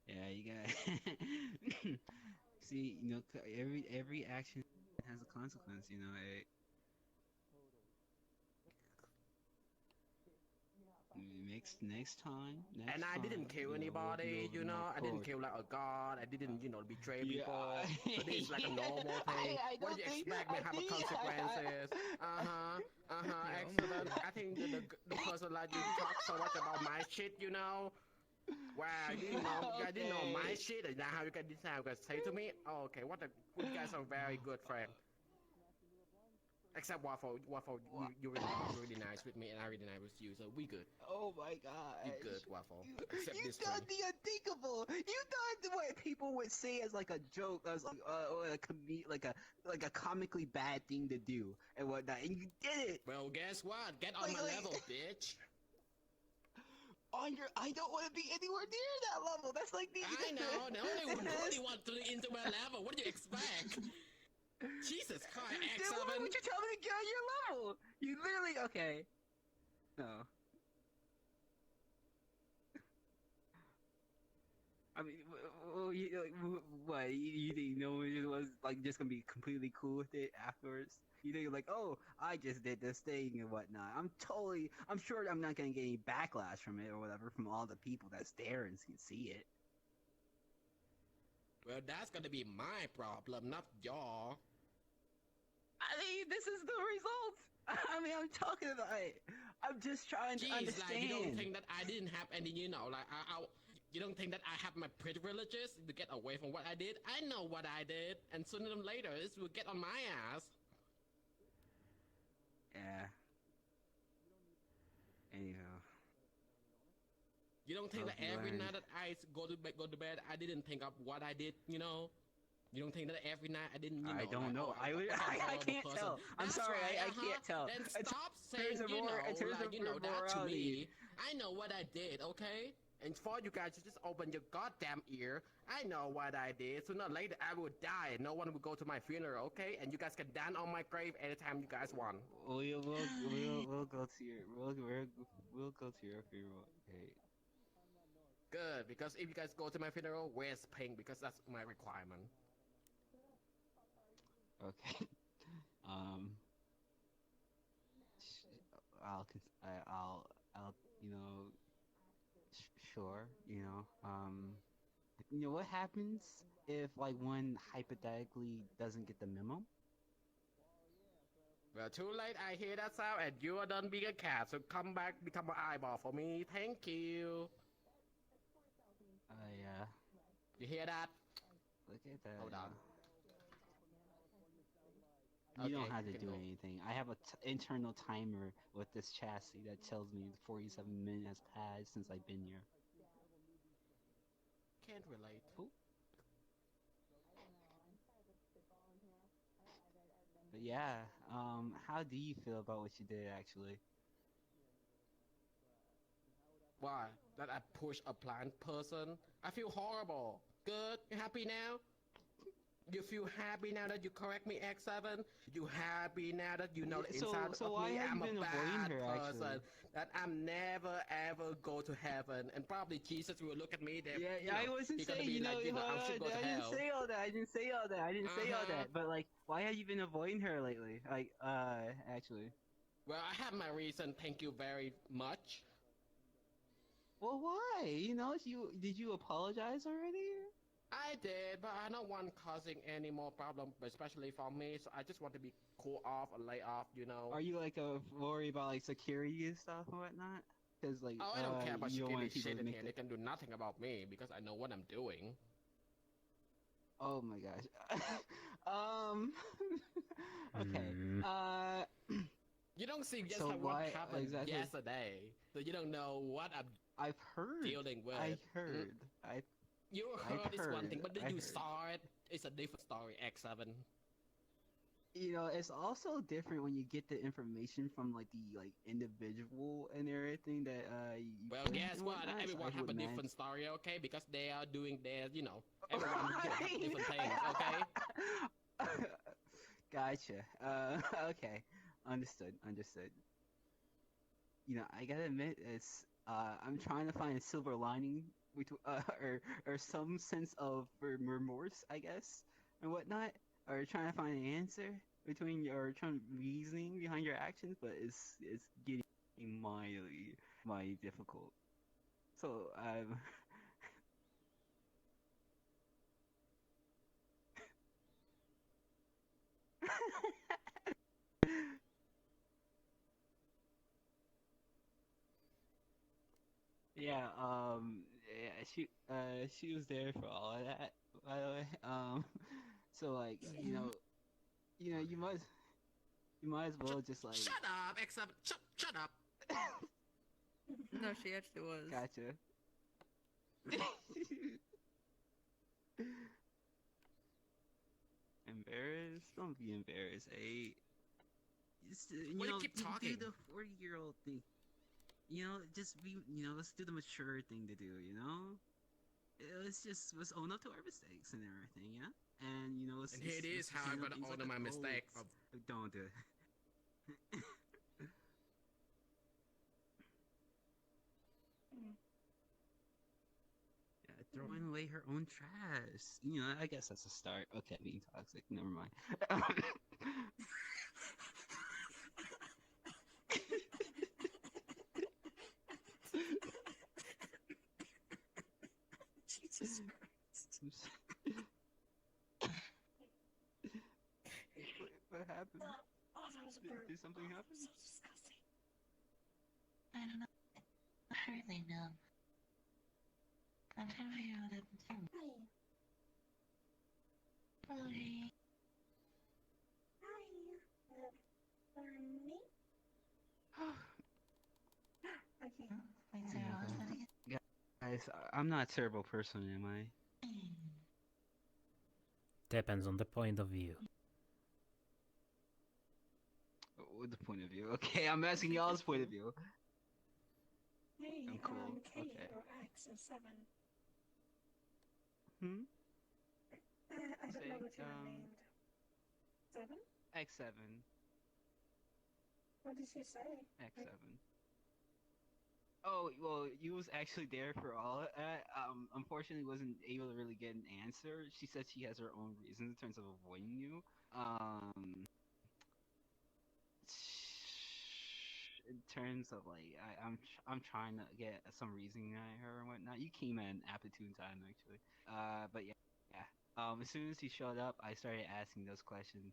Yeah, you got. See, every action has a consequence. Next time. And I didn't kill anybody, I didn't kill like a god, I didn't, betray people. So this is like a normal thing. What do you expect me to have a consequences? Excellent. I think the person like you talk so much about my shit, Wow, you didn't know my shit, and now how you can decide what to say to me? Oh, okay, you guys are very good friends. Except Waffle, you're really nice with me, and I'm really nice with you, so we good. Oh my god. You good, Waffle. Except You this done thing. the unthinkable. You done what people would say as like a joke, as like a comically bad thing to do and whatnot, and you did it. Well, guess what? Get on my level, bitch. I don't want to be anywhere near that level. That's like the. I know. The only one really want to into my level. What do you expect? Jesus Christ, X7. Then why would you tell me to get on your level? You literally okay. No. I mean, what? You think no one was like just gonna be completely cool with it afterwards? You think like, oh, I just did this thing and whatnot. I'm sure I'm not gonna get any backlash from it or whatever from all the people that's there and can see it. Well, that's gonna be my problem, not y'all. I mean, this is the result. I mean, I'm talking about it. I'm just trying to understand. Like, you don't think that I didn't have any, you don't think that I have my privileges to get away from what I did? I know what I did, and sooner or later, this will get on my ass. Yeah. Anyhow. You don't think that every night that I go to bed, I didn't think of what I did, You don't think that every night I didn't, I don't know. I can't tell. I'm sorry, I can't tell. Then stop saying, that to me. I know what I did, okay? And for you guys to just open your goddamn ear, I know what I did. Sooner or later, I will die. No one will go to my funeral, okay? And you guys can dance on my grave anytime you guys want. We'll go to your we'll go to your funeral. Okay. Good, because if you guys go to my funeral, where's pink? Because that's my requirement. Okay. I'll you know, sure, you know what happens if like one hypothetically doesn't get the memo? Well, too late. I hear that sound, and you are done being a cat. So come back, become an eyeball for me. Thank you. Yeah. You hear that? Look at that. Hold on. You Okay, don't have to you can do go. anything. I have a internal timer with this chassis that tells me 47 minutes has passed since I've been here. Can't relate. But yeah, how do you feel about what you did actually? Why? That I push a blind person? I feel horrible. Good? You happy now? You feel happy now that you correct me, X7? You happy now that you know the inside So of why me? have I'm you a been avoiding bad her, person. actually? That I'm never ever go to heaven, and probably Jesus will look at me. There, Yeah, I wasn't he's gonna saying, be you know, like, I should go to I didn't hell. say all that. I didn't say all that. I didn't say all Uh-huh. that. But like, why have you been avoiding her lately? Like, actually. Well, I have my reason. Thank you very much. Well, why? You know, did you apologize already? I did, but I don't want causing any more problem, especially for me. So I just want to be cool off or lay off, you know. Are you like worried about like security and stuff and whatnot? Because like, Oh, I don't care about you don't want security people shit to in make here. the... They can do nothing about me because I know what I'm doing. Oh my gosh. Okay. You don't see just So what why happened exactly? yesterday, so you don't know what I've heard. dealing with. I heard. You I've heard is one heard, thing, but then I you heard. saw it. It's a different story, X7. You know, it's also different when you get the information from like the individual and everything that you Well, push guess and what? whatnot, so Everyone I have a would different imagine... story, okay? Because they are doing their, everyone have different things, okay? Gotcha. Okay. Understood. You know, I gotta admit, it's I'm trying to find a silver lining between, or some sense of remorse, I guess, and whatnot, or trying to find an answer between your reasoning behind your actions, but it's getting mildly difficult. So yeah, she was there for all of that, by the way. So like, you know, you might as well just like... Shut up, X7. Shut up. No, she actually was. Gotcha. Embarrassed? Don't be embarrassed, eh? Why you keep just talking? do the 40-year-old thing. You know, just be, let's do the mature thing to do, you know? Let's own up to our mistakes and everything, yeah? And, And here it is how I'm gonna own my mistake of... Don't do it. Yeah, throwing away her own trash. I guess that's a start. Okay, being toxic. Never mind. Jesus Christ. What happened? Oh, that was a burp. Did something happen? So disgusting. I don't know. I really know. I'm trying to figure out what happened too. Hi. For me? Okay. Wait, Sarah, what's that again? Guys, I'm not a terrible person, am I? Depends on the point of view. What the point of view? Okay, I'm asking y'all's point of view. I'm Hey, cool. K Okay. or X or 7. Hmm? I don't know Say, what you were named. 7? X7. What did she say? X7. Oh, well, you was actually there for all of that. Unfortunately, wasn't able to really get an answer. She said she has her own reasons in terms of avoiding you. In terms of like, I'm trying to get some reasoning out of her and whatnot. You came at an opportune time, actually. But yeah, yeah. As soon as he showed up, I started asking those questions.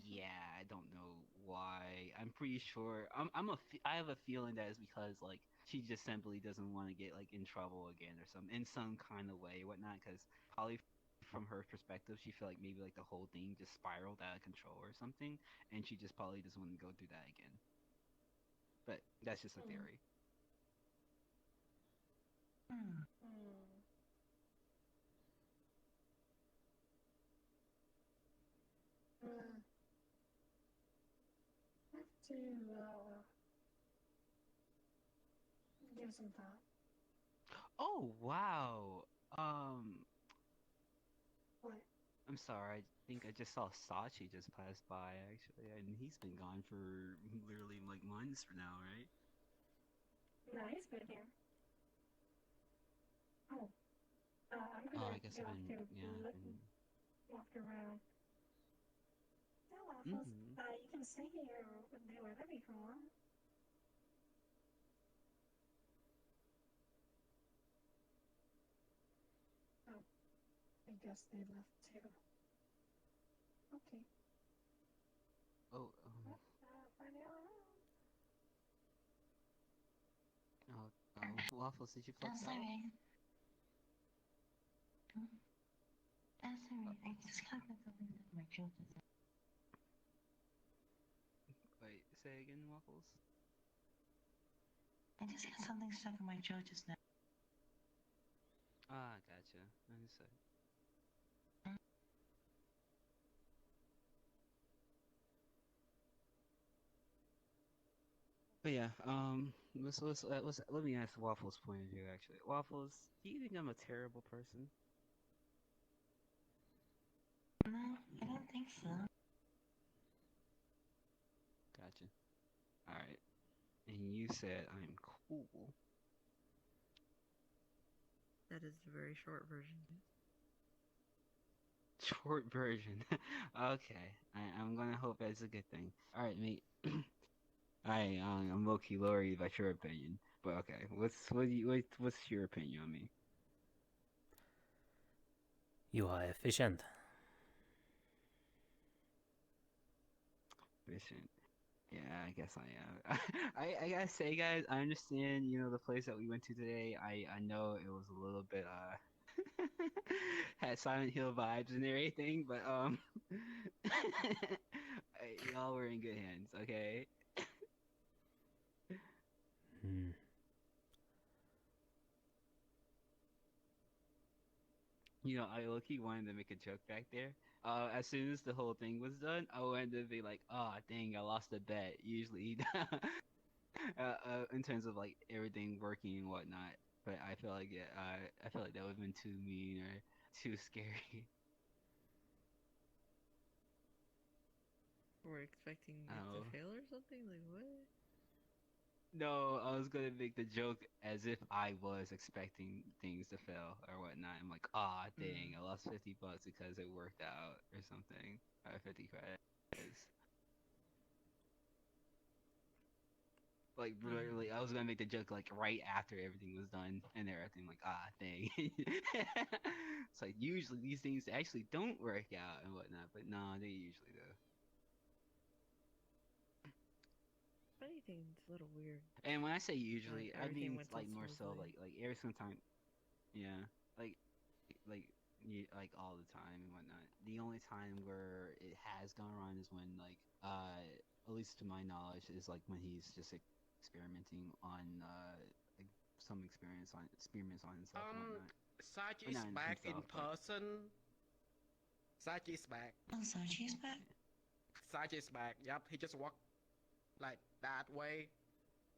Yeah, I don't know why. I'm pretty sure. I have a feeling that it's because like she just simply doesn't want to get like in trouble again or something in some kind of way, whatnot. Because probably from her perspective, she felt like maybe like the whole thing just spiraled out of control or something, and she just probably doesn't want to go through that again. But that's just a theory. Have to give some thought. Oh wow. What? I'm sorry. I think I just saw Sachi just pass by actually, and he's been gone for literally like months for now, right? No, he's been here. Oh. I'm Oh, gonna I guess get I've off been to walk around. Yeah, Waffles. Mm-hmm. You can stay here or do whatever you want. Oh, I guess they left too. Okay. Oh, Find out around. Waffles, did you flip That's out? alright. That's alright. I just got something that my children. Wait, say again, Waffles? I just got something stuck in my throat just now. Ah, gotcha. Understood. But yeah, let me ask Waffles' point of view actually. Waffles, do you think I'm a terrible person? No, I don't think so. Gotcha. Alright. And you said I'm cool. That is the very short version. Short version. Okay. I'm gonna hope that's a good thing. Alright, mate. I'm low-key worried about your opinion. But okay, what's your opinion on me? You are efficient. Efficient. Yeah, I guess I am. I gotta say, guys, I understand. You know, the place that we went to today. I know it was a little bit had Silent Hill vibes and everything, but y'all were in good hands. Okay. Hmm. You know, I low-key wanted to make a joke back there. As soon as the whole thing was done, I wanted to be like, "Oh, dang, I lost a bet." Usually, in terms of like everything working and whatnot. But I feel like I feel like that would have been too mean or too scary. We're expecting it Oh. to fail or something? Like, what? No, I was gonna make the joke as if I was expecting things to fail or whatnot. I'm like, ah, dang, I lost $50 because it worked out or something, or 50 credits. Like literally, I was gonna make the joke like right after everything was done and everything. Like, ah, dang. It's like usually these things actually don't work out and whatnot, but no, they usually do. Anything's a little weird. And when I say usually, I everything mean went like so more so smoothly. like every single time. Yeah, like like all the time and whatnot. The only time where it has gone wrong is when like at least to my knowledge is like when he's just experimenting on like some experiments on himself and whatnot. Sachi Or is not back in himself, but person. Sachi is back. Oh, Sachi is back? Sachi is back. Yep, he just walked like that way.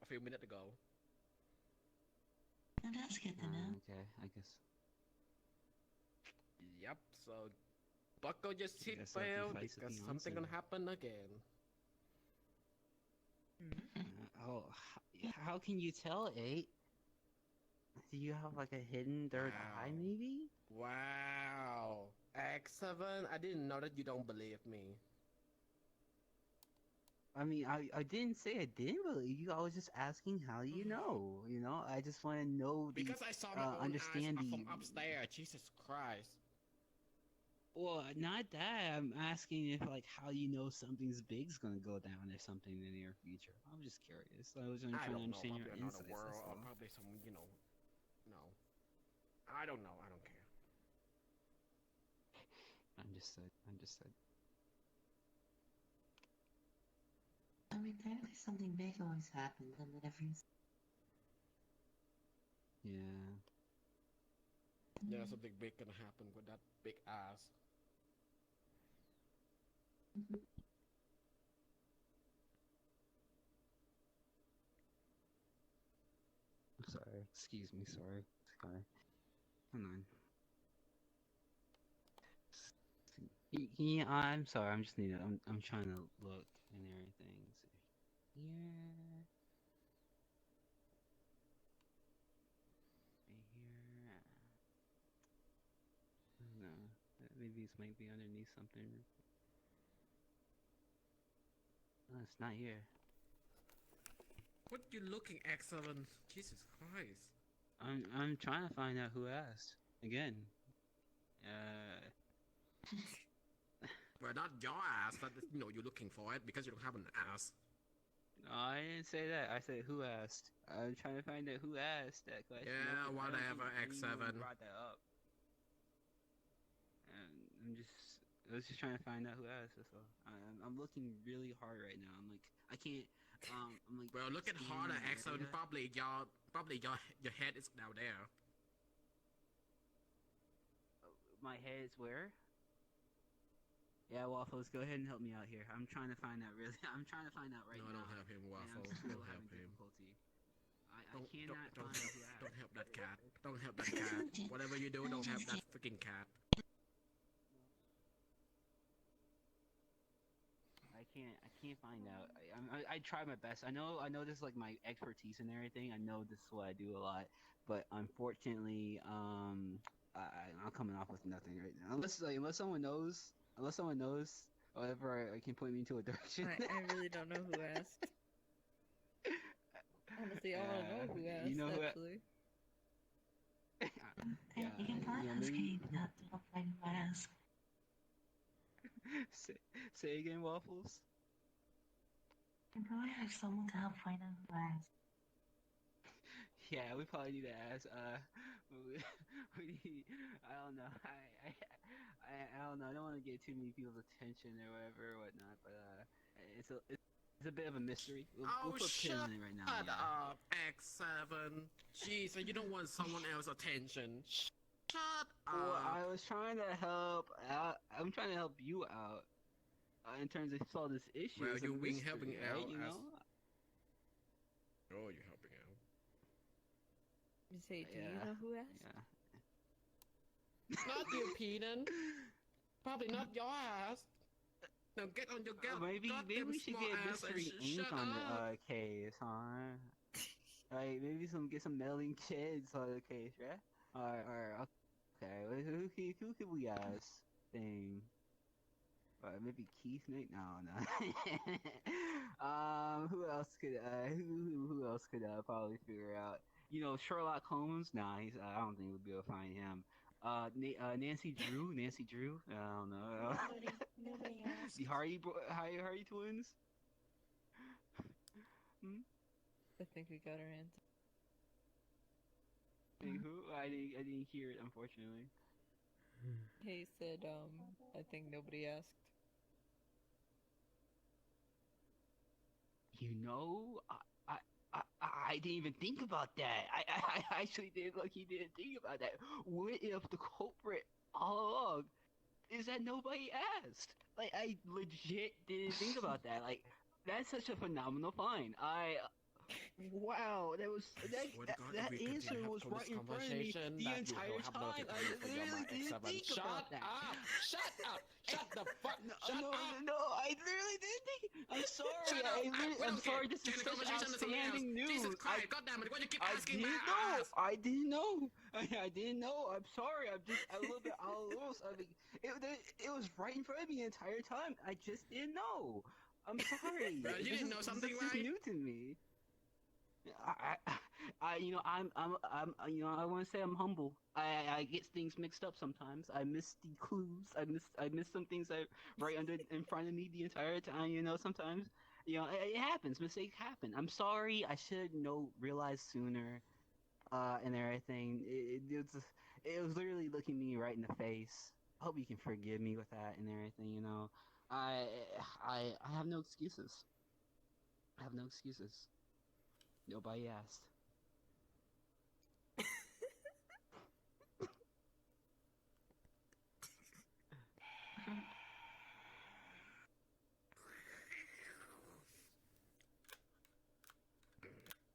a few minutes ago. And that's good to know. Okay, I guess. Yep. So buckle your guess I'll seatbelt sacrifice the because fiancé. something gonna happen again. Oh, how can you tell, 8? Do you have like a hidden third eye, maybe? Wow. X7, I didn't know that you don't believe me. I mean, I didn't say I didn't believe you. I was just asking how you know. You know, I just want to know the Because I saw my own understand eyes the. from upstairs. Jesus Christ. Well, not that. I'm asking if like how you know something's big's gonna go down or something in the near future. I'm just curious. I was trying to don't know. understand your Probably another insights. world That's or all. probably some, no. I don't know. I don't care. Understood. Understood. I mean, technically something big always happens, and then everyone's. Yeah. Yeah, something big gonna happen with that big ass. Sorry. Excuse me. Sorry. Hold on. Yeah, I'm sorry. I'm just needing. I'm trying to look and everything. So, yeah. Right here. I don't know. Maybe this might be underneath something. No, it's not here. What you looking, X7? Jesus Christ. I'm trying to find out who asked again. Well, not your ass. That you're looking for it because you don't have an ass. No, I didn't say that. I said who asked. I'm trying to find out who asked that question. Yeah, I don't whatever, think anyone X7. brought that up. And I was just trying to find out who asked. That's all. I'm looking really hard right now. I'm like, I can't. I'm like. Well, look at harder, scanning the X7. area. Probably your head is now there. My head's where? Yeah, Waffles, go ahead and help me out here. I'm trying to find out really. I'm trying to find out right No, now. don't help him, and I'm Waffles. still Don't help having him. difficulty. I Don't cannot help. find who asked. Don't help that cat. Don't help that cat. Whatever you do, don't help that freaking cat. I can't find out. I try my best. I know this is like my expertise and everything. I know this is what I do a lot, but unfortunately, I'm coming off with nothing right now. Unless someone knows, whatever, I can point me into a direction. I really don't know who asked. Honestly, I want to know who asked. You know who? Actually. Yeah, you can probably ask Kate that to help find who asked. Say again, Waffles. You can probably ask someone to help find out who asked. Yeah, we probably need to ask. We need. I don't know. I don't know. I don't want to get too many people's attention or whatever or whatnot. But it's a bit of a mystery. We'll put pins in it right now. Shut up, X7. Jeez, so you don't want someone else's attention. Shut up. Well, I was trying to help out. I'm trying to help you out in terms of solve this issue. Well, It's a you're being mystery, helping right? out. You know. Oh, you're helping out. You say, do you know who asked? Yeah. Not you, Peden. Probably not your ass. Now get on your Maybe we should get mystery ink on the case, huh? Like maybe get some mailing kids on the case, right? Or okay. Who could we ask? Thing. Maybe Keith, Nick? No. Who else could probably figure out? You know, Sherlock Holmes. Nah, I don't think we'll be able to find him. Nancy Drew. I don't know. Nobody asked. The Hardy twins. I think we got our answer. Who? I didn't hear it, unfortunately. He said, I think nobody asked. You know, I didn't even think about that. I actually didn't didn't think about that. What if the culprit all along is that nobody asked? Like, I legit didn't think about that. Like, that's such a phenomenal find. Wow, that was that, Swear to God, that if we answer continue was for this right in front of me conversation, the that you entire will have time. nothing I to do for your literally my didn't X7. think Shut about that. up! Shut up! Shut the fuck! Shut no, up! no, I literally didn't think. I'm sorry. Shut up! I'm sorry. This is Change the such conversation to something else. outstanding news. Jesus Christ! God damn it! Why do you keep asking my didn't know. ass? I didn't know. I didn't know. I'm sorry. I'm just a little bit lost. I mean, it was right in front of me the entire time. I just didn't know. I'm sorry. Bro, you didn't know something, this right? is new to me. You know, you know, I want to say I'm humble. I get things mixed up sometimes. I miss the clues. I miss some things that right in front of me the entire time. You know, sometimes, you know, it happens. Mistakes happen. I'm sorry. I should realize sooner. And everything. It was literally looking me right in the face. I hope you can forgive me with that and everything. You know, I have no excuses. I have no excuses. Nobody asked.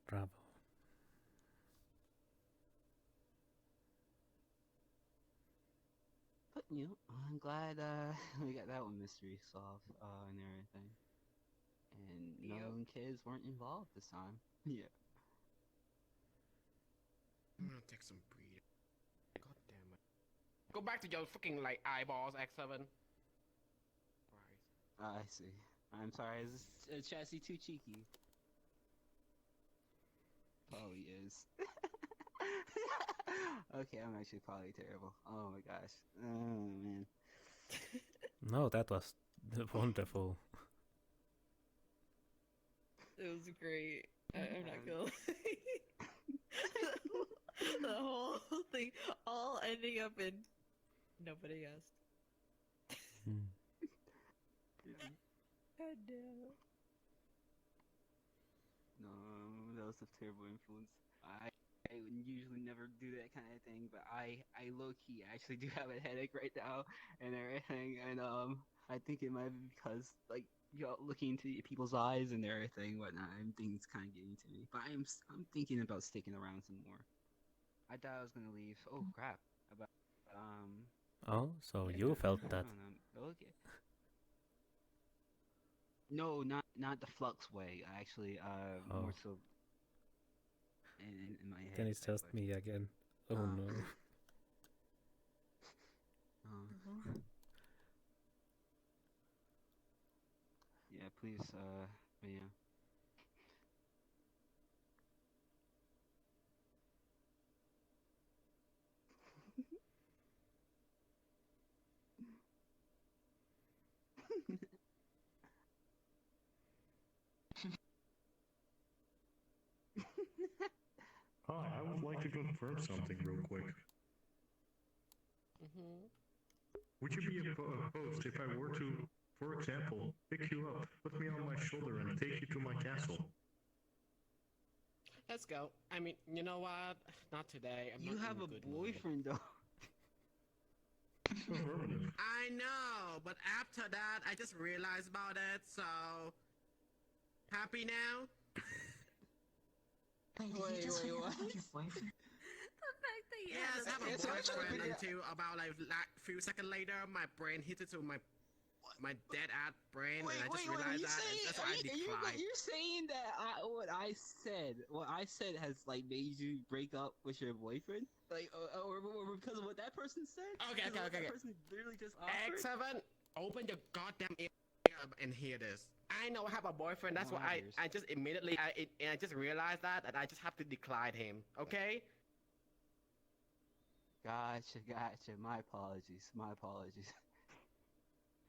Bravo. But you know, I'm glad we got that one mystery solved and everything. And no one kids weren't involved this time. Yeah. I'm gonna take some breathe. God damn it. Go back to your fucking like eyeballs, X7. I see. I'm sorry. Is this chassis too cheeky? Probably is. Okay, I'm actually probably terrible. Oh my gosh. Oh man. No, that was wonderful. It was great. I'm not gonna lie. The whole thing all ending up in nobody asked. God damn it. No, that was a terrible influence. I would usually never do that kind of thing, but I low-key actually do have a headache right now and everything, and I think it might be because like looking into people's eyes and everything, whatnot. I think it's kind of getting to me, but I'm thinking about sticking around some more. I thought I was gonna leave. Oh crap! About Oh, so yeah, you felt that? Okay. No, not the flux way. Actually, more so in my head. Then it's just me again. Oh no. Yeah, please, but yeah. Hi, I would like to confirm something real quick. Would you be opposed if I were to, for example, pick you up, put me on my shoulder, and take you to my castle? Let's go. I mean, you know what? Not today. You have a boyfriend though. I know, but after that, I just realized about it, so... Happy now? Wait, what? The fact that you Yes, I have a It's actually boyfriend pretty- until about like few seconds later, my brain hit it to my dead-ass brain, and I just realized that, and that's why I declined. You're saying that what I said has like made you break up with your boyfriend, like, or because of what that person said? Okay. That person literally just offered? X7, open your goddamn ear and hear this. I know I have a boyfriend. That's why I just immediately I just realized that, and I just have to decline him. Okay? Gotcha. My apologies.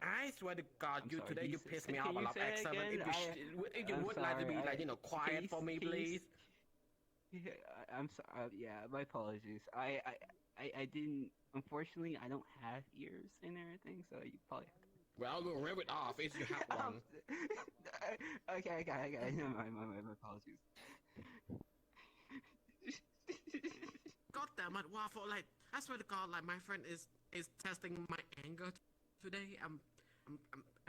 I swear to God, I'm you sorry, today you say- pissed say- me can off a you lot, say X7. again? If you I'm would like to be sorry, like, you know, quiet for me, please. Yeah, I'm sorry. Yeah, my apologies. I didn't. Unfortunately, I don't have ears and everything, so you probably. Well, we'll rip it off if you have one. Okay. No, my apologies. God damn it, Waffle! Like, I swear to God, like my friend is testing my anger today. I'm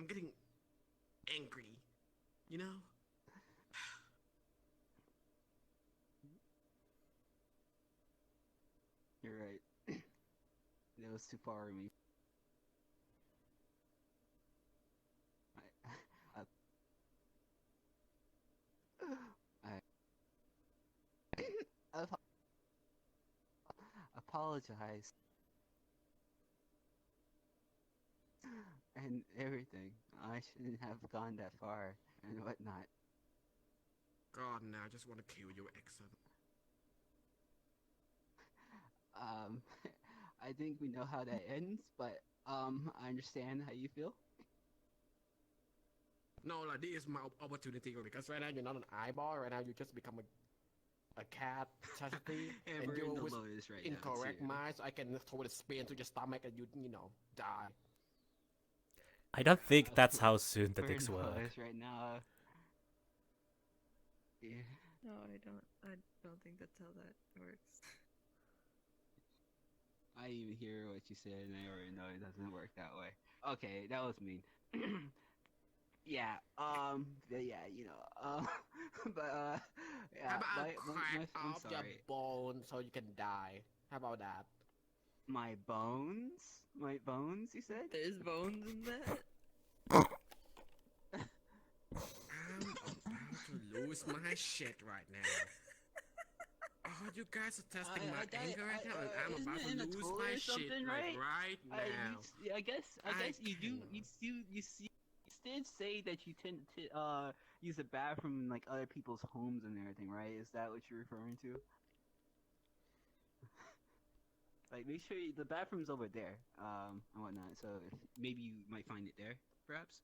getting angry, you know. right. That was too far of me. I apologize and everything. I shouldn't have gone that far and whatnot. God, now I just want to kill your ex. I think we know how that ends, but I understand how you feel. No, like this is my opportunity because right now you're not an eyeball. Right now you just become a cat, chastity, And and we're you're in the with lowest right now, incorrect too. minds. I can throw the spear into your stomach and you know die. I don't think that's how We're in synthetics the work. lowest right now. Yeah. No, I don't think that's how that works. I didn't even hear what you said, and I already know it doesn't work that way. Okay, that was mean. Yeah, but yeah, you know, but yeah, How about I I'm crack off your sorry. bone so you can die? How about that? My bones? My bones, you said? There's bones in that? I'm about to lose my shit right now. Oh, you guys are testing my anger right now, and I'm about to lose my shit like right now. I guess you do. You did say that you tend to use the bathroom in like other people's homes and everything, right? Is that what you're referring to? Like, make sure the bathroom's over there, and whatnot. So if, maybe you might find it there, perhaps.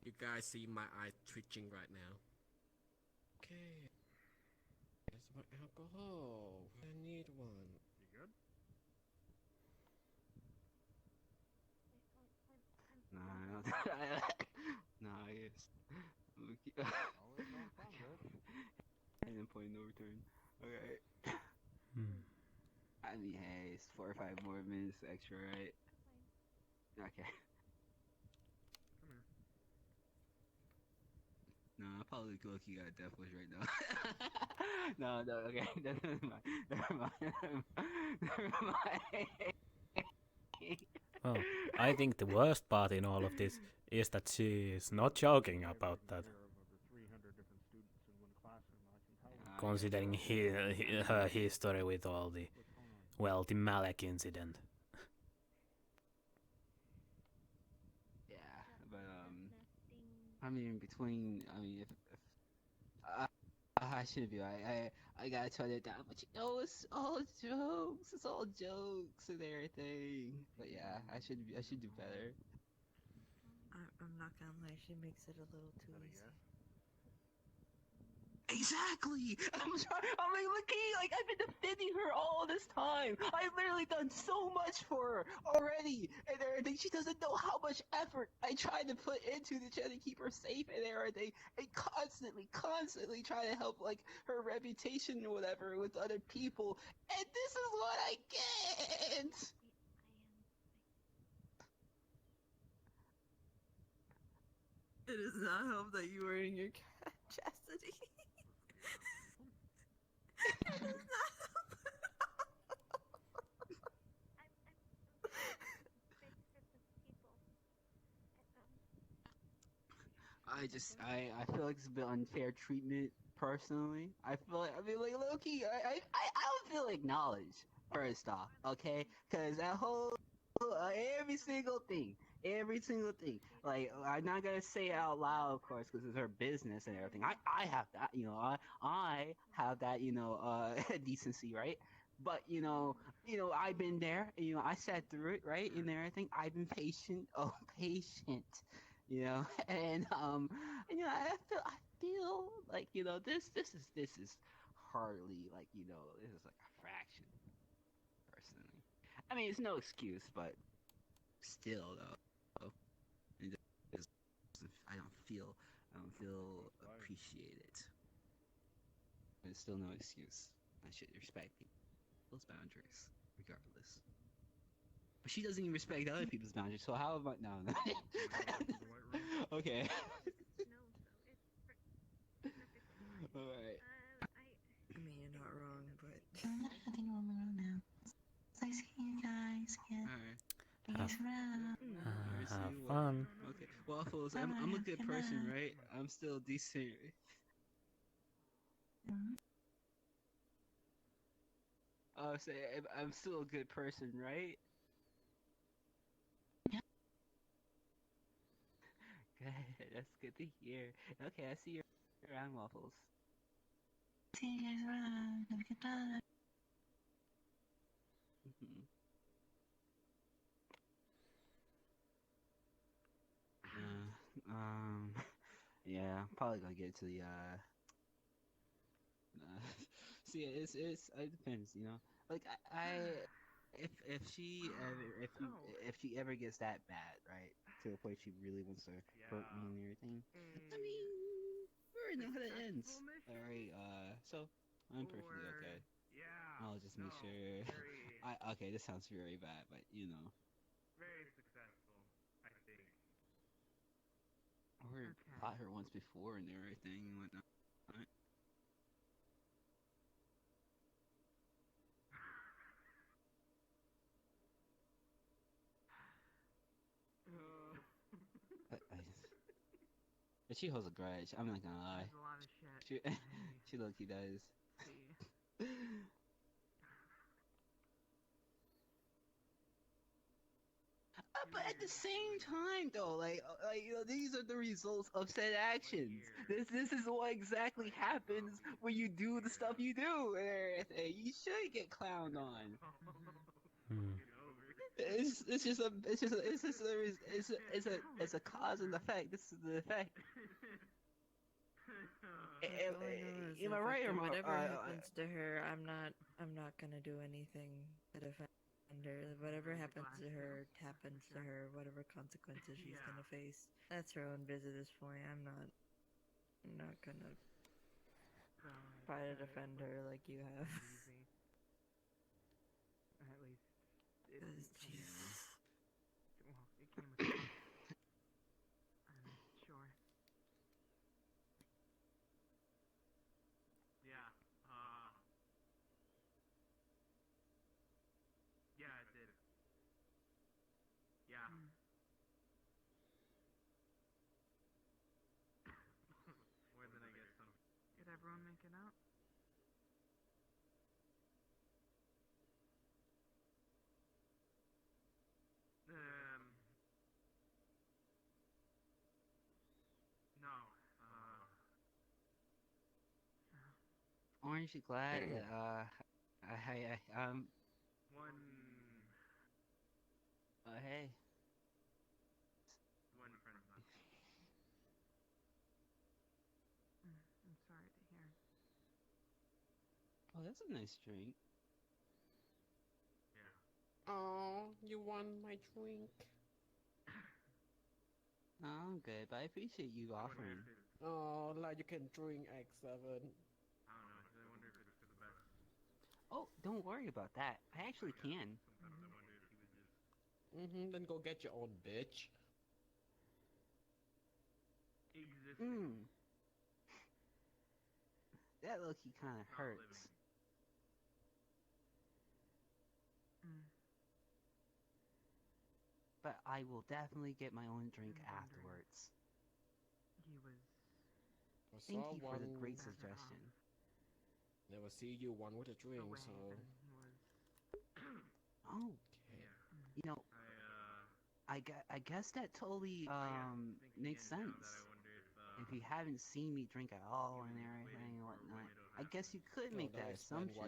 You guys see my eyes twitching right now. Okay. That's my alcohol. I need one. You good? Nah, nah, yes. Always on progress. And then point no return. Okay. Hmm. I mean, hey, it's 4 or 5 more minutes extra, right? Okay. Come here. No, I probably look-y got a death wish right now. No, okay. Never mind. Never mind. Well, I think the worst part in all of this is that she is not joking about that. Considering her history with all the, well, the Malek incident. Yeah, but I mean, if I should be right. I gotta tone it down, but you know, it's all jokes. It's all jokes and everything. But yeah, I should do better. I'm not gonna lie, she makes it a little too easy. Exactly. I'm sorry. I'm like, look, like I've been defending her all this time. I've literally done so much for her already, and everything. She doesn't know how much effort I tried to put into to try to keep her safe and everything, and constantly try to help like her reputation or whatever with other people. And this is what I get. It does not help that you are in your chastity. It does not help. I feel like it's a bit unfair treatment personally. I feel like, low-key, I don't feel acknowledged, first off, okay? Because that whole, every single thing, like, I'm not gonna say it out loud, of course, because it's her business and everything. I have that, you know, I have that, you know, decency, right? But, I've been there, I sat through it, right, and everything. I've been patient, patient. And I feel like this is hardly like this is like a fraction, personally. I mean, it's no excuse, but still though, it just, I don't feel appreciated. But it's still no excuse. I should respect people's boundaries regardless. But she doesn't even respect other people's boundaries, so how about no? Okay. Alright. I mean, you're not wrong, but. I'm not having one around now. It's nice seeing you guys again. Alright. Peace around. Alright, see have you. fun. Okay. Waffles, I'm a good person, right? I'm still decent. Oh, say I'm still a good person, right? Yeah. Good. That's good to hear. Okay, I see you around, Waffles. See you guys around. Have a good time. Yeah, I'm probably gonna get to the see, it depends, you know. Like if she ever gets that bad, right, to the point she really wants to hurt me and everything. I mean, we already know how that ends. All right, so I'm perfectly okay. I'll just make sure. Okay, this sounds very bad, but you know. Very successful, I think. I fought her once before and everything and whatnot. But she holds a grudge. I'm not gonna lie. There's a lot of shit. She low-key does. But at the same time, though, like you know, these are the results of said actions. This is what exactly happens when you do the stuff you do and everything. You should get clowned on. It's a cause and effect. This is the effect. Am I right or am I? Whatever happens to her, I'm not gonna do anything to defend her. Whatever happens to her, happens to her. Whatever consequences she's gonna face, that's her own biz at this point. I'm not gonna try to defend her like you have. At least Jesus. Well, it came with cost. Sure. Yeah. Yeah, it did. Yeah. More than I guess some. Did everyone make it out? No. Aren't you glad that One. Hey. One friend left. I'm sorry to hear. Oh, that's a nice drink. Yeah. Oh, you want my drink? No, I'm good, but I appreciate you offering. Oh, like you can drink X7. I don't know. I wonder if it's for the best. Oh, don't worry about that. I actually can. Sometimes I wonder if he was just Then go get your own bitch. existing. That low-key kind of hurts. But I will definitely get my own drink afterwards. He was. Thank you for the great suggestion. Never see you one with a drink, so. Oh, you know, I guess that totally makes sense. If you haven't seen me drink at all and everything and whatnot, I guess you could make that assumption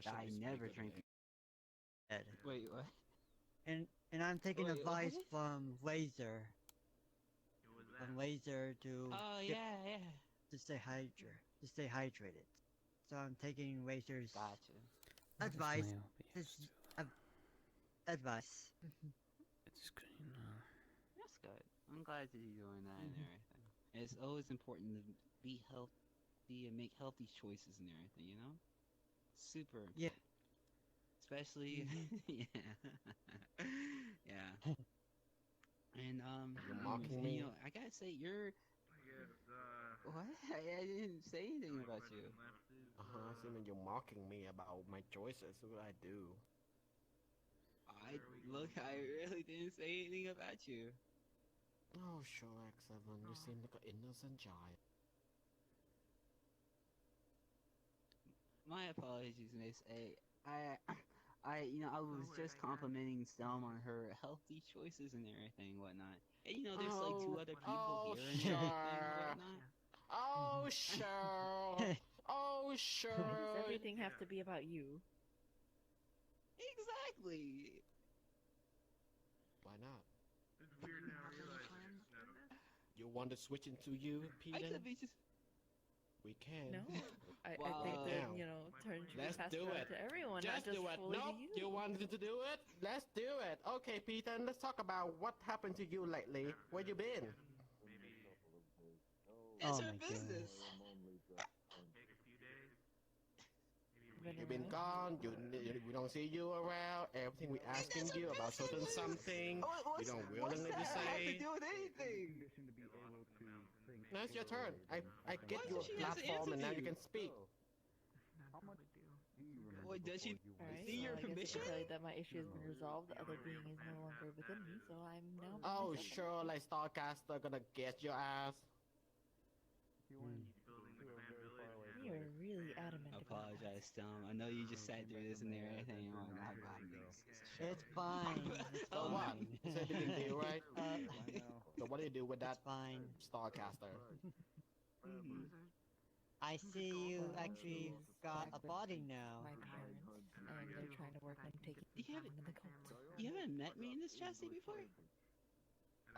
that I never drink. Wait, what? And I'm taking Wait, advice what? from Laser. From Laser to Oh get- yeah. to stay hydrated. So I'm taking Laser's advice. Advice. It's good. That's good. I'm glad that you're doing that and everything. It's always important to be healthy and make healthy choices and everything, you know? Super important. Yeah. Especially, And You're mocking me? you know, I gotta say, you're. I guess, What? I didn't say anything about you. Seeming you're mocking me about my choices. What I do? I really didn't say anything about you. Oh, sure, X7. You seem like an innocent child. My apologies, Miss A. I was just complimenting Stelm on her healthy choices and everything, whatnot. And there's like 2 other people here and everything, whatnot. Oh, sure. Oh, sure. Why does everything have to be about you? Exactly. Why not? You want to switch into you, Peter? I could be just. We can. No, I think that turn should be Let's passed do around it. to everyone, Just not just do it. fully Nope. to you. You wanted to do it? Let's do it. Okay, Peter. Let's talk about what happened to you lately. Where you been? It's her business. You've been gone. We don't see you around. Everything we asking you about certain something, you don't willingly What's that have to say. do with anything? Now it's your turn. I get Why you does she a have to platform and now answer you you? can speak. Wait, does she Alright, see your I guess I permission? can tell you that my issue has been resolved. The other being is no longer within me, so I'm now. by Oh, myself. sure, like Starcaster gonna get your ass. You are really adamant I about that. apologize, Stelm. I know you just sat through this and everything. Oh my God, It's fine. It's So what? fine. You said you didn't do right? So what do you do with that It's fine. Starcaster? I see you actually got a body now. My parents, and they're trying to work on taking me down in the cult. You haven't met me in this chassis before?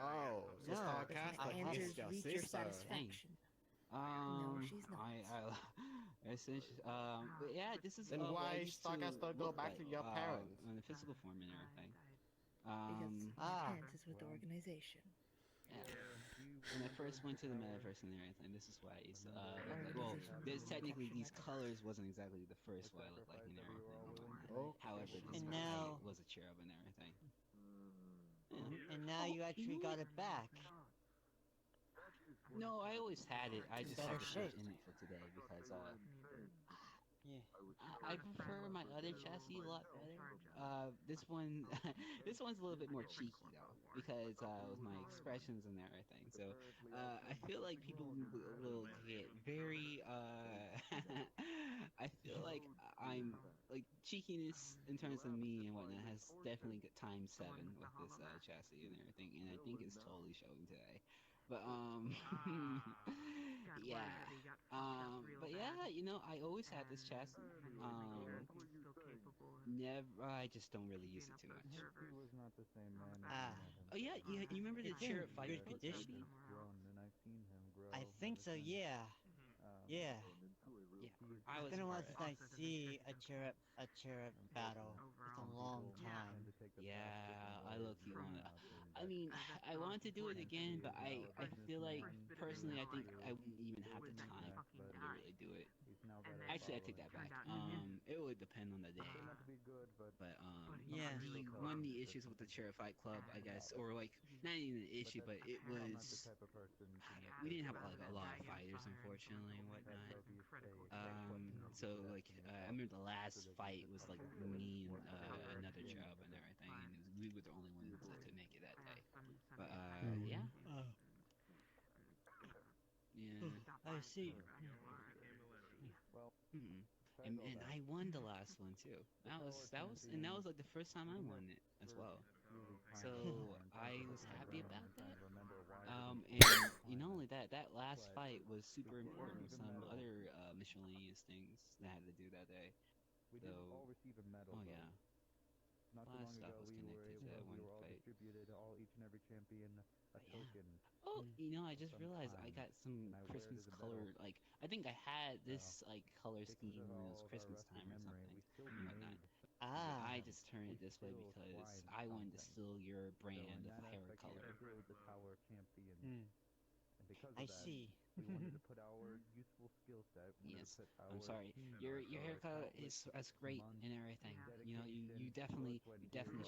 Oh, so No, Starcaster I is Answers your reach your sister. satisfaction. No, she's not. Essentially, but yeah, this is Then what I why used Starcaster to go look back like, to your parents? in the physical form and everything. Because my parents is with the organization. Yeah. When I first went to the Metaverse and everything, this is why I used to look like. Well, there's technically these colors wasn't exactly the first what I looked like and everything. However, this And was now- was a cherub and everything. And now you actually got it back. No, I always had it. I just had Better to switch shape. in it for today because Yeah. I prefer my other chassis a lot better. This one, this one's a little bit more cheeky though, because with my expressions and everything. So I feel like people will get very. I feel like I'm like cheekiness in terms of me and whatnot has definitely got ×7 with this chassis and everything, and I think it's totally showing today. But yeah. But yeah, I always had this chassis. Never. I just don't really use it too much. Oh yeah, you remember the It's in Chariot Fight good Club, condition. maybe? I think so, yeah. Yeah. I It's was been a while part of since it. I see a cherub battle. It's a long time. Yeah, I look you on it. I mean, I want to do it again, but I feel like personally, I think I wouldn't even have the time to really do it. Actually, I take that back. It would depend on the day. But Yeah. One of the issues with the Chariot Fight Club, I guess, or like not even an issue, but it was we didn't have like a lot of fighters, unfortunately, and whatnot. So like I remember the last fight was like me and another job and everything, and we were the only ones that could make it that day. But yeah. Yeah. I see. And I won the last one too. That was like the first time I won it as well. So I was happy about that. And not only that, that last fight was super important with some other miscellaneous things that I had to do that day. So, oh yeah. A lot of stuff was connected to that one fight. Oh, I just realized I got some Christmas color. Like, I think I had this like color scheme when it was Christmas time or something and whatnot. I just turned it this way because I wanted to steal your brand of hair color. I see. Yes, I'm sorry. Your hair color is great and everything. You definitely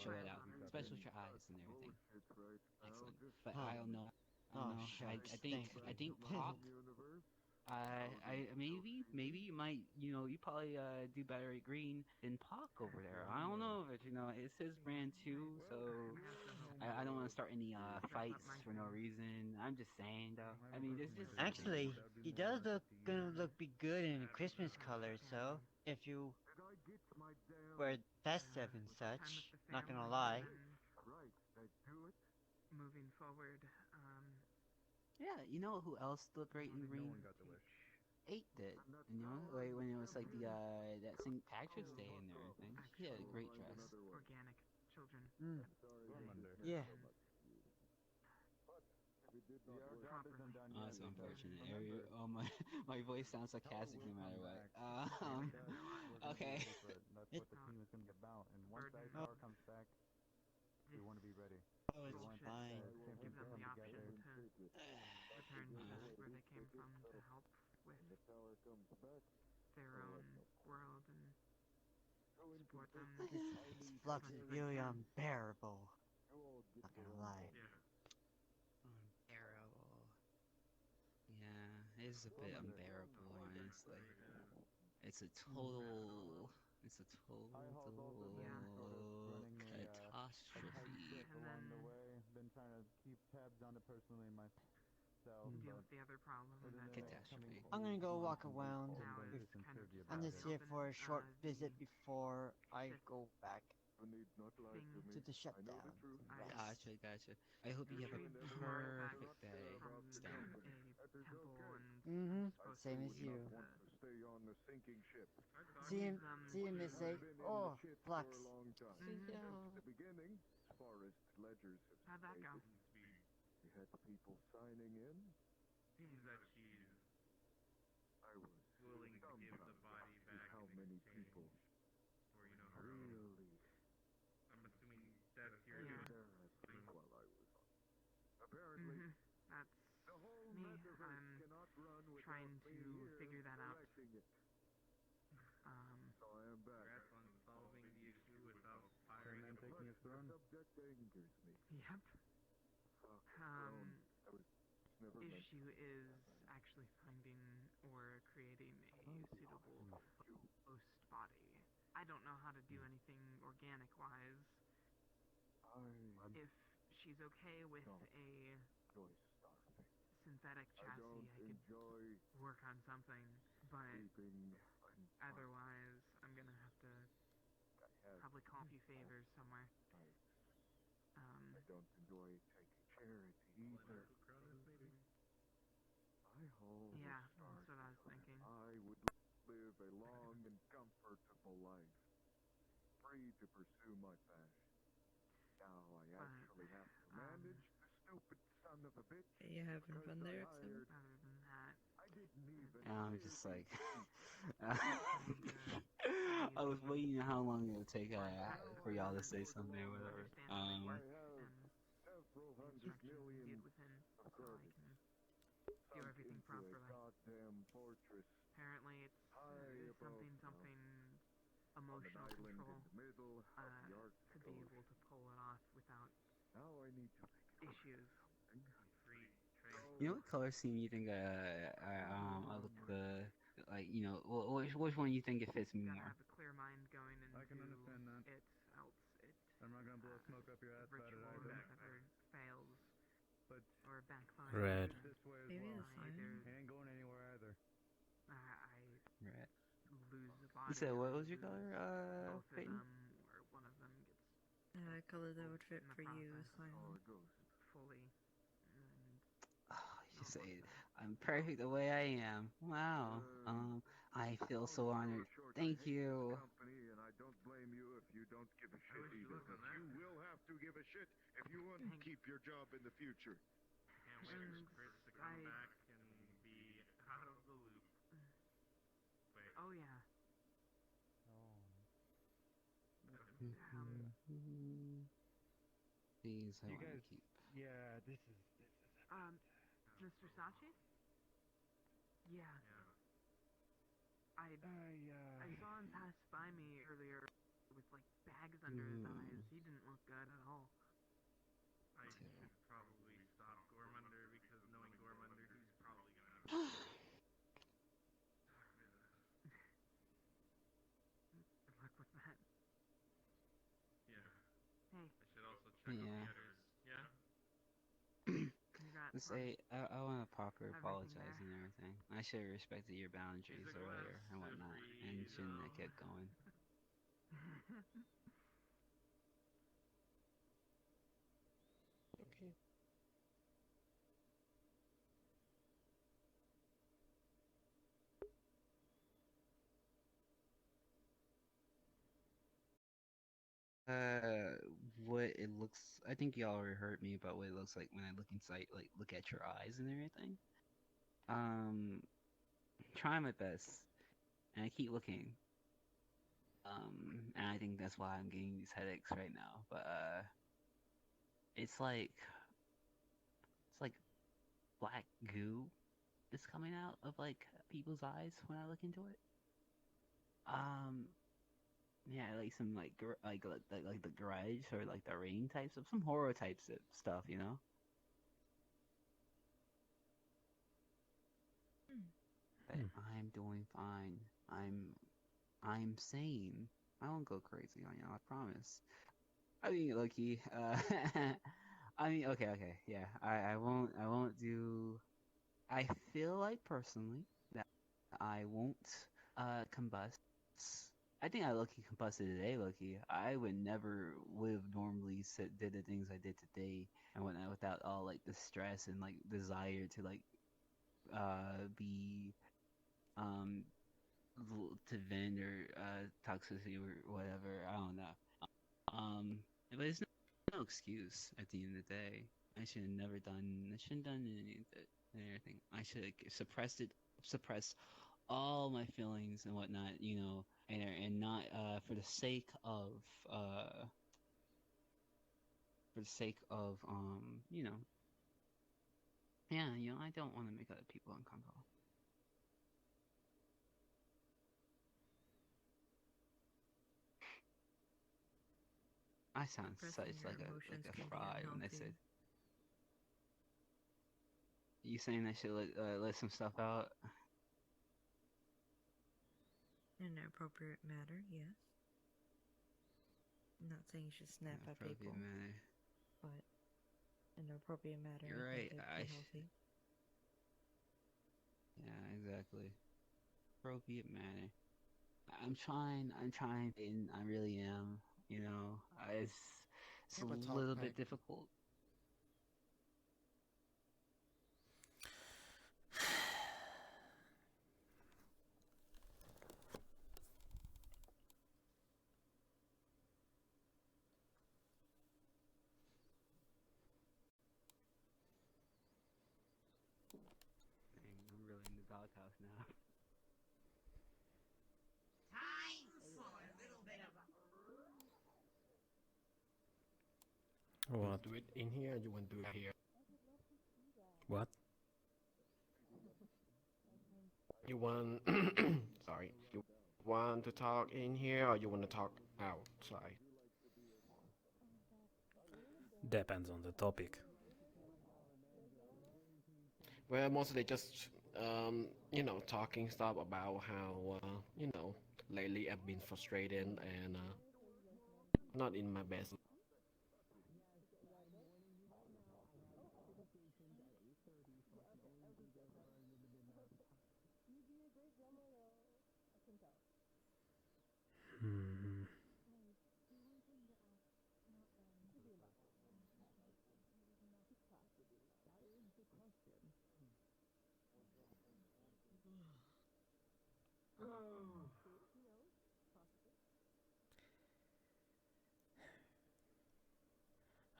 show it out, especially with your eyes and everything. Excellent. But I don't know. don't know. I think Pakk. Maybe you might, you probably do better at green than Pakk over there. I don't know, but it's his brand too, so I don't want to start any fights for no reason. I'm just saying though. I mean, it's just Actually, he does be good in Christmas colors. So if you were festive and such, not gonna lie. Moving forward, yeah. You know who else looked great in green? 8 did. Like when it was like the that St. Patrick's Day and everything. He had a great dress. organic children. Yeah. Properly. Oh, that's unfortunate. My voice sounds sarcastic no matter what. Okay. That's what the team is going to be about. And once that car comes back, we want to be ready. Oh, it's fine. Give them the option to return to where they came from to help with their own world and support them. This flux is really unbearable. Not gonna lie. Unbearable. Yeah, it's a bit unbearable, honestly. It's a total catastrophe. Along the way, been trying to keep tabs on it personally myself. Deal with the other problem. Catastrophe. I'm gonna go walk around. I'm just here for a short visit the before I go back thing to the shutdown. Gotcha. I hope you have a perfect day, Stan. Same as you. See him, Miss A. Oh, Flux. See ya. How'd that go? We had people signing in. Seems that she's I was willing to give the body back how in many exchange people for, her own. really I'm assuming that's your while I was on. Apparently, That's the whole me. Metaverse I'm cannot run trying without to me here figure that out. correcting it. So I am back. Congrats on solving the issue without firing Man a taking his throne. Subject angers me. Yep. I was never meant Issue is actually finding or creating a suitable host body. I don't know how to do anything organic wise. If she's okay with a synthetic chassis, I could work on something, but otherwise I'm gonna have to probably call a few favors somewhere. I don't enjoy taking charity either. I hold Yeah, that's what I was thinking. I would live a long and comfortable life, free to pursue my passion. Now I actually have to manage the stupid son of a bitch. Are you having fun there, Exum? Other than that, I didn't even. I'm just like, I was waiting how long it would take for y'all to say something or whatever. Several hundred million of credits. do everything properly. Goddamn fortress. Apparently it's something emotional control to be able to pull it off without issues. You know what color scheme you think I look which one you think it fits me more? Have a clear mind going into I can understand that. it, else it I'm not gonna blow smoke up your ass about it ritual either. never fails But or backfires. Red. this way as Maybe well. it's fine. It ain't going anywhere either. I Right. lose the body. You said what was your color, both of Peyton? them, or one of them gets Color that would fit in the for you is process fine. fully. Oh, you say I'm perfect the way I am. Wow. I feel so honored. Thank you. Company, and I don't blame you if you don't give a shit either. But you will have to give a shit if you want to keep your job in the future. Can't wait for Chris to come back and be out of the loop. Wait. Oh yeah. These I You want to guys, keep. yeah, this is Mr. Sachi? Yeah. I saw him pass by me earlier with like bags under his eyes. He didn't look good at all. I should probably stop Gormander because Just say I want to proper apologize and everything. I should have respected your boundaries earlier and whatnot, and shouldn't have kept going. Okay. What it looks. I think y'all already heard me about what it looks like when I look inside, like look at your eyes and everything. Trying my best, and I keep looking. And I think that's why I'm getting these headaches right now. But it's like black goo is coming out of like people's eyes when I look into it. Yeah, like some like the Grudge or like the Ring types of some horror types of stuff, you know. But I'm doing fine. I'm sane. I won't go crazy on y'all, I promise. I mean, Loki. I mean, okay, yeah. I won't do. I feel like personally that I won't combust. I think I Loki combusted today, Loki. I would never would have normally did the things I did today and whatnot without all like the stress and like desire to like be to vent or toxicity or whatever. I don't know. But it's no excuse at the end of the day. I shouldn't have done any of it and everything. I should have suppressed all my feelings and whatnot, you know, and not for the sake of you know, yeah, you know, I don't want to make other people uncomfortable. I sound such like a fraud when I said. You saying I should let some stuff out? In an appropriate manner, yes. I'm not saying you should snap at people, but in an appropriate manner. You're right. I think it'd be healthy. Yeah, exactly. Appropriate manner. I'm trying, and I really am. You know, it's a little bit difficult. Dang, I'm really in the doghouse now. Time for a little bit of What? Do it in here, or you want to do it here? What? You want? Sorry. You want to talk in here, or you want to talk outside? Depends on the topic. Well, mostly just you know, talking stuff about how you know, lately I've been frustrated and not in my best. Hmm.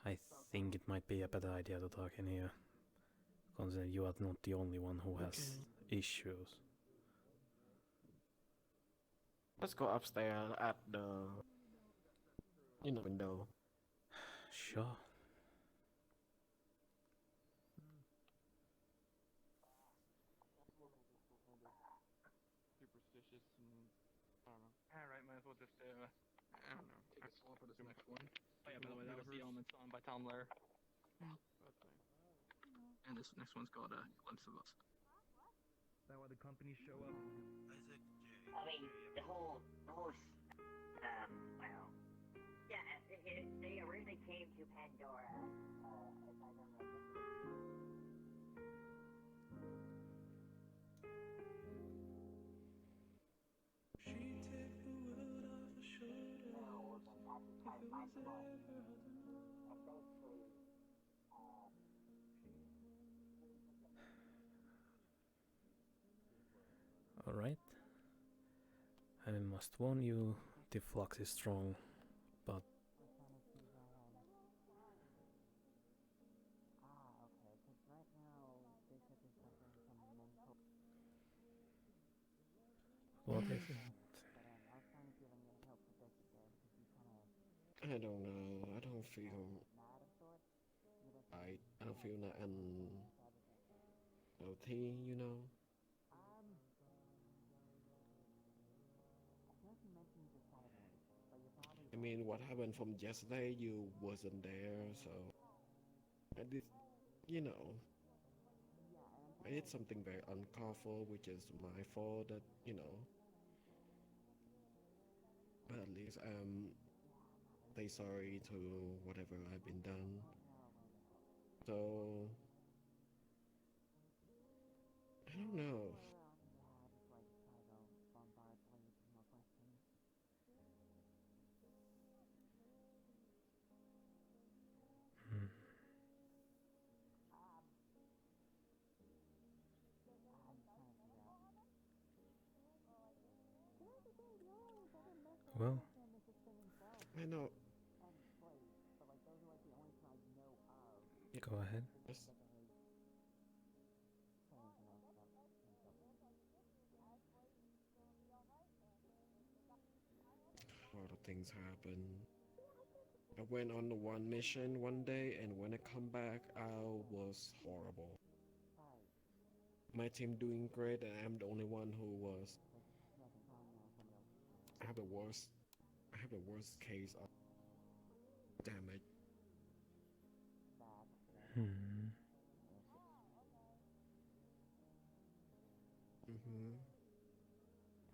I think it might be a better idea to talk in here, considering you are not the only one who has issues. Let's go upstairs at the, you know, window. Sure. Superstitious and I don't know. Alright, might as well just I don't know. Text one for this next one. Oh yeah, by the way, that was the Element song by Tumblr. And this next one's called Glimpse of Us. Is that why the companies show up? I mean, the whole, well, yeah, they originally came to Pandora, if I remember. Alright. I must warn you, the flux is strong, but what is it? I don't know. I don't feel right. I don't feel that healthy, you know. I mean, what happened from yesterday? You wasn't there, so I did, you know, I did something very uncalled for, which is my fault. That you know, but at least say sorry to whatever I've been done. So I don't know. Well, I know. go ahead. Yes. A lot of things happen. I went on one mission one day, and when I come back, I was horrible. My team doing great, and I'm the only one who was. I have the worst. I have the worst case of damage.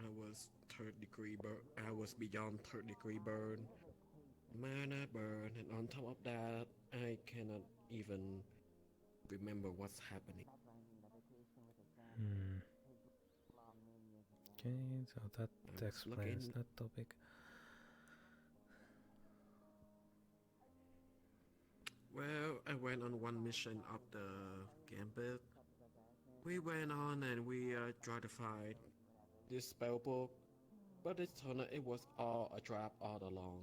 I was third degree burn. I was beyond third degree burn, mana burn, and on top of that, I cannot even remember what's happening. Okay, so that explains that topic. Well, I went on one mission up the gambit. We went on and we tried to find this spell book, but it turned out it was all a trap all along,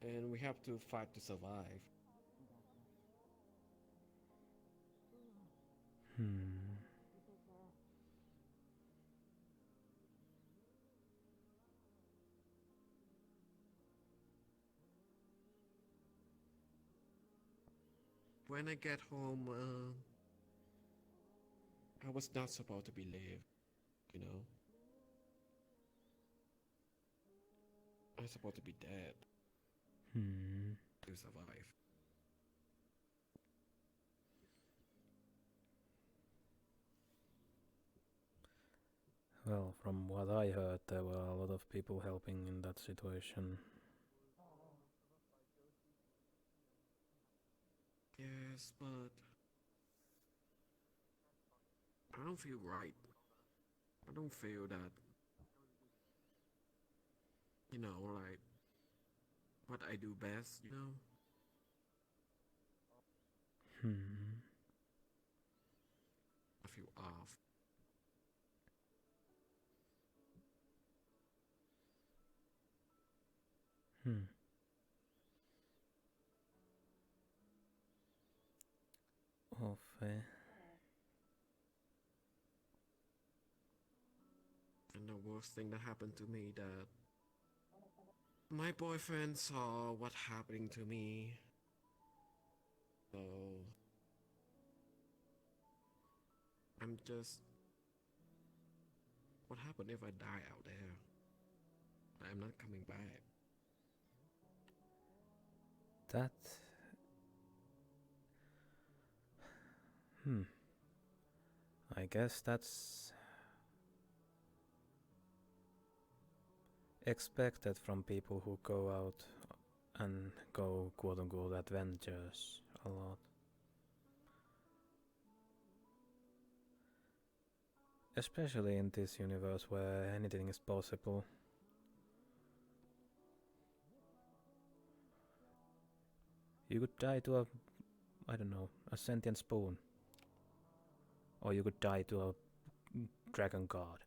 and we have to fight to survive. When I get home, I was not supposed to be live, you know. I was supposed to be dead to survive. Well, from what I heard, there were a lot of people helping in that situation. Yes, but I don't feel right. I don't feel that, you know, like what I do best, you know. I feel off. Off, eh? And the worst thing that happened to me that my boyfriend saw what happening to me. So I'm just, what happened if I die out there? I'm not coming back. That... I guess that's expected from people who go out and go quote-unquote adventures a lot. Especially in this universe where anything is possible. You could die to a, I don't know, a sentient spoon. Or you could die to a dragon god.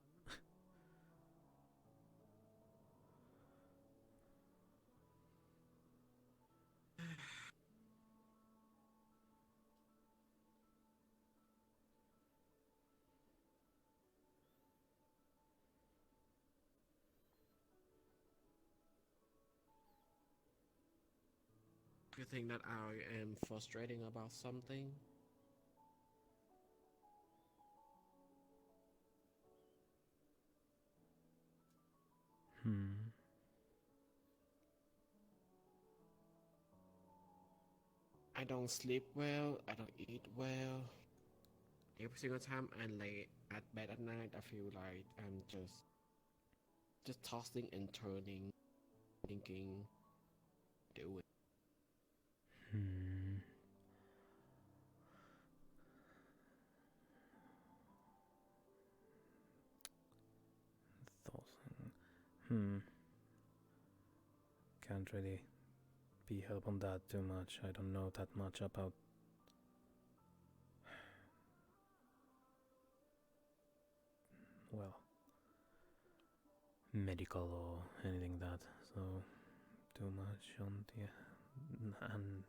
You think that I am frustrating about something? I don't sleep well, I don't eat well. Every single time I lay at bed at night, I feel like I'm just tossing and turning, thinking, doing. Can't really be help on that too much. I don't know that much about well, medical or anything that, so too much on the and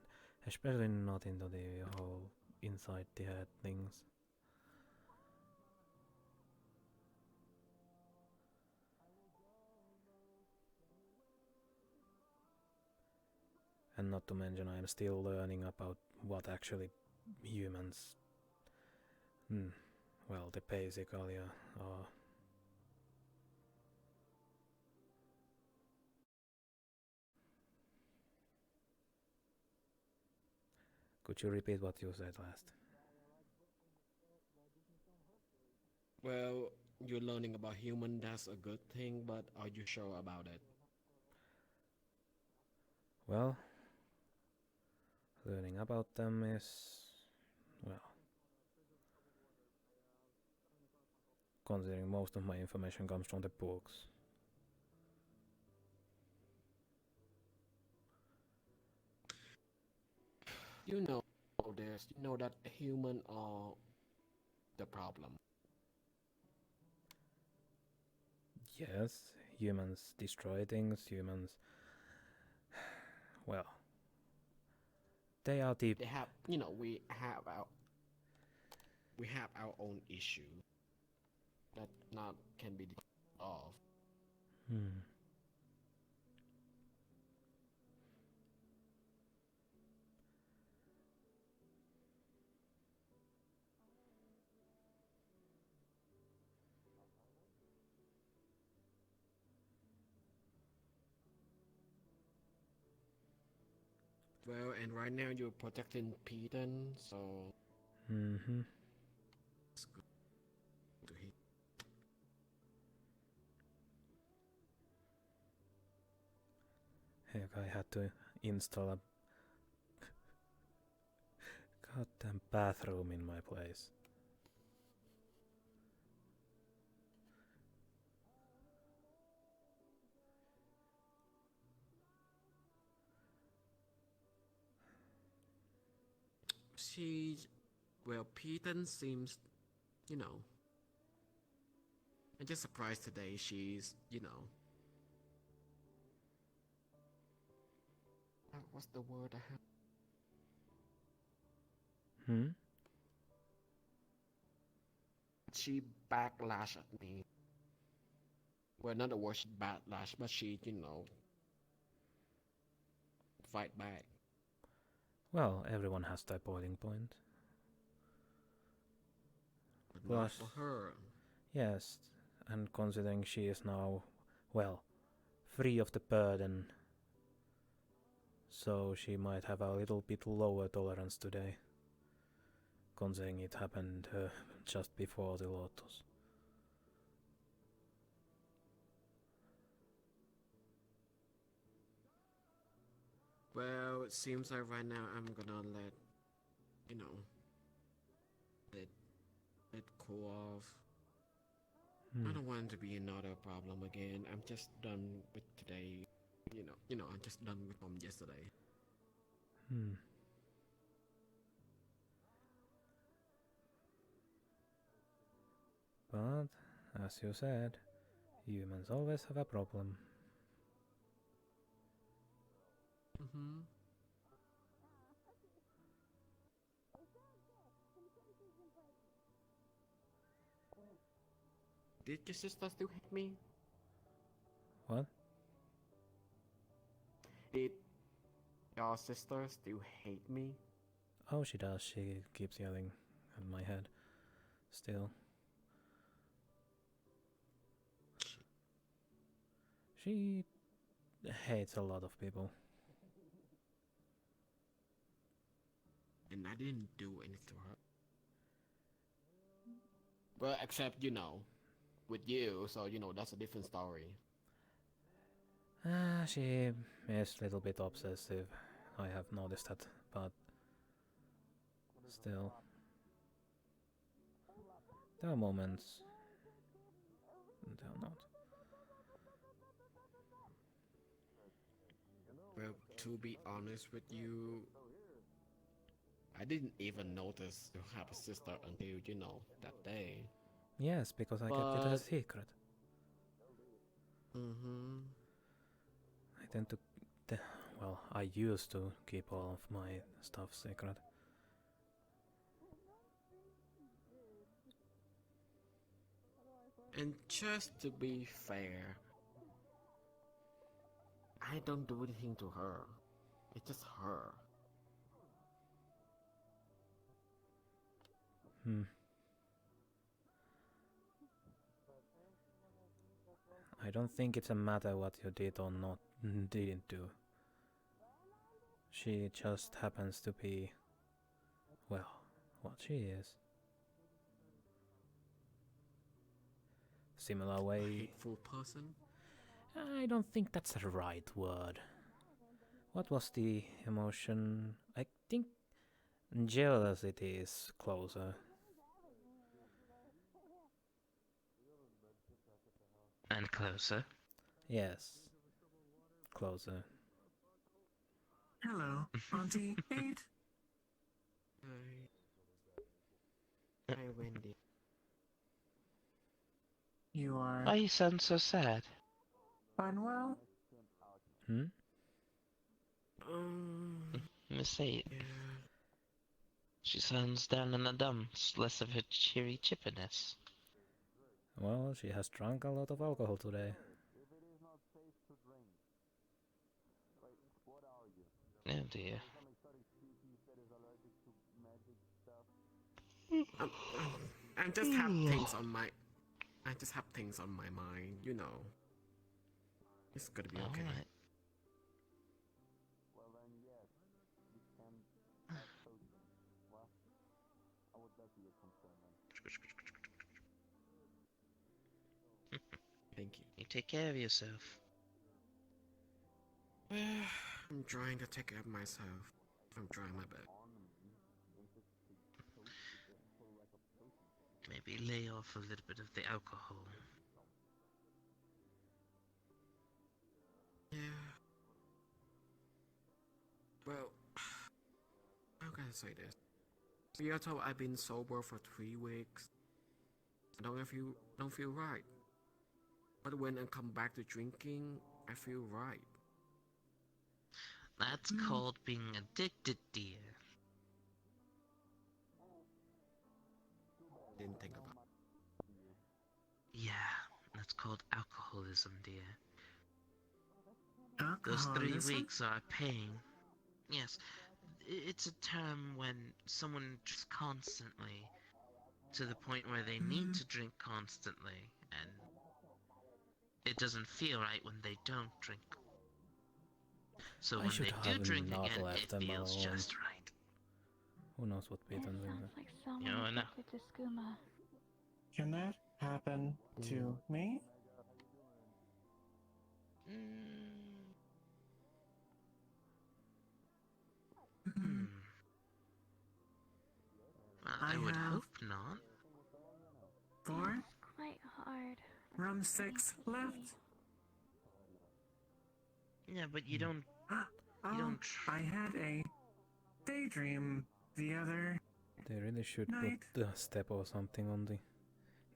especially not into the whole inside the head things. And not to mention I'm still learning about what actually humans well, the basically are. Could you repeat what you said last? Well, you're learning about human, that's a good thing, but are you sure about it? Well, learning about them is, well, considering most of my information comes from the books. You know this, you know that human are the problem. Yes, humans destroy things, humans. Well, they are the. They have, we have our own issue that not can be solved. Well, and right now you're protecting Peyton, so. It's good to hear. Heck, I had to install a goddamn bathroom in my place. Well, Peyton seems, I'm just surprised today she's, what's the word I have? She backlash at me. Well, not the word she backlash, but she, fight back. Well, everyone has their boiling point. But not for her. Yes, and considering she is now, well, free of the burden, so she might have a little bit lower tolerance today, considering it happened just before the Lotus. Well, it seems like right now I'm gonna let, let cool off. I don't want it to be another problem again. I'm just done with today. I'm just done with from yesterday. as you said, humans always have a problem. Mm-hmm. Did your sister still hate me? What? Did your sister still hate me? Oh, she does. She keeps yelling at my head. Still. She hates a lot of people. And I didn't do anything to her. Well, except, with you, so, that's a different story. She is a little bit obsessive. I have noticed that, but still. There are moments. There are not. Well, to be honest with you, I didn't even notice you have a sister until, that day. Yes, because I kept it a secret. Mm-hmm. I tend to... well, I used to keep all of my stuff secret. And just to be fair, I don't do anything to her. It's just her. I don't think it's a matter what you did or not didn't do. She just happens to be, well, what she is. Similar way. A hateful person? I don't think that's the right word. What was the emotion? I think jealousy is closer. And closer. Yes. Closer. Hello, Auntie 8. Hi, Wendy. You are Why you sound so sad? unwell? Miss 8. Yeah. She sounds down in the dumps, less of a cheery chippiness. Well, she has drunk a lot of alcohol today. Oh dear. I just have things on my... I just have things on my mind, It's gonna be okay. Alright. Thank you. You take care of yourself. I'm trying to take care of myself. I'm trying my best. Maybe lay off a little bit of the alcohol. Yeah. Well, how can I say this? Although I've been sober for 3 weeks, I don't feel right. But when I come back to drinking, I feel right. That's called being addicted, dear. Didn't think about it. Yeah, that's called alcoholism, dear. Alcoholism? Those 3 weeks are pain. Yes, it's a term when someone drinks constantly, to the point where they need to drink constantly, and it doesn't feel right when they don't drink. So when they do drink again, it feels just right. Who knows what we done with Sounds like someone You know, addicted to skooma. Can that happen to me? Well, I would hope not. 4 It's quite hard. rum 6 left. Yeah, but you don't. I had a daydream the other They really should night. put a step or something on the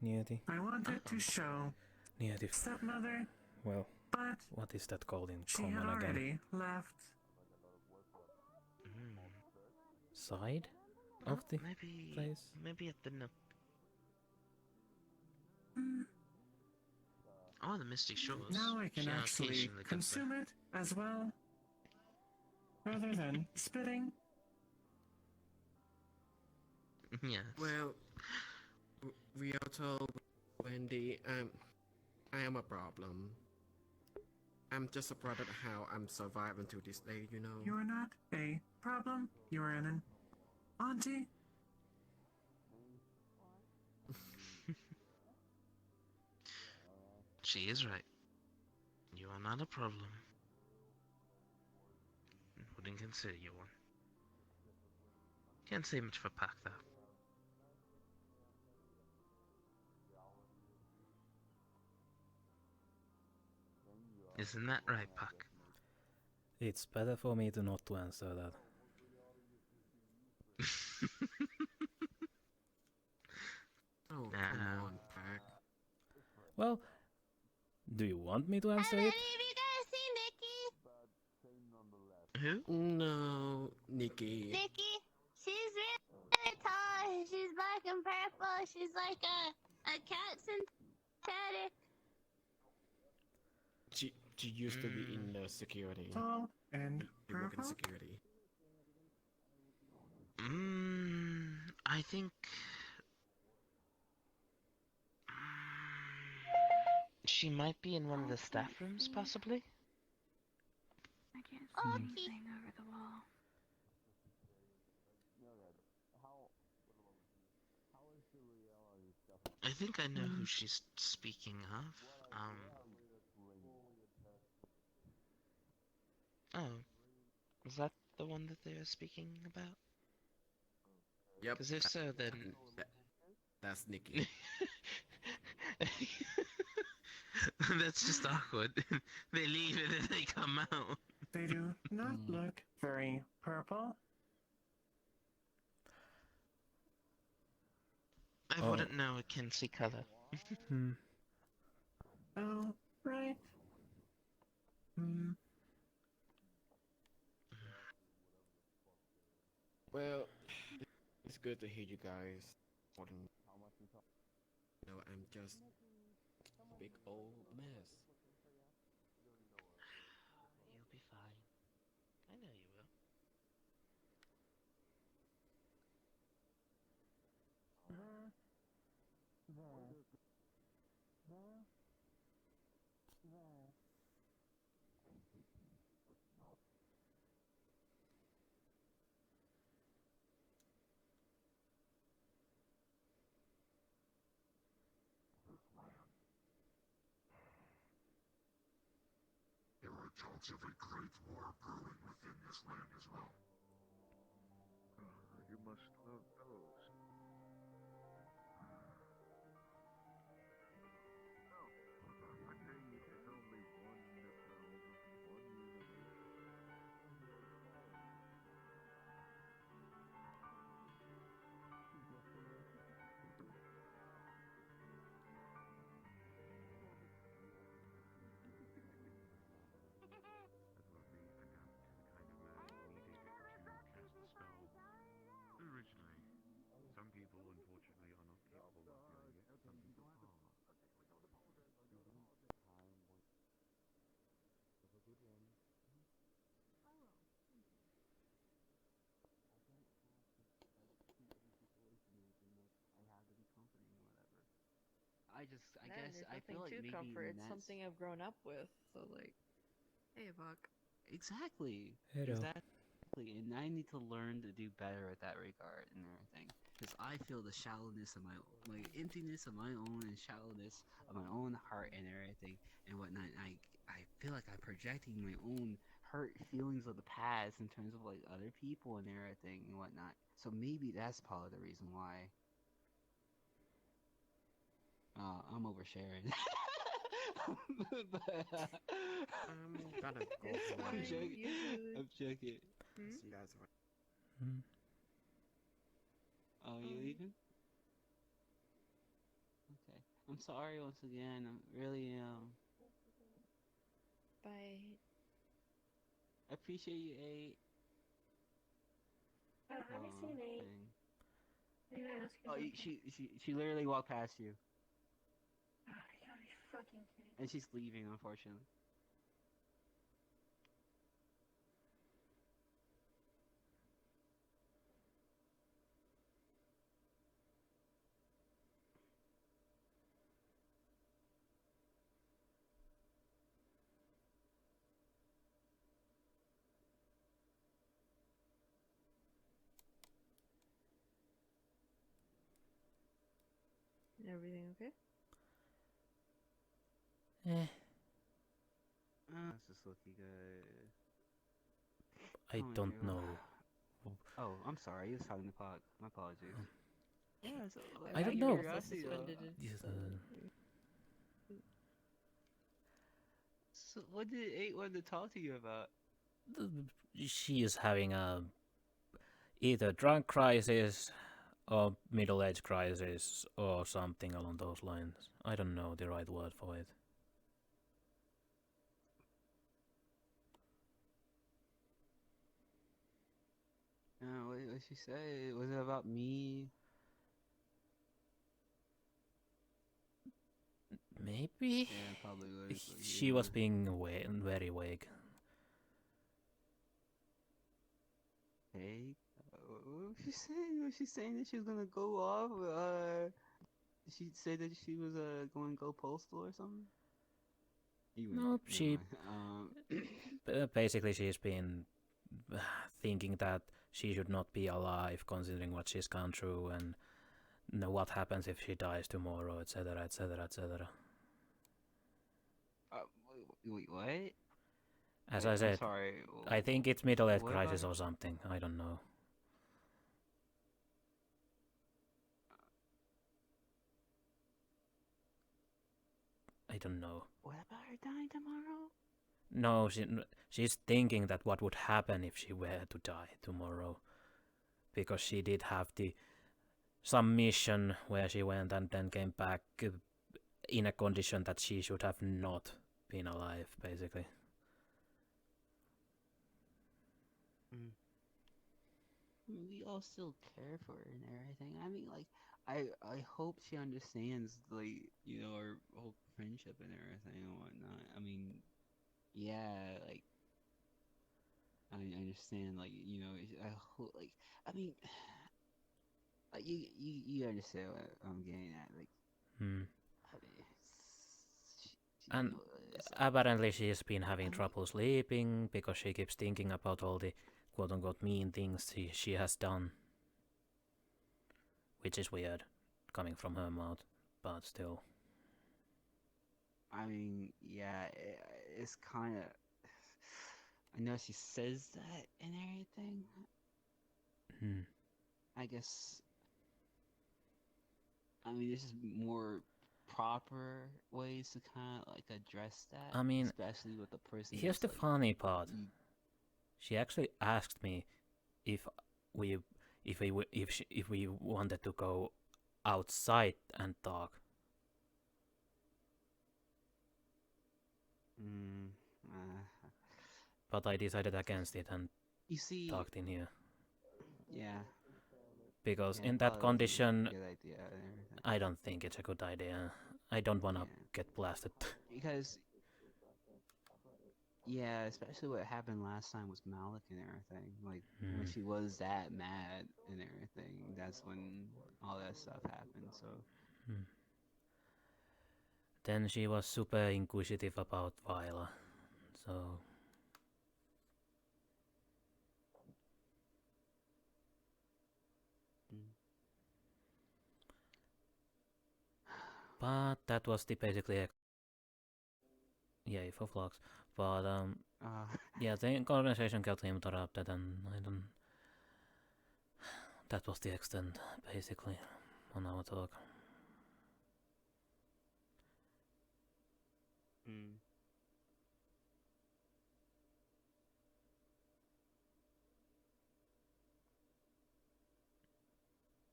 Nieti. I wanted to show Nieti. stepmother, Well, but what is that called in she had common again? already left. Side of the place? Maybe at the nook. Hmm. Oh, the Misty Shores. Now I can She actually occasionally goes consume it as well, rather than spitting. there. Yes. Well, Ryoto, Wendy, I am a problem. I'm just surprised at how I'm surviving to this day, you know. You are not a problem. You are an auntie. She is right. You are not a problem. Wouldn't consider you one. Can't say much for Pakk, though. Isn't that right, Pakk? It's better for me to not to answer that. Oh, come on, Pakk. Well, do you want me to answer it? Who? No, Nikki. Nikki, she's really tall. She's black and purple. She's like a cat synthetic. She used to be in the security. Tall and She worked in purple. security. I think... She might be in one of the staff rooms, possibly? I can't see anything over the wall. I think I know who she's speaking of. Oh. Was that the one that they were speaking about? Yep. Because if so, then... That's Nikki. That's just awkward. They leave and then they come out. They do not look very purple. I wouldn't know a Kenzie color. Oh, right. Well, it's good to hear you guys. No, I'm just a big old mess. You'll be fine. I know you will. There are accounts of a great war brewing within this land as well. You must love those. Oh, a king is only one realm, one universe. Originally, some people unfortunately are not capable of doing it, some people are. I Man, guess there's I nothing feel like to maybe comfort. It's that's something I've grown up with. So like, hey, Buck. exactly. Hello. Exactly. And I need to learn to do better with that regard and everything. Because I feel the shallowness of my emptiness of my own and shallowness of my own heart and everything and whatnot. I feel like I'm projecting my own hurt feelings of the past in terms of like other people and everything and whatnot. So maybe that's part of the reason why. I'm oversharing. I'm gonna go for I'm it. joking. I'm joking. See you guys. Oh, you leaving? Okay. I'm sorry once again. I'm really Bye. I appreciate you, 8. I haven't seen 8. Dang. I'm gonna ask Oh, her. she literally walked past you, Oh, you gotta be fucking kidding. and she's leaving, unfortunately. Everything okay? Eh, This is looking good. I Oh, don't dear. know. Oh, I'm sorry. You was talking to Pakk. My apologies. Yeah, so I out don't of know. curiosity, though. Yes, So what did 8 want to talk to you about? she is having a either drunk crisis or middle age crisis or something along those lines. I don't know the right word for it. What she say? Was it about me? Maybe Yeah, probably was. she was being very vague. Hey, what was she saying? Was she saying that she was gonna go off? Did she say that she was going to go postal or something? Anyway, No, never she mind. basically she's been thinking that she should not be alive, considering what she's gone through and what happens if she dies tomorrow, etc., etc., etc. Wait, what? As Wait, I said, I'm sorry. I think it's middle age What about crisis it? or something. I don't know. I don't know. What about her dying tomorrow? No, she's thinking that what would happen if she were to die tomorrow, because she did have some mission where she went and then came back in a condition that she should have not been alive, basically. We all still care for her and everything. I mean, like, I hope she understands, like, our whole friendship and everything and whatnot. I mean, yeah, like, I understand, like, I hope, like, I mean, like, you understand what I'm getting at, like, Hmm. I mean, And it's like, apparently she's been having trouble sleeping because she keeps thinking about all the quote-unquote mean things she has done. Which is weird, coming from her mouth, but still. I mean, yeah, it's kind of. I know she says that and everything. I guess. I mean, there's just more proper ways to kind of like address that. I mean, especially with the person. Here's the like, funny part. She actually asked me if we wanted to go outside and talk. But I decided against it and you see, talked in here. Yeah. Because Yeah, in that probably wasn't condition, a good idea and everything. I don't think it's a good idea. I don't wanna get blasted. Because. Yeah, especially what happened last time with Malik and everything. Like, when she was that mad and everything, that's when all that stuff happened, so. Then she was super inquisitive about Viola, so. But that was the basically. Yay for vlogs. But yeah, the conversation got interrupted, and I don't. That was the extent, basically, on our talk.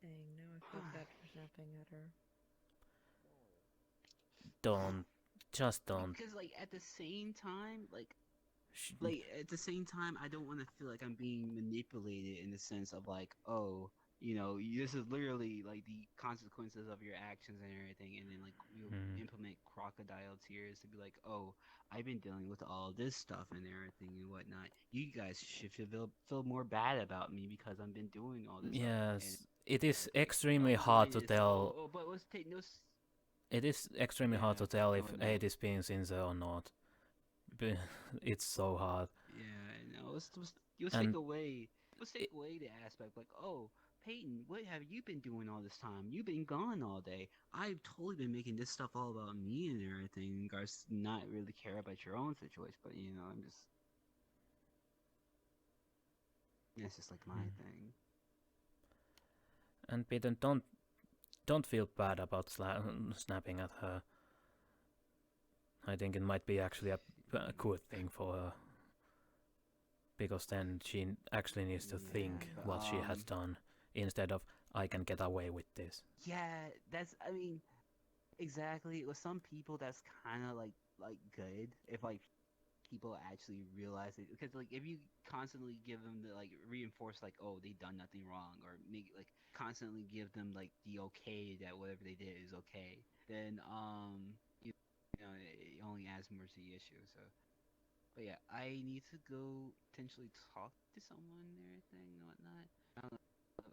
Dang, now I feel bad for snapping at her. don't. Just don't. Because like at the same time, at the same time, I don't want to feel like I'm being manipulated in the sense of like, oh, this is literally like the consequences of your actions and everything, and then like you implement crocodile tears to be like, oh, I've been dealing with all this stuff and everything and whatnot. You guys should feel more bad about me because I've been doing all this stuff. Yes, it is extremely hard to tell. But let's take no. It is extremely hard to tell if hate is being sincere or not. It's so hard. Yeah, no, let's take away. Let's take away the aspect like, oh, Peyton, what have you been doing all this time? You've been gone all day. I've totally been making this stuff all about me and everything. You guys not really care about your own situation, but I'm just. It's just like my thing. And Peter, don't feel bad about snapping at her. I think it might be actually a good thing for her. Because then she actually needs to think what she has done instead of, I can get away with this. Yeah, exactly. With some people, that's kind of like good if like people actually realize it. Because like if you constantly give them the like reinforce like, oh, they done nothing wrong, or make like constantly give them like the okay that whatever they did is okay, then it only adds more to the issue. So. But yeah, I need to go potentially talk to someone and everything and whatnot. I don't know.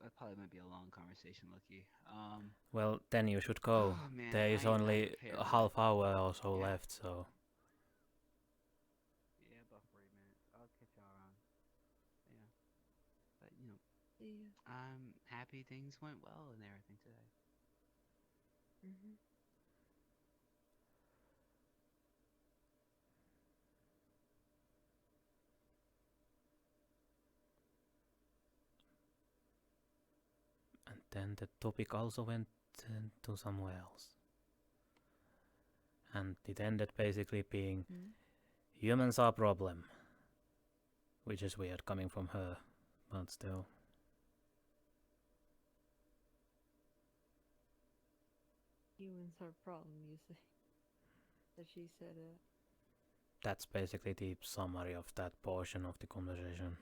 It probably might be a long conversation, Lucky. Well, then you should go. Oh, man, There is only a half hour or so left, so. Yeah, about 40 minutes. I'll catch y'all around. Yeah. But, I'm happy things went well and everything today. And then the topic also went to somewhere else. And it ended basically being humans are a problem. Which is weird coming from her, but still. Humans are a problem, you say. That she said it. That's basically the summary of that portion of the conversation.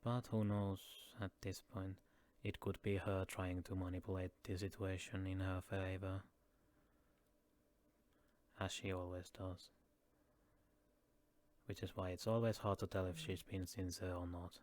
But who knows at this point? It could be her trying to manipulate the situation in her favor. As she always does. Which is why it's always hard to tell if she's been sincere or not.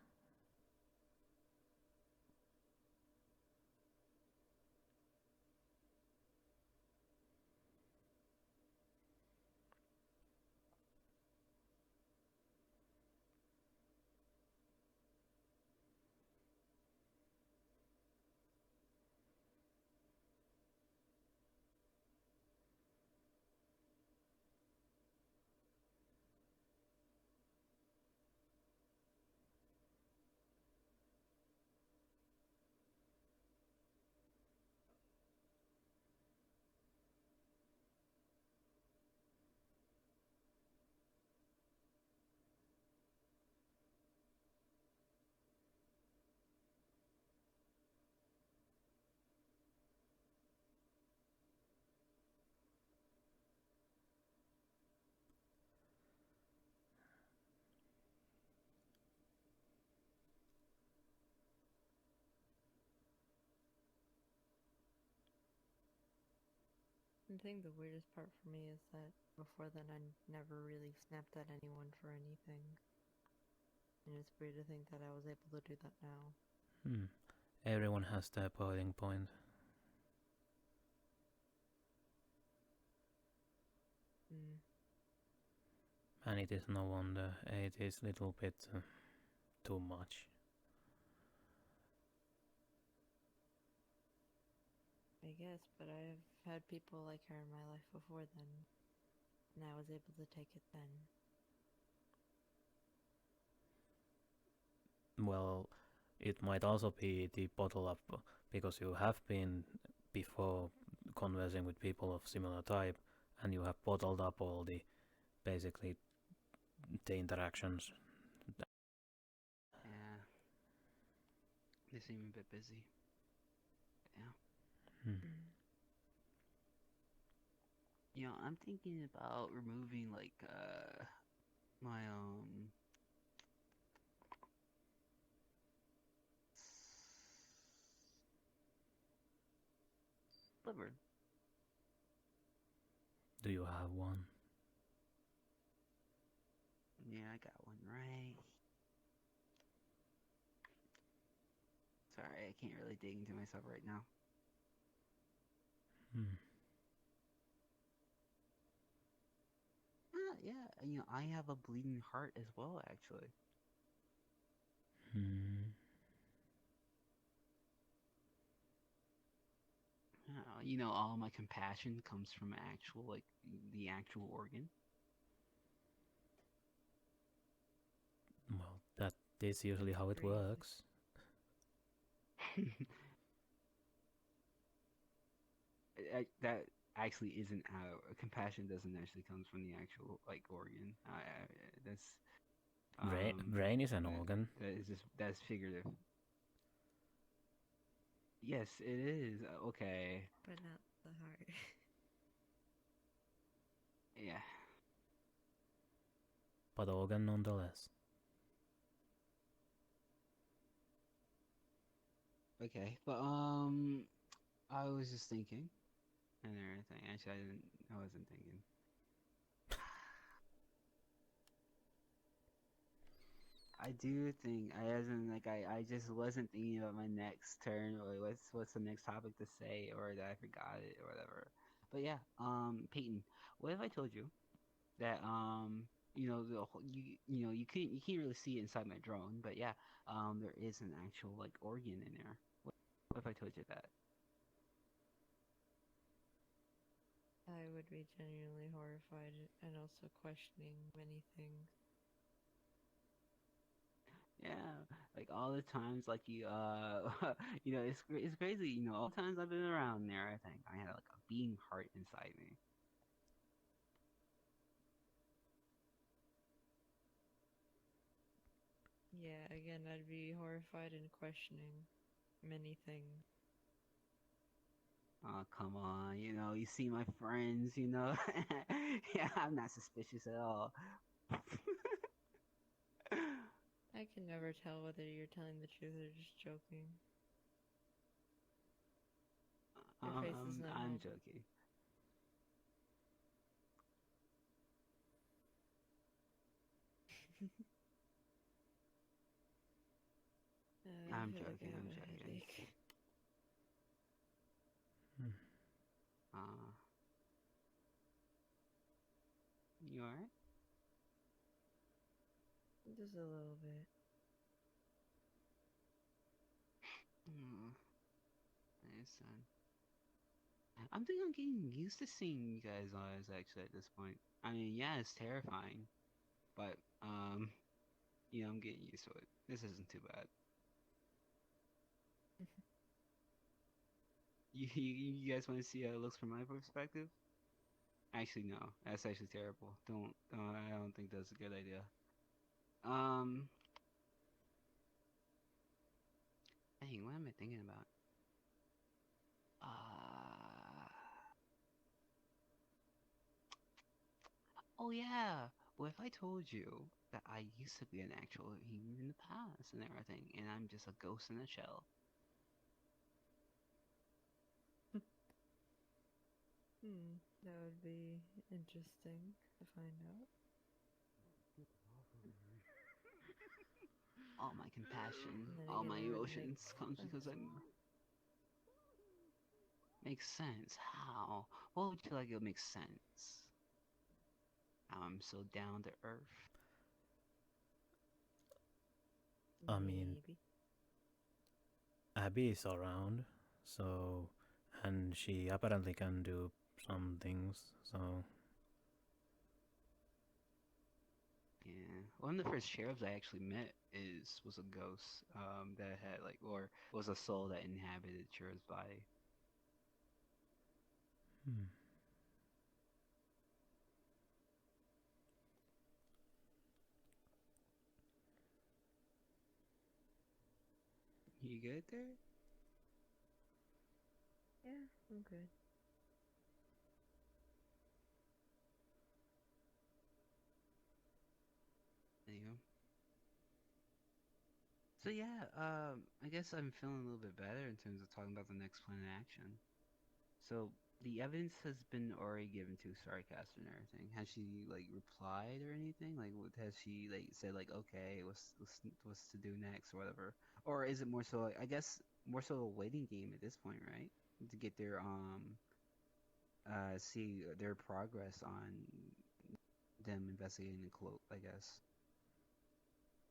I think the weirdest part for me is that before then I never really snapped at anyone for anything. And it's weird to think that I was able to do that now. Everyone has their boiling point. And it is no wonder it is a little bit too much. I guess, but I've had people like her in my life before then, and I was able to take it then. Well, it might also be the bottle up because you have been before conversing with people of similar type, and you have bottled up all the basically the interactions. Yeah. They seem a bit busy. Yeah. You know, I'm thinking about removing like my liver. Do you have one? Yeah, I got one right. Sorry, I can't really dig into myself right now. Yeah, you know, I have a bleeding heart as well, actually. You know, all my compassion comes from actual, like, the actual organ. Well, that is usually how it works. That actually isn't how compassion doesn't actually comes from the actual like organ. That's Brain is an organ. That's figurative. Yes, it is. Okay. But not the heart. Yeah. But organ nonetheless. Okay, but I was just thinking and everything. Actually, I wasn't thinking. I do think I just wasn't thinking about my next turn or what's the next topic to say or that I forgot it or whatever. But yeah, Peyton, what if I told you that you know you know you can't really see it inside my drone, but yeah, there is an actual like organ in there. What if I told you that? I would be genuinely horrified and also questioning many things. Yeah, like all the times, like you, you know, it's crazy. You know, all the times I've been around there, I think I had like a beating heart inside me. Yeah, again, I'd be horrified and questioning many things. Oh, come on, you know, you see my friends, you know. Yeah, I'm not suspicious at all. I can never tell whether you're telling the truth or just joking. Your face is not I'm help. joking. I I'm feel like I joking. have I'm a joking. headache. You alright? Just a little bit. Nice son. I'm thinking I'm getting used to seeing you guys' eyes actually at this point. I mean, yeah, it's terrifying, but you know, I'm getting used to it. This isn't too bad. You guys want to see how it looks from my perspective? Actually, no. That's actually terrible. I don't think that's a good idea. Dang, what am I thinking about? Oh yeah. What if I told you that I used to be an actual human in the past and everything, and I'm just a ghost in a shell? That would be interesting to find out. All my compassion, And then all again, my it wouldn't make emotions comes because sense. makes sense. How? What would you feel like it would make sense? How I'm so down to earth. I mean, Maybe. Abby is around, so and she apparently can do some things. So Yeah, one of the first cherubs I actually met was a ghost that had like or was a soul that inhabited cherub's body. hmm. You good there? Yeah, I'm good. There you go. So yeah, I guess I'm feeling a little bit better in terms of talking about the next plan of action. So the evidence has been already given to Starcast and everything. Has she like replied or anything? Like, has she like said like, okay, what's to do next or whatever? Or is it more so like, I guess more so a waiting game at this point, right? To get their see their progress on them investigating the cloak, I guess.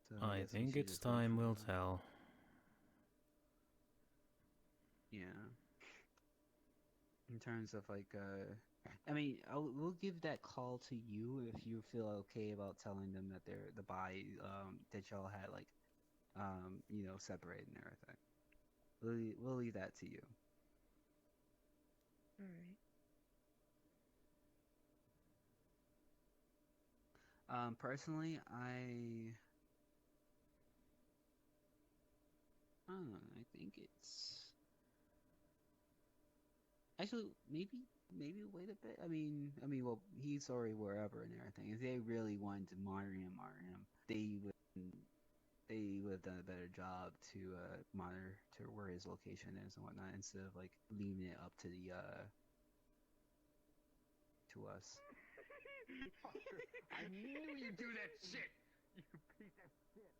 So I I guess we think should it's just wait time for will them. tell. Yeah. In terms of like, I mean, we'll give that call to you if you feel okay about telling them that they're the body, that y'all had like, separated and everything. We'll leave that to you. Alright. Personally, I don't know. I think it's actually maybe wait a bit. Well, he's already wherever and everything. If they really wanted to monitor him, they would have done a better job to monitor where his location is and whatnot instead of like leaving it up to the to us. I knew you'd do that shit! You piece of shit!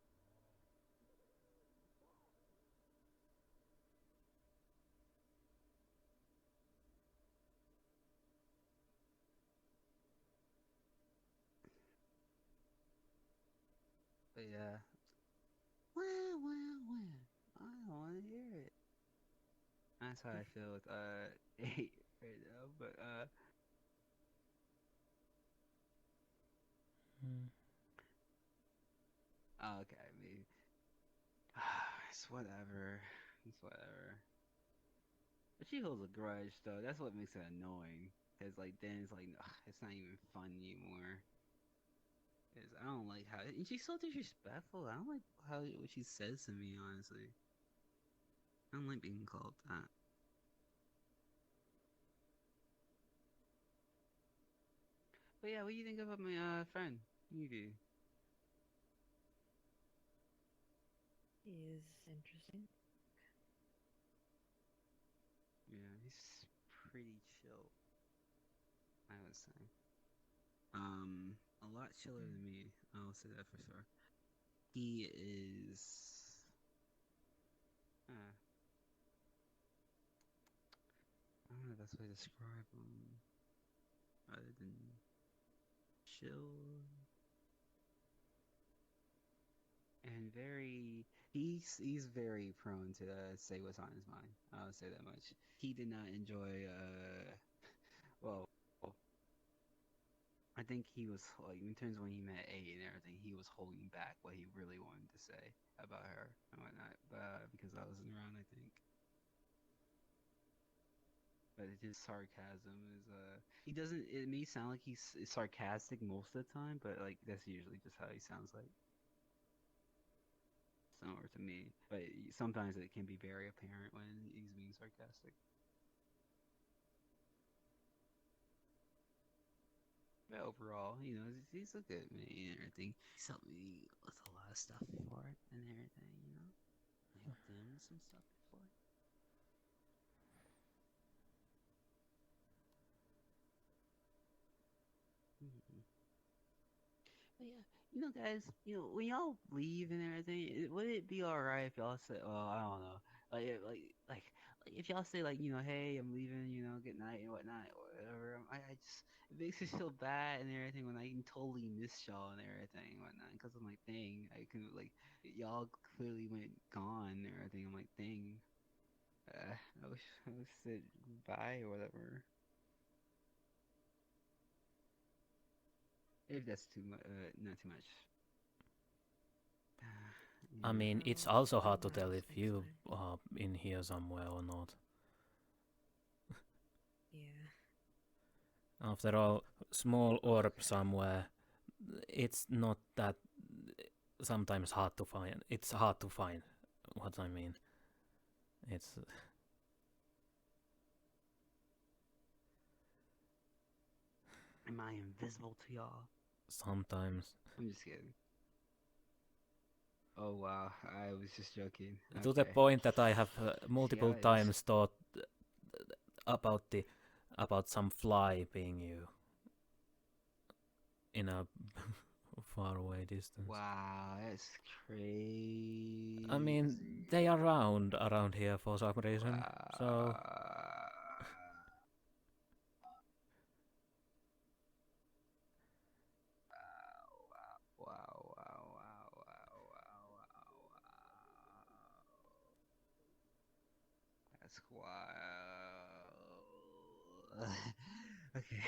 But yeah. Well. I don't want to hear it. That's how I feel with 8 right now. But okay, maybe. It's whatever. It's whatever. But she holds a grudge though. That's what makes it annoying. Cause like then it's like it's not even fun anymore. Cause I don't like how and she's so disrespectful. I don't like what she says to me. Honestly, I don't like being called that. But yeah, what do you think about my friend? You do. He is interesting. Yeah, he's pretty chill, I would say. A lot chiller than me. I'll say that for sure. He is. I don't know the best way to describe him other than chill and very. He's very prone to say what's on his mind. I'll say that much. He did not enjoy. Well, I think he was like in terms of when he met A and everything, he was holding back what he really wanted to say about her and whatnot, because I wasn't around, I think. But his sarcasm is he doesn't. It may sound like he's sarcastic most of the time, but like that's usually just how he sounds like. Similar to me, but sometimes it can be very apparent when he's being sarcastic. But overall, he's a good man and everything. He's helped me with a lot of stuff before and everything, I helped him with some stuff before. But yeah, guys, when y'all leave and everything, would it be alright if y'all say, well, I don't know, like if y'all say like, hey, I'm leaving, good night and whatnot, or whatever. I just it makes me feel bad and everything when I can totally miss y'all and everything and whatnot. Because I'm like, dang, I could like y'all clearly went gone and everything. I'm like, dang, I wish said bye or whatever. If that's too much, not too much. I mean, it's also hard to tell if you are in here somewhere or not. Yeah. After all, small orb somewhere, it's not that sometimes hard to find. It's hard to find what I mean. It's... Am I invisible to y'all? Sometimes. I'm just kidding. Oh wow, I was just joking. To the Okay. point that I have multiple See how it is. times thought about some fly being you in a far away distance. Wow, that's crazy. I mean, they are around here for some reason, so... Wow. That's wild. Okay.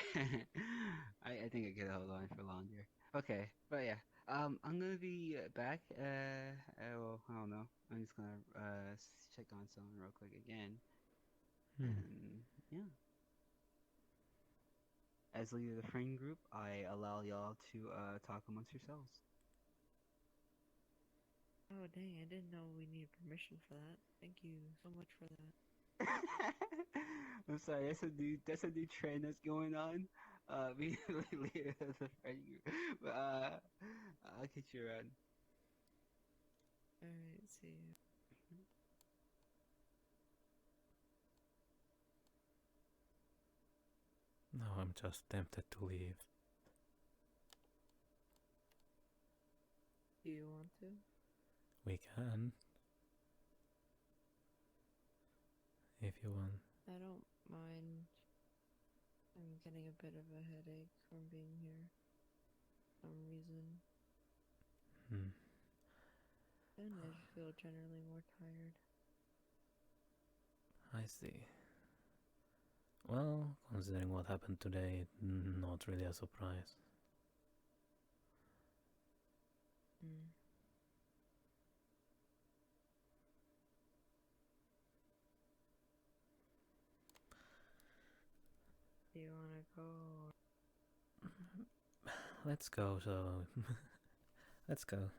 I think I could hold on for longer. Okay, but yeah. I'm gonna be back. Well, I don't know. I'm just gonna check on someone real quick again. And yeah. As leader of the friend group, I allow y'all to talk amongst yourselves. Oh dang, I didn't know we needed permission for that. Thank you so much for that. I'm sorry, that's a new trend that's going on. Being the leader of the friend group. But I'll catch you around. Alright, see you. Now I'm just tempted to leave. Do you want to? We can. If you want. I don't mind. I'm getting a bit of a headache from being here. For some reason. And I just feel generally more tired. I see. Well, considering what happened today, not really a surprise. Do you wanna go? Let's go, so... Let's go.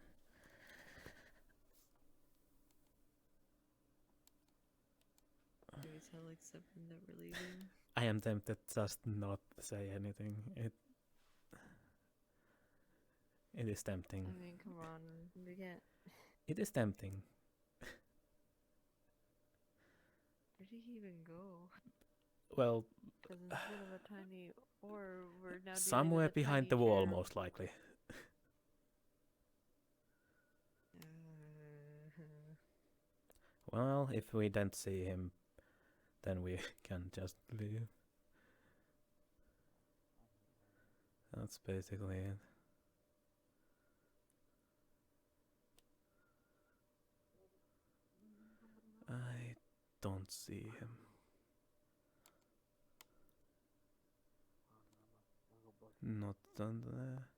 Can we tell like something that we're leaving? I am tempted just not to say anything. It is tempting. I mean, come on, we can't. It is tempting. Where did he even go? Well... Because instead of a tiny orb, we're now somewhere behind the wall, most likely. Well, if we don't see him, then we can just leave. That's basically it. I don't see him. Not on there.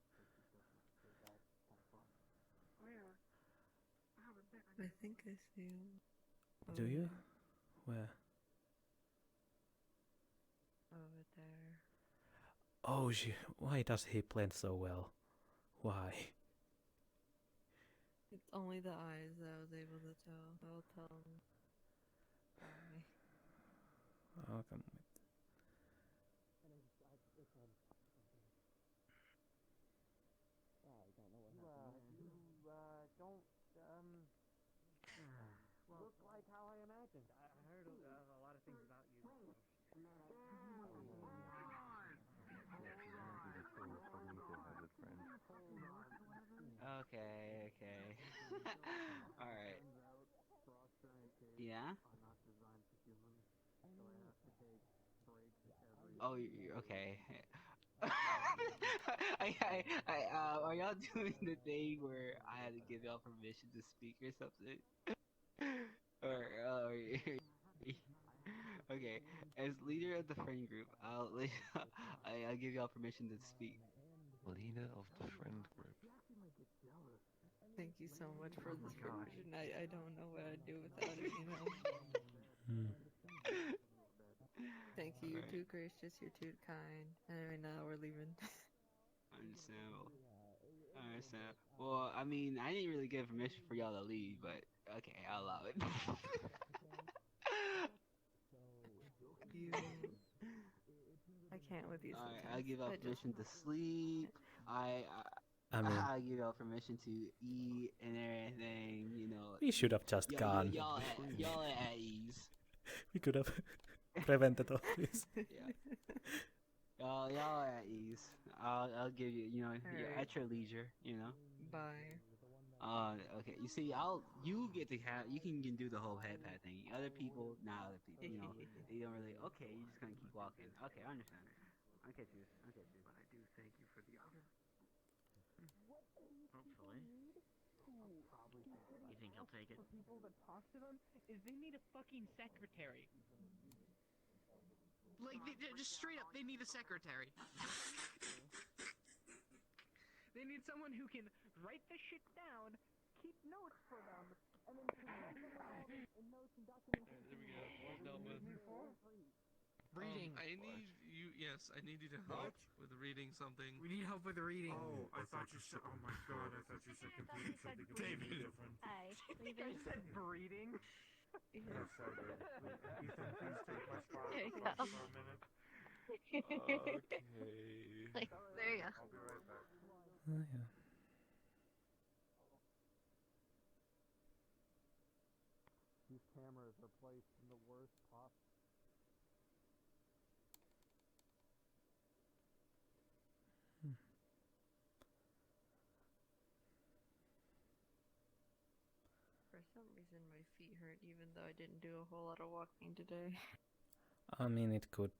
I think I see him. Do you? Where? Over there. Oh, why does he blend so well? Why? It's only the eyes that I was able to tell. I'll tell him. Bye. Oh, come on. Look like how I imagined. I heard a lot of things about you. Okay. Alright. Yeah? Oh, okay. Are y'all doing the thing where I had to give y'all permission to speak or something? or Okay, as leader of the friend group, I'll give y'all permission to speak. Leader of the friend group. Thank you so much for this permission. I don't know what I'd do without it, you know. Thank you. You're too gracious. You're too kind. And now we're leaving. Understandable. Understand. Well, I mean, I didn't really give permission for y'all to leave, but okay, I'll allow it. I can't with you Alright, sometimes. I'll give y'all permission to sleep. I mean, I'll give y'all permission to eat and everything, you know. we should have just gone. Y'all at ease. We could have prevented all this. Yeah. Y'all are at ease. I'll give you, you know, you're at your leisure, you know. Bye. Okay. You see, you get to have, you can do the whole head pat thing. Other people, not other people. You know, they don't really. Okay, you're just gonna keep walking. Okay, I understand. I get you. I get you. But I do thank you for the honor. Hopefully. You think he'll take it? For people that talk to them is they need a fucking secretary. Like, just straight up, they need a secretary. They need someone who can write the shit down, keep notes for them, and then present them all in notes and documentation. There we go. Dealt with. Reading. I need you. Yes, I need you to help with reading something. We need help with the reading. Oh, I thought you said. Oh my god, I thought you said completely something completely different. Hi. I said breeding. Yeah, sorry, dude. Ethan, please take my spot There you for go. a minute. Like, there you go. I'll be right back. Oh, yeah. These cameras are placed in the worst possible. For some reason, my feet hurt, even though I didn't do a whole lot of walking today. I mean, it could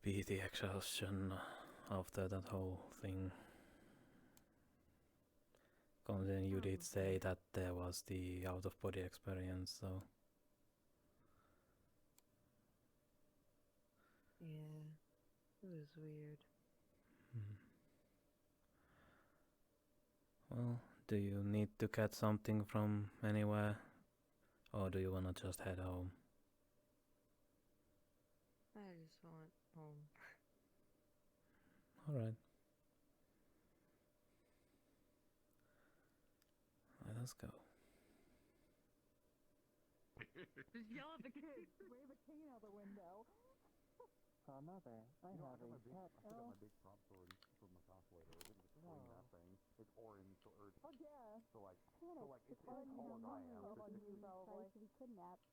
be the exhaustion after that whole thing. Considering you did say that there was the out-of-body experience, so... Yeah, it was weird. Well, do you need to get something from anywhere? Or do you wanna just head home? I just want home. Alright. Let us go. Just yell at the kids. Wave a cane out the window. Mother, I have a pet I got my big prop sword from my calculator. We're gonna just swing that thing. It's orange, so Oh yeah. so like It's it's as tall as I am. probably. To be kidnapped.